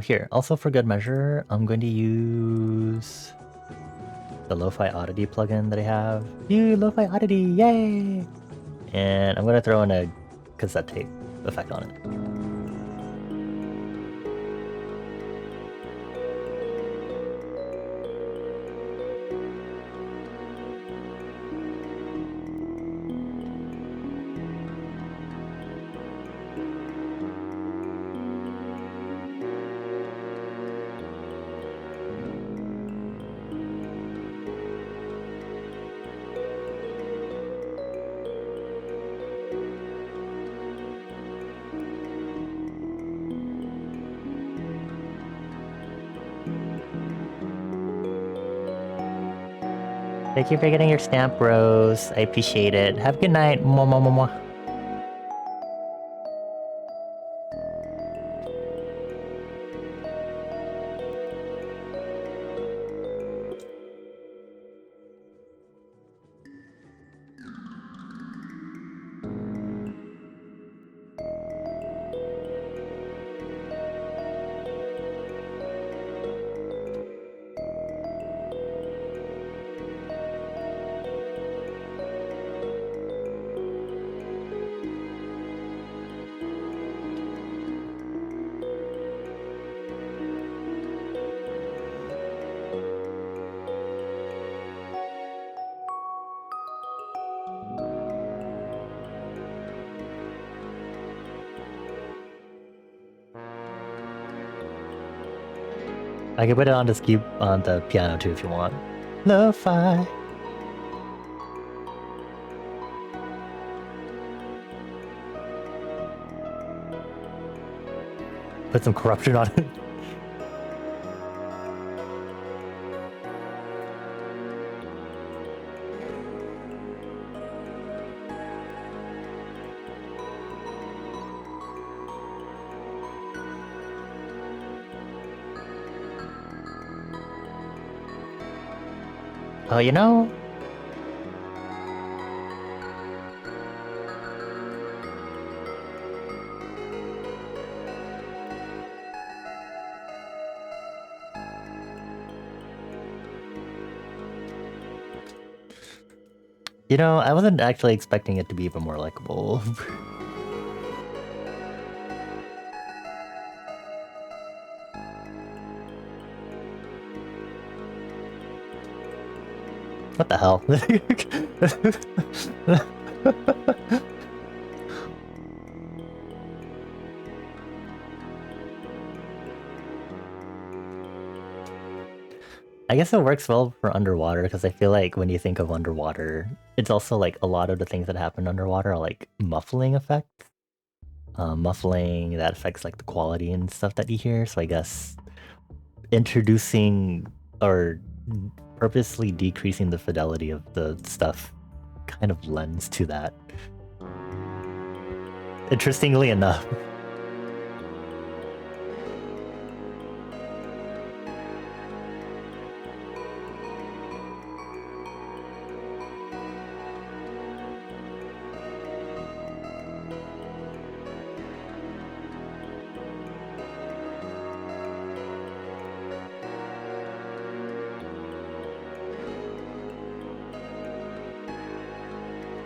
Here, also for good measure, I'm going to use the Lo-Fi Oddity plugin that I have. Lo-Fi Oddity, yay! And I'm gonna throw in a cassette tape effect on it. Thank you for getting your stamp, Rose. I appreciate it. Have a good night. Mwah, mwah, mwah, mwah. I can put it on the piano too if you want. Lo-fi. Put some corruption on it. Oh, you know? You know, I wasn't actually expecting it to be even more likable. What the hell? I guess it works well for underwater because I feel like when you think of underwater, it's also like a lot of the things that happen underwater are like muffling effects. Muffling that affects like the quality and stuff that you hear. So I guess introducing or purposely decreasing the fidelity of the stuff kind of lends to that. Interestingly enough.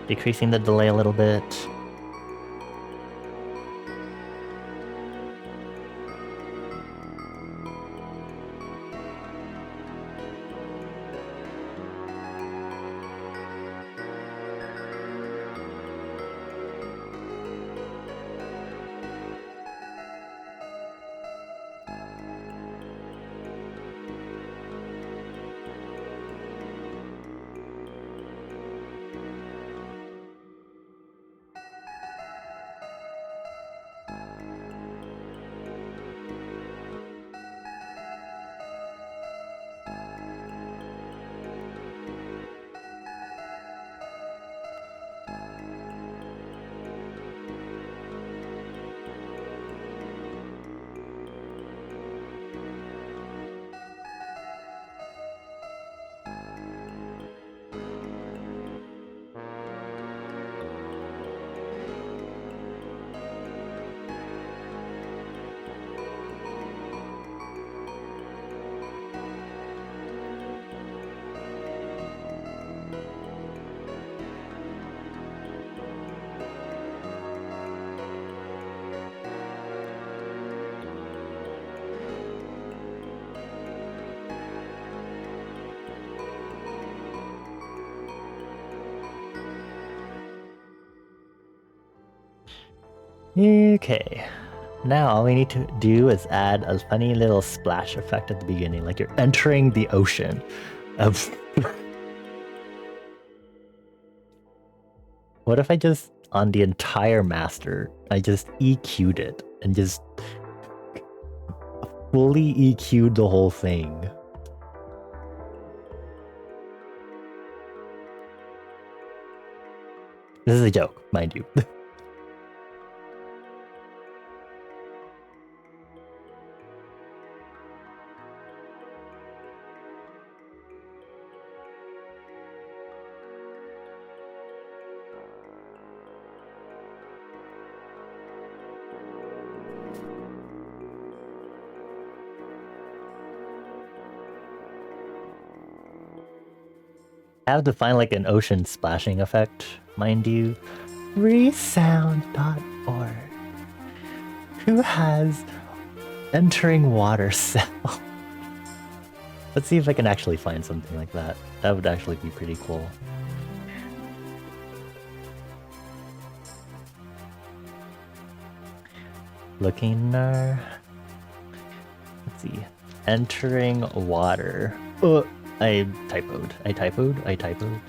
Decreasing the delay a little bit. Okay. Now all we need to do is add a funny little splash effect at the beginning, like you're entering the ocean of... What if I just, on the entire master, I just EQ'd it and just fully EQ'd the whole thing? This is a joke, mind you. I have to find like an ocean splashing effect, mind you. Resound.org. Who has entering water cell? Let's see if I can actually find something like that. That would actually be pretty cool. Looking, let's see. Entering water. I typoed.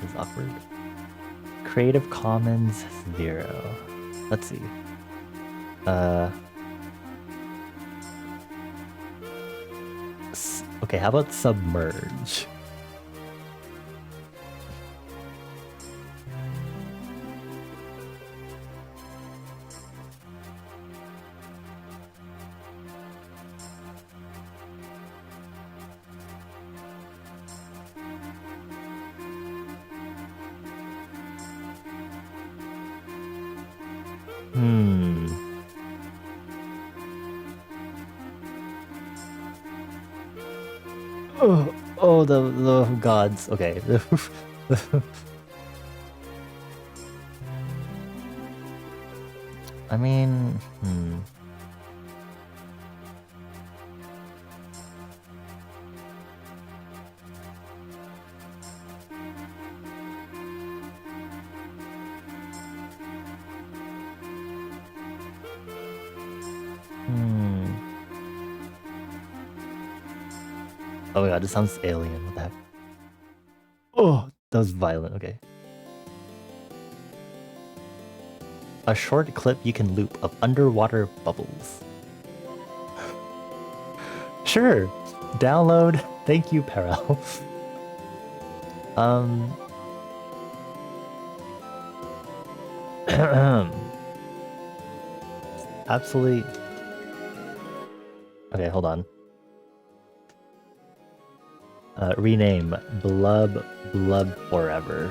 This is awkward. Creative Commons 0. Let's see. Okay, how about submerge? Oh, the gods. Okay. I mean, Oh my god, this sounds alien. What the heck? Oh, that was violent. Okay. A short clip you can loop of underwater bubbles. Sure. Download. Thank you, Perel. Absolutely. Okay, hold on. Rename Blub Forever.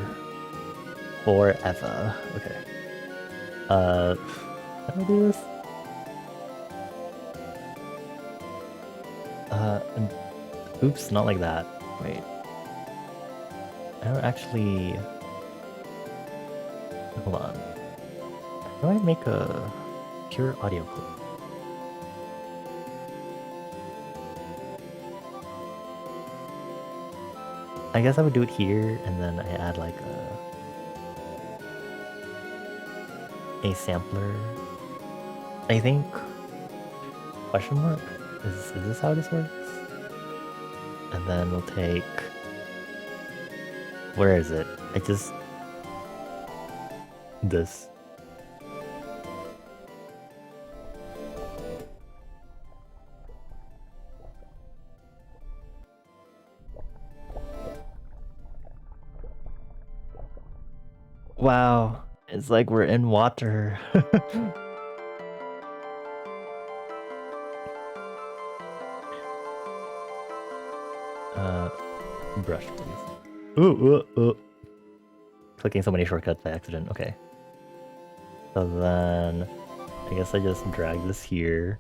Forever. Okay. How do I do this? Oops, not like that. Wait. I don't actually... Hold on. How do I make a pure audio clip? I guess I would do it here, and then I add like a sampler. I think... Question mark? Is this how this works? And then we'll take... Where is it? I just... This. Wow, it's like we're in water. Brush, please. Ooh. Clicking so many shortcuts by accident. Okay. So then, I guess I just drag this here.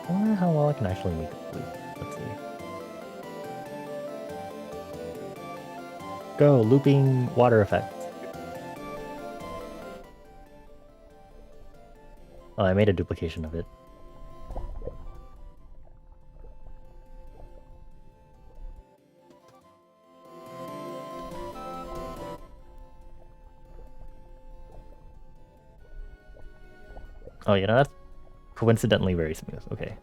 I wonder how well I can actually make it blue. Let's see. Go, looping water effect. Oh, I made a duplication of it. Oh, you know, that's coincidentally very smooth. Okay.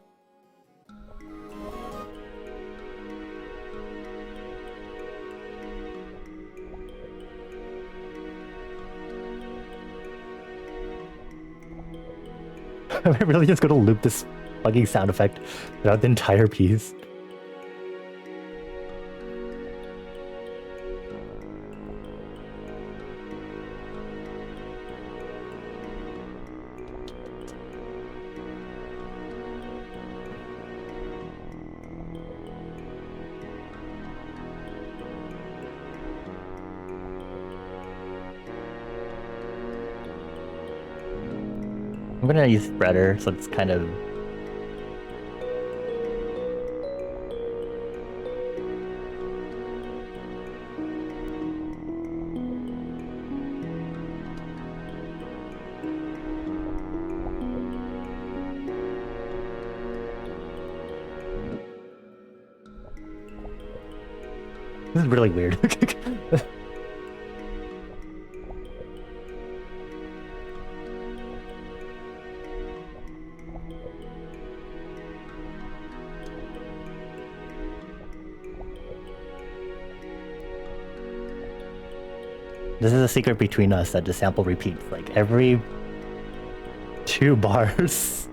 Am I really just gonna loop this fucking sound effect throughout the entire piece? I'm gonna use spreader, so it's kind of... This is really weird. This is a secret between us that the sample repeats like every 2 bars.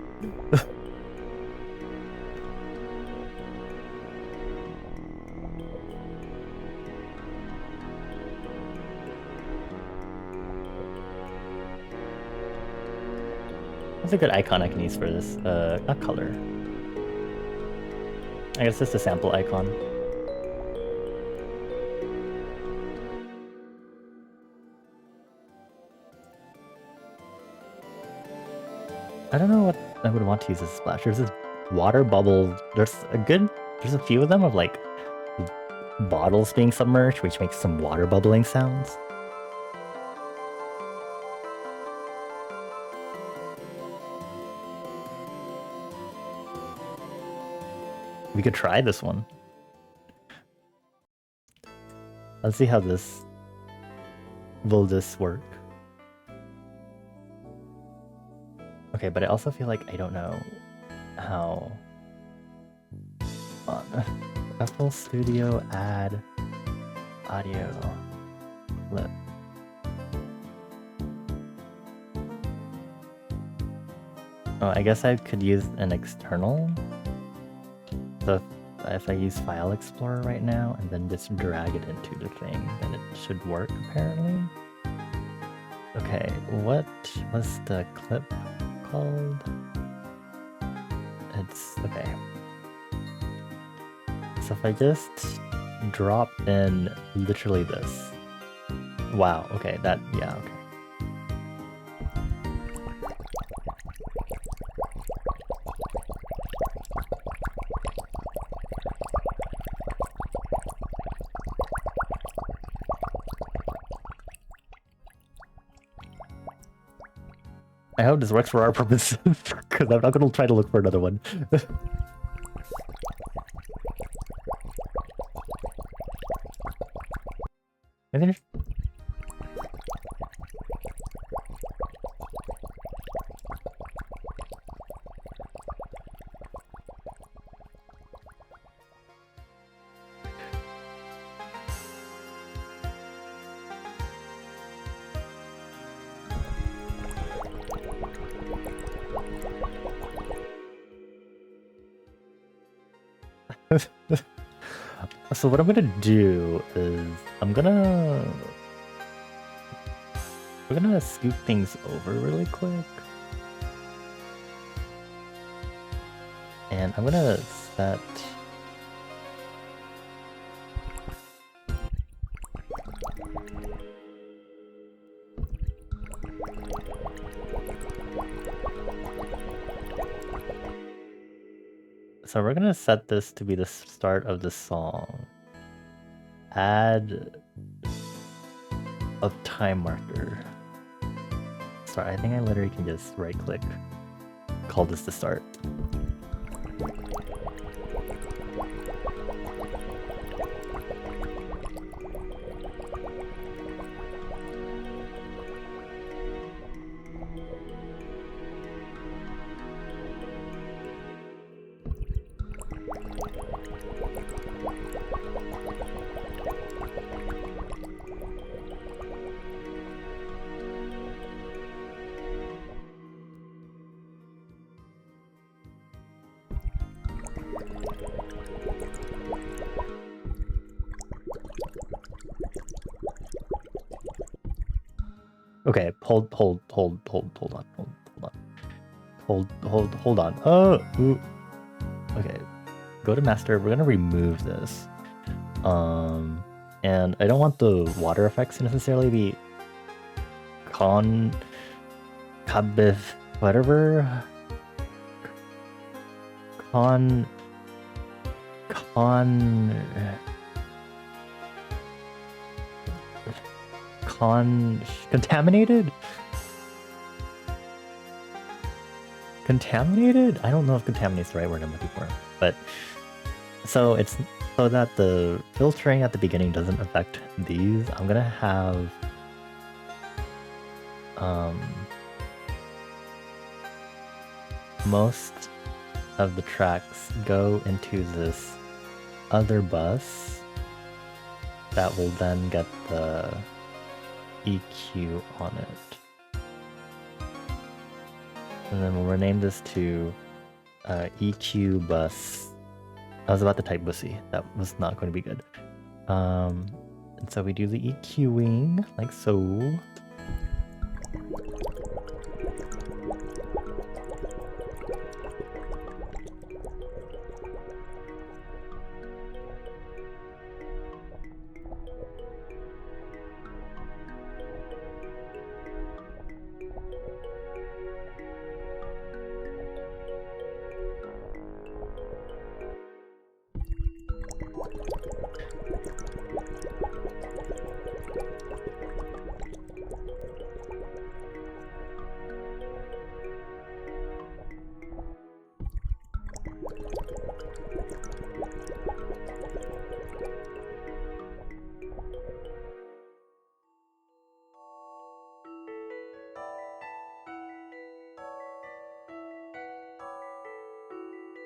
What's a good icon I can use for this? Not color. I guess just a sample icon. I don't know what I would want to use as a splash. There's this water bubble. There's a few of them of like bottles being submerged, which makes some water bubbling sounds. We could try this one. Let's see how will this work. Okay, but I also feel like I don't know how... FL Studio, add audio clip. Oh, I guess I could use an external. So if I use File Explorer right now and then just drag it into the thing, then it should work apparently. Okay, what was the clip called? It's okay. So if I just drop in literally this. Wow, okay, yeah, okay. I hope this works for our purposes, because I'm not going to try to look for another one. So what I'm gonna do is we're gonna scoop things over really quick, and I'm gonna set So we're gonna set this to be the start of the song. Add a time marker. Sorry, I think I literally can just right click call this the start. Okay, hold on. Oh, ooh. Okay, go to master. We're gonna remove this. And I don't want the water effects to necessarily be whatever. Contaminated? Contaminated? I don't know if contaminate is the right word I'm looking for, but so it's so that the filtering at the beginning doesn't affect these. I'm gonna have most of the tracks go into this other bus that will then get the EQ on it. And then we'll rename this to EQ bus. I was about to type bussy. That was not going to be good. And so we do the EQing like so.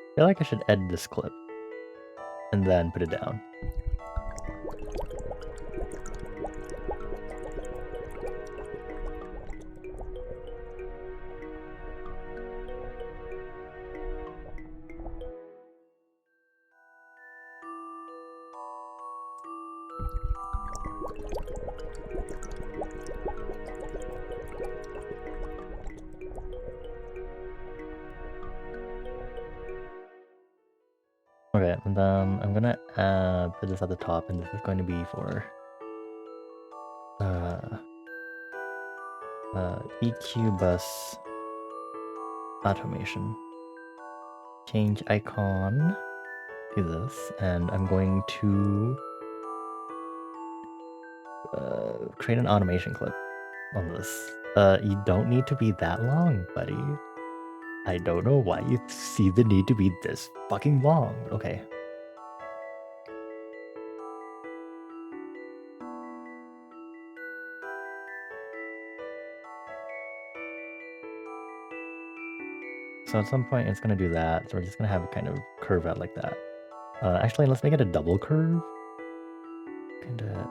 I feel like I should edit this clip and then put it down. Okay, and then I'm gonna put this at the top, and this is going to be for EQ bus automation. Change icon to this, and I'm going to create an automation clip on this. You don't need to be that long, buddy. I don't know why you see the need to be this fucking long. Okay. So at some point it's gonna do that, so we're just gonna have it kind of curve out like that. Actually, let's make it a double curve. Kinda,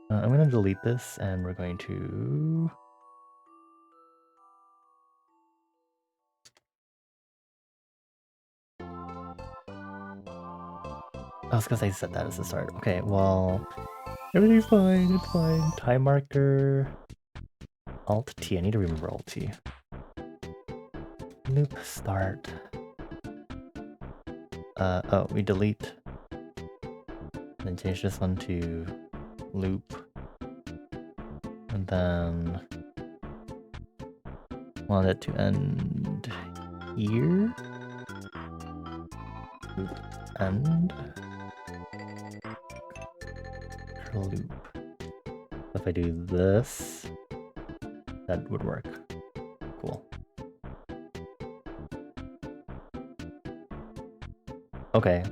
I'm gonna delete this, and we're going to... Oh, it's because I said that as the start. Okay, well, everything's fine, it's fine. Time marker, Alt T. I need to remember Alt T. Loop start. Oh, we delete. Then change this one to loop. And then want it to end here. Loop end. Loop. If I do this, that would work. Cool. Okay.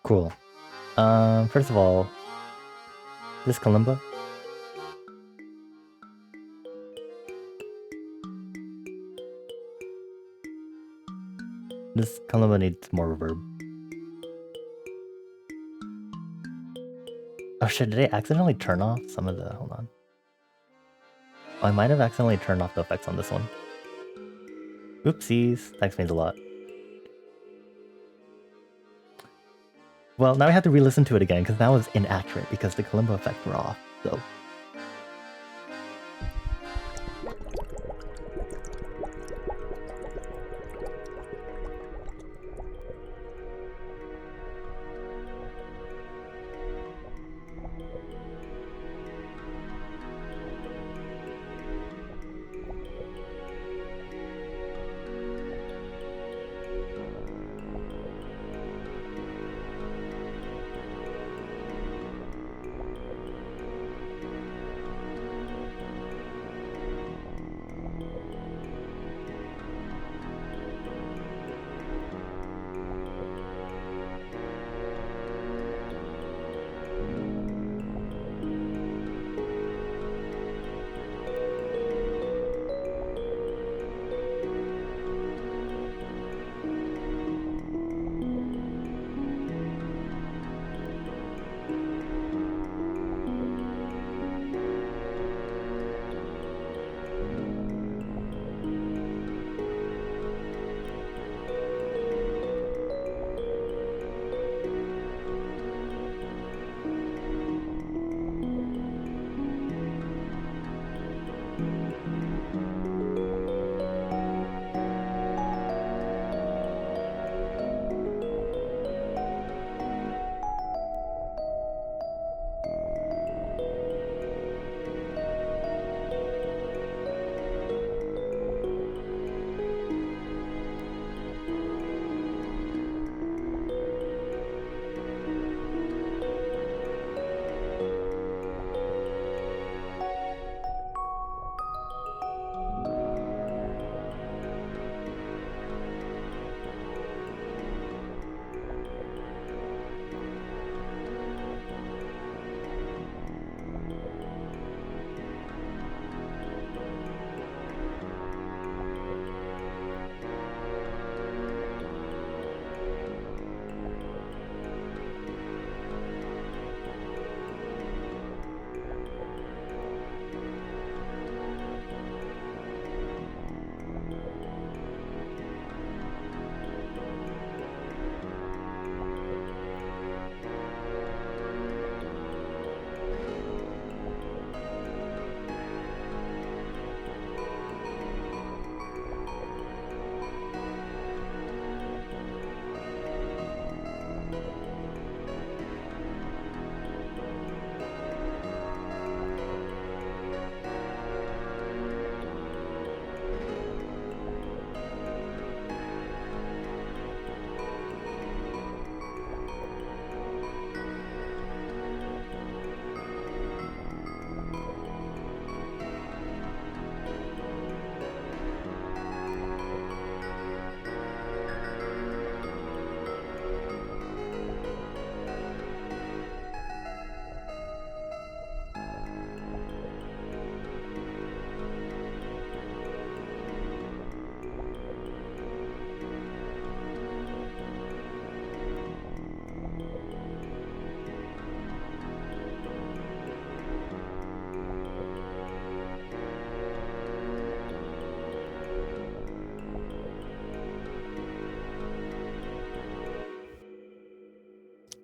Cool. First of all, this kalimba. This kalimba needs more reverb. Oh shit, did I accidentally turn off some of the... Hold on. Oh, I might have accidentally turned off the effects on this one. Oopsies. Thanks means a lot. Well, now I have to re-listen to it again, because that was inaccurate, because the kalimba effects were off, so...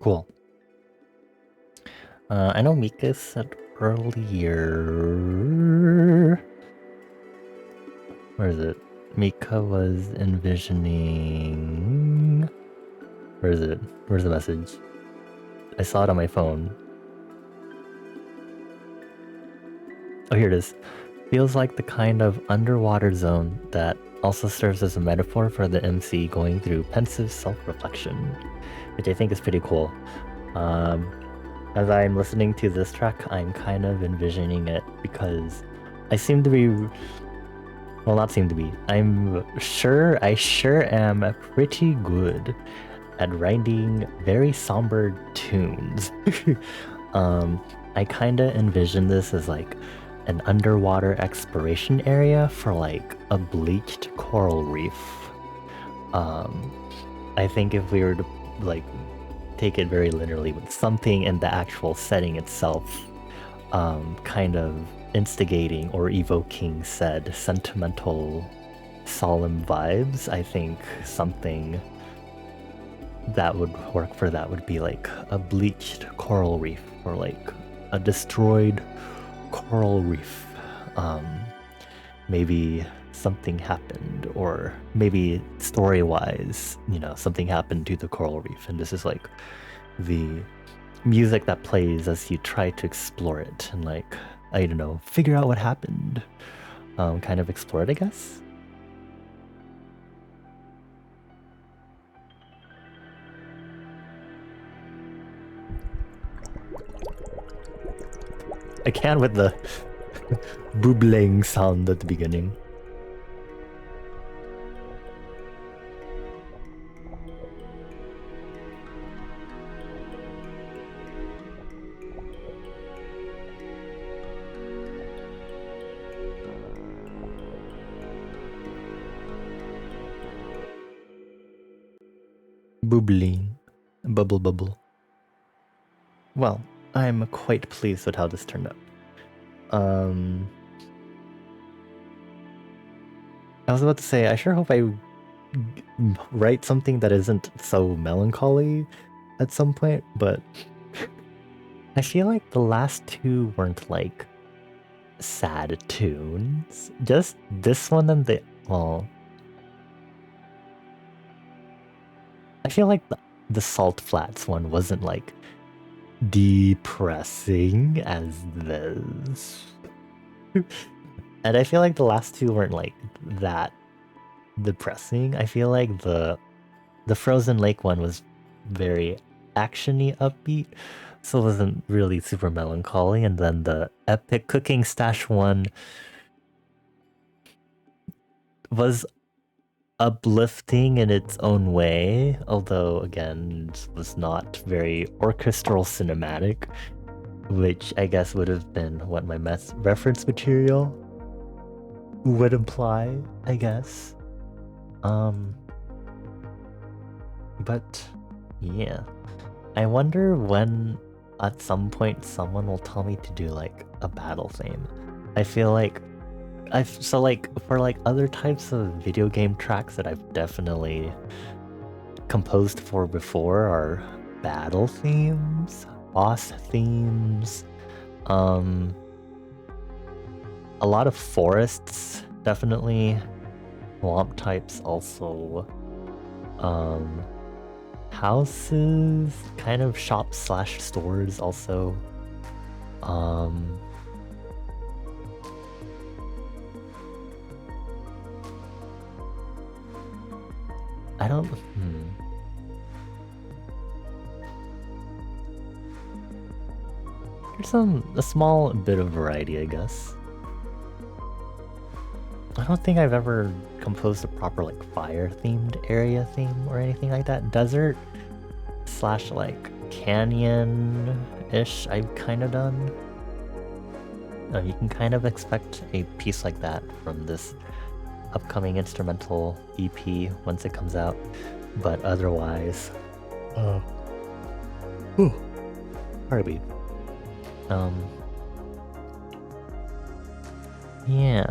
Cool. I know Mika said earlier... Where is it? Mika was envisioning... Where is it? Where's the message? I saw it on my phone. Oh, here it is. Feels like the kind of underwater zone that also serves as a metaphor for the MC going through pensive self-reflection, which I think is pretty cool. As I'm listening to this track, I'm kind of envisioning it because I seem to be... Well, not seem to be. I sure am pretty good at writing very somber tunes. I kinda envision this as like an underwater exploration area for like a bleached coral reef. I think if we were to like take it very literally with something in the actual setting itself, kind of instigating or evoking said sentimental, solemn vibes, I think something that would work for that would be like a bleached coral reef or like a destroyed coral reef. Maybe something happened, or maybe story-wise, you know, something happened to the coral reef, and this is like the music that plays as you try to explore it and like, I don't know, figure out what happened. Kind of explore it, I guess. I can with the boobling sound at the beginning. Boobling. Bubble bubble. Well, I'm quite pleased with how this turned out. I was about to say, I sure hope I write something that isn't so melancholy at some point, but I feel like the last two weren't like sad tunes. Just this one and well, I feel like the Salt Flats one wasn't like depressing as this. And I feel like the last two weren't like that depressing. I feel like the Frozen Lake one was very actiony, upbeat, so it wasn't really super melancholy. And then the Epic Cooking Stash one was uplifting in its own way, although again, it was not very orchestral cinematic, which I guess would have been what my reference material would imply, I guess. But yeah, I wonder when at some point someone will tell me to do like a battle theme. I feel like so like for like other types of video game tracks that I've definitely composed for before are battle themes, boss themes, a lot of forests, definitely, swamp types also, houses, kind of shops slash stores also, I don't, There's a small bit of variety, I guess. I don't think I've ever composed a proper like fire-themed area theme or anything like that. Desert slash like canyon-ish I've kind of done. You can kind of expect a piece like that from this upcoming instrumental EP once it comes out, but otherwise, Harby. Yeah.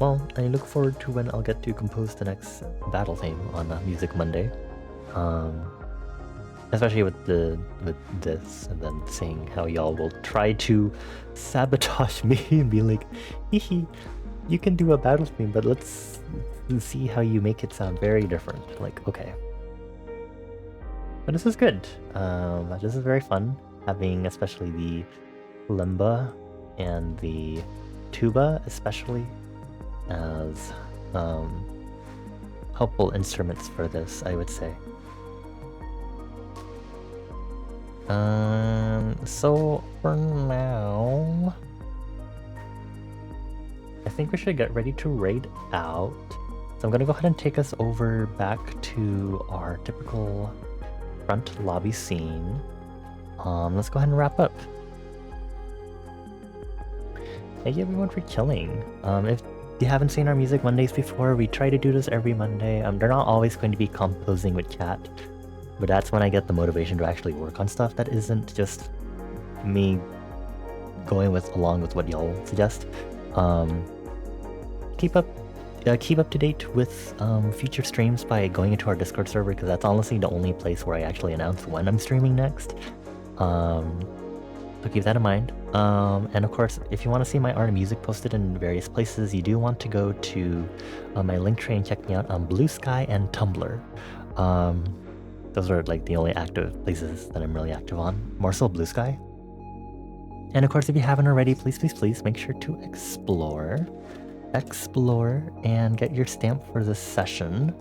well, I look forward to when I'll get to compose the next battle theme on Music Monday. Especially with this, and then seeing how y'all will try to sabotage me and be like, hee, you can do a battle theme, but let's see how you make it sound very different. Like, okay. But this is good. This is very fun, having especially the limba and the tuba especially as helpful instruments for this, I would say. So for now, I think we should get ready to raid out. So I'm gonna go ahead and take us over back to our typical front lobby scene. Let's go ahead and wrap up. Thank you everyone for chilling. If you haven't seen our Music Mondays before, we try to do this every Monday. They're not always going to be composing with chat, but that's when I get the motivation to actually work on stuff that isn't just me going along with what y'all suggest. Keep up to date with future streams by going into our Discord server, because that's honestly the only place where I actually announce when I'm streaming next. So keep that in mind. And of course, if you want to see my art and music posted in various places, you do want to go to my link tree and check me out on Blue Sky and Tumblr. Those are like the only active places that I'm really active on. More so Blue Sky. And of course, if you haven't already, please make sure to explore and get your stamp for this session.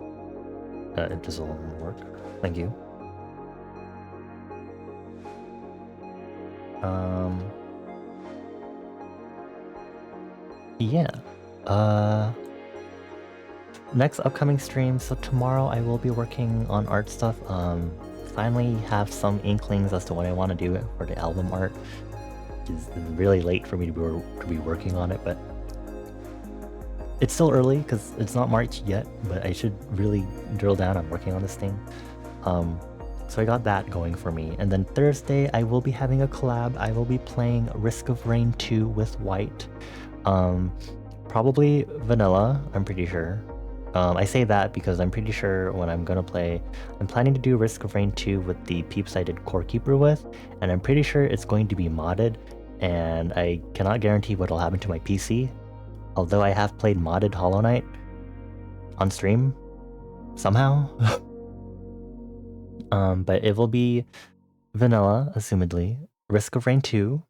It does all work. Thank you. Yeah. Next upcoming stream, so tomorrow I will be working on art stuff. Finally have some inklings as to what I want to do for the album art. It's really late for me to be working on it, but it's still early because it's not March yet, but I should really drill down on working on this thing. So I got that going for me. And then Thursday, I will be having a collab. I will be playing Risk of Rain 2 with White. Probably vanilla, I'm pretty sure. I say that because I'm pretty sure when I'm gonna play, I'm planning to do Risk of Rain 2 with the peeps I did Core Keeper with, and I'm pretty sure it's going to be modded, and I cannot guarantee what'll happen to my PC. Although I have played modded Hollow Knight on stream, somehow. But it will be vanilla, assumedly. Risk of Rain 2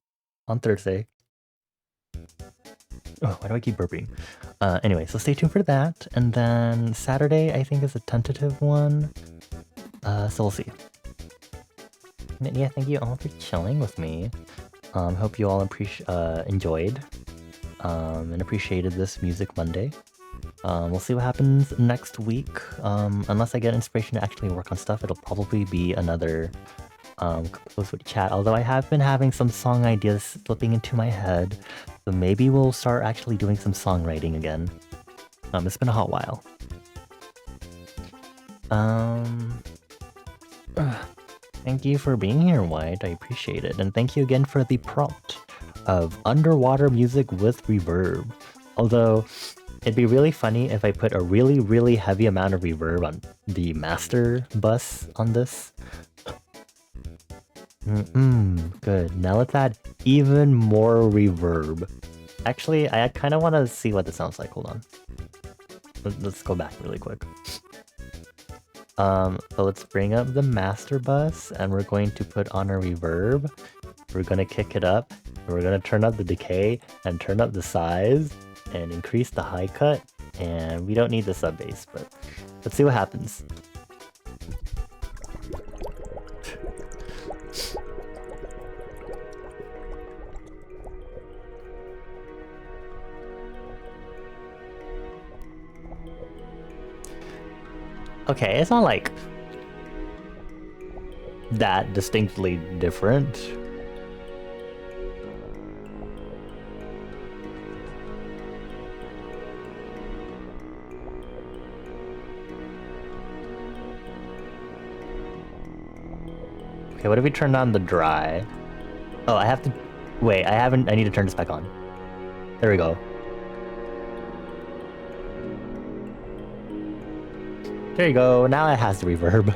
on Thursday. Oh, why do I keep burping? Anyway, so stay tuned for that. And then Saturday, I think, is a tentative one. So we'll see. And yeah, thank you all for chilling with me. Hope you all enjoyed and appreciated this Music Monday. We'll see what happens next week. Unless I get inspiration to actually work on stuff, it'll probably be another compose with chat. Although I have been having some song ideas slipping into my head, so maybe we'll start actually doing some songwriting again. It's been a hot while. Thank you for being here, White. I appreciate it, and thank you again for the prompt of underwater music with reverb. Although it'd be really funny if I put a really heavy amount of reverb on the master bus on this. Good. Now let's add even more reverb. Actually, I kind of want to see what this sounds like. Hold on. Let's go back really quick. So let's bring up the master bus, and we're going to put on a reverb. We're going to kick it up. We're going to turn up the decay and turn up the size and increase the high cut. And we don't need the sub bass, but let's see what happens. Okay, it's not like that distinctly different. Okay, what if we turn on the dry? Oh, I have to... Wait, I need to turn this back on. There we go. There you go, now it has the reverb.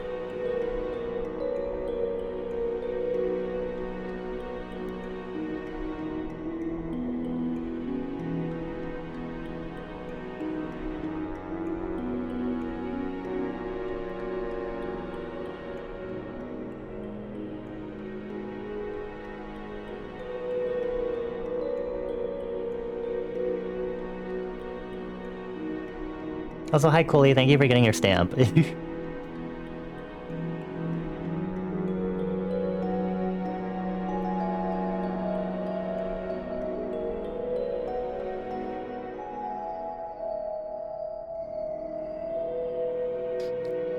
Also, hi Coley, thank you for getting your stamp.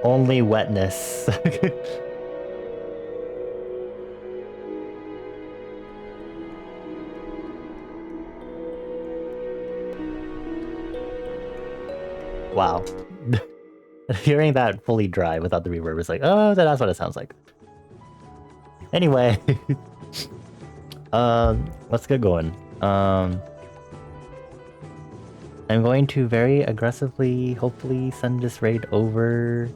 Only wetness. Wow. Hearing that fully dry without the reverb is like, oh, that's what it sounds like. Anyway. Let's get going. I'm going to very aggressively, hopefully, send this raid over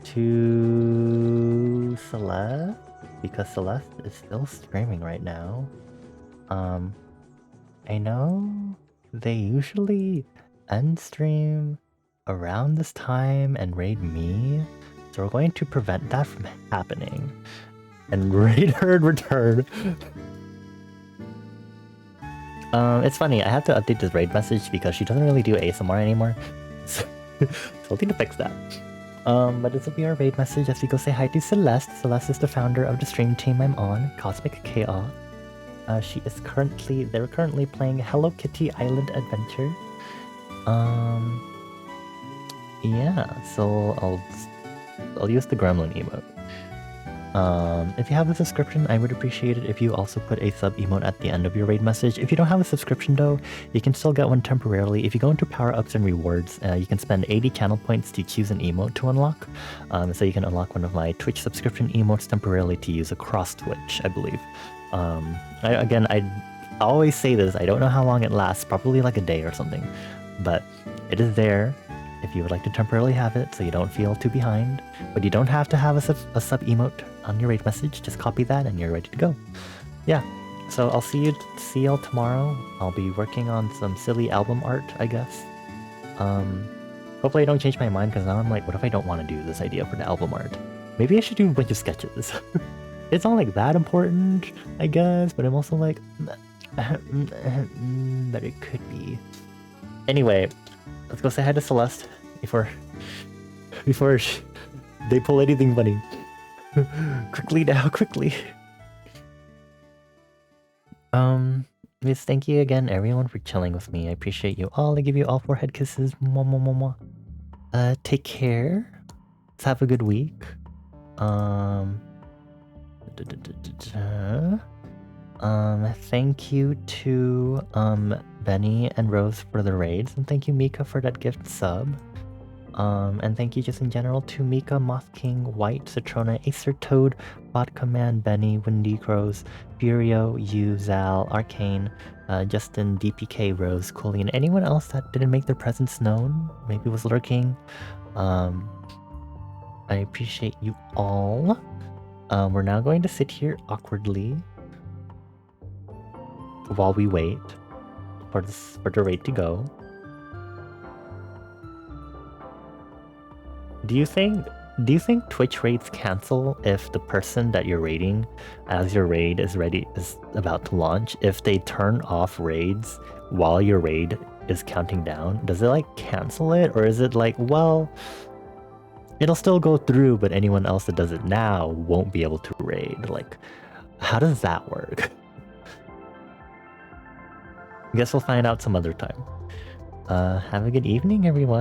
to Celeste, because Celeste is still streaming right now. I know they usually end stream around this time and raid me, so we're going to prevent that from happening and raid her in return. It's funny, I have to update this raid message because she doesn't really do ASMR anymore, so I'll need to fix that. But this will be our raid message as we go say hi to Celeste. Celeste is the founder of the stream team I'm on, Cosmic Chaos. They're currently playing Hello Kitty Island Adventure. Yeah, so I'll use the Gremlin emote. If you have a subscription, I would appreciate it if you also put a sub emote at the end of your raid message. If you don't have a subscription though, you can still get one temporarily. If you go into power-ups and rewards, you can spend 80 channel points to choose an emote to unlock. So you can unlock one of my Twitch subscription emotes temporarily to use across Twitch, I believe. I always say this, I don't know how long it lasts, probably like a day or something. But it is there if you would like to temporarily have it so you don't feel too behind. But you don't have to have a sub emote on your raid message, just copy that and you're ready to go. Yeah, so I'll see y'all tomorrow. I'll be working on some silly album art, I guess. Hopefully I don't change my mind, because now I'm like, what if I don't want to do this idea for the album art? Maybe I should do a bunch of sketches. It's not like that important, I guess, but I'm also like, but it could be. Anyway, let's go say hi to Celeste before they pull anything funny. Quickly now, quickly. Miss, thank you again, everyone, for chilling with me. I appreciate you all. I give you all 4 head kisses. Mwah, mwah, mwah, mwah. Take care. Let's have a good week. Thank you to Benny and Rose for the raids, and thank you Mika for that gift sub. And thank you just in general to Mika, Moth King, White, Citrona, Acer Toad, Vodka Man, Benny, Windy Crows, Furio, you, Zal, Arcane, Justin, DPK, Rose, Cooley, and anyone else that didn't make their presence known, maybe was lurking. I appreciate you all. We're now going to sit here awkwardly while we wait for the raid to go. Do you think Twitch raids cancel if the person that you're raiding as your raid is about to launch, if they turn off raids while your raid is counting down? Does it like cancel it, or is it like, well, it'll still go through, but anyone else that does it now won't be able to raid? Like, how does that work? I guess we'll find out some other time. Have a good evening, everyone.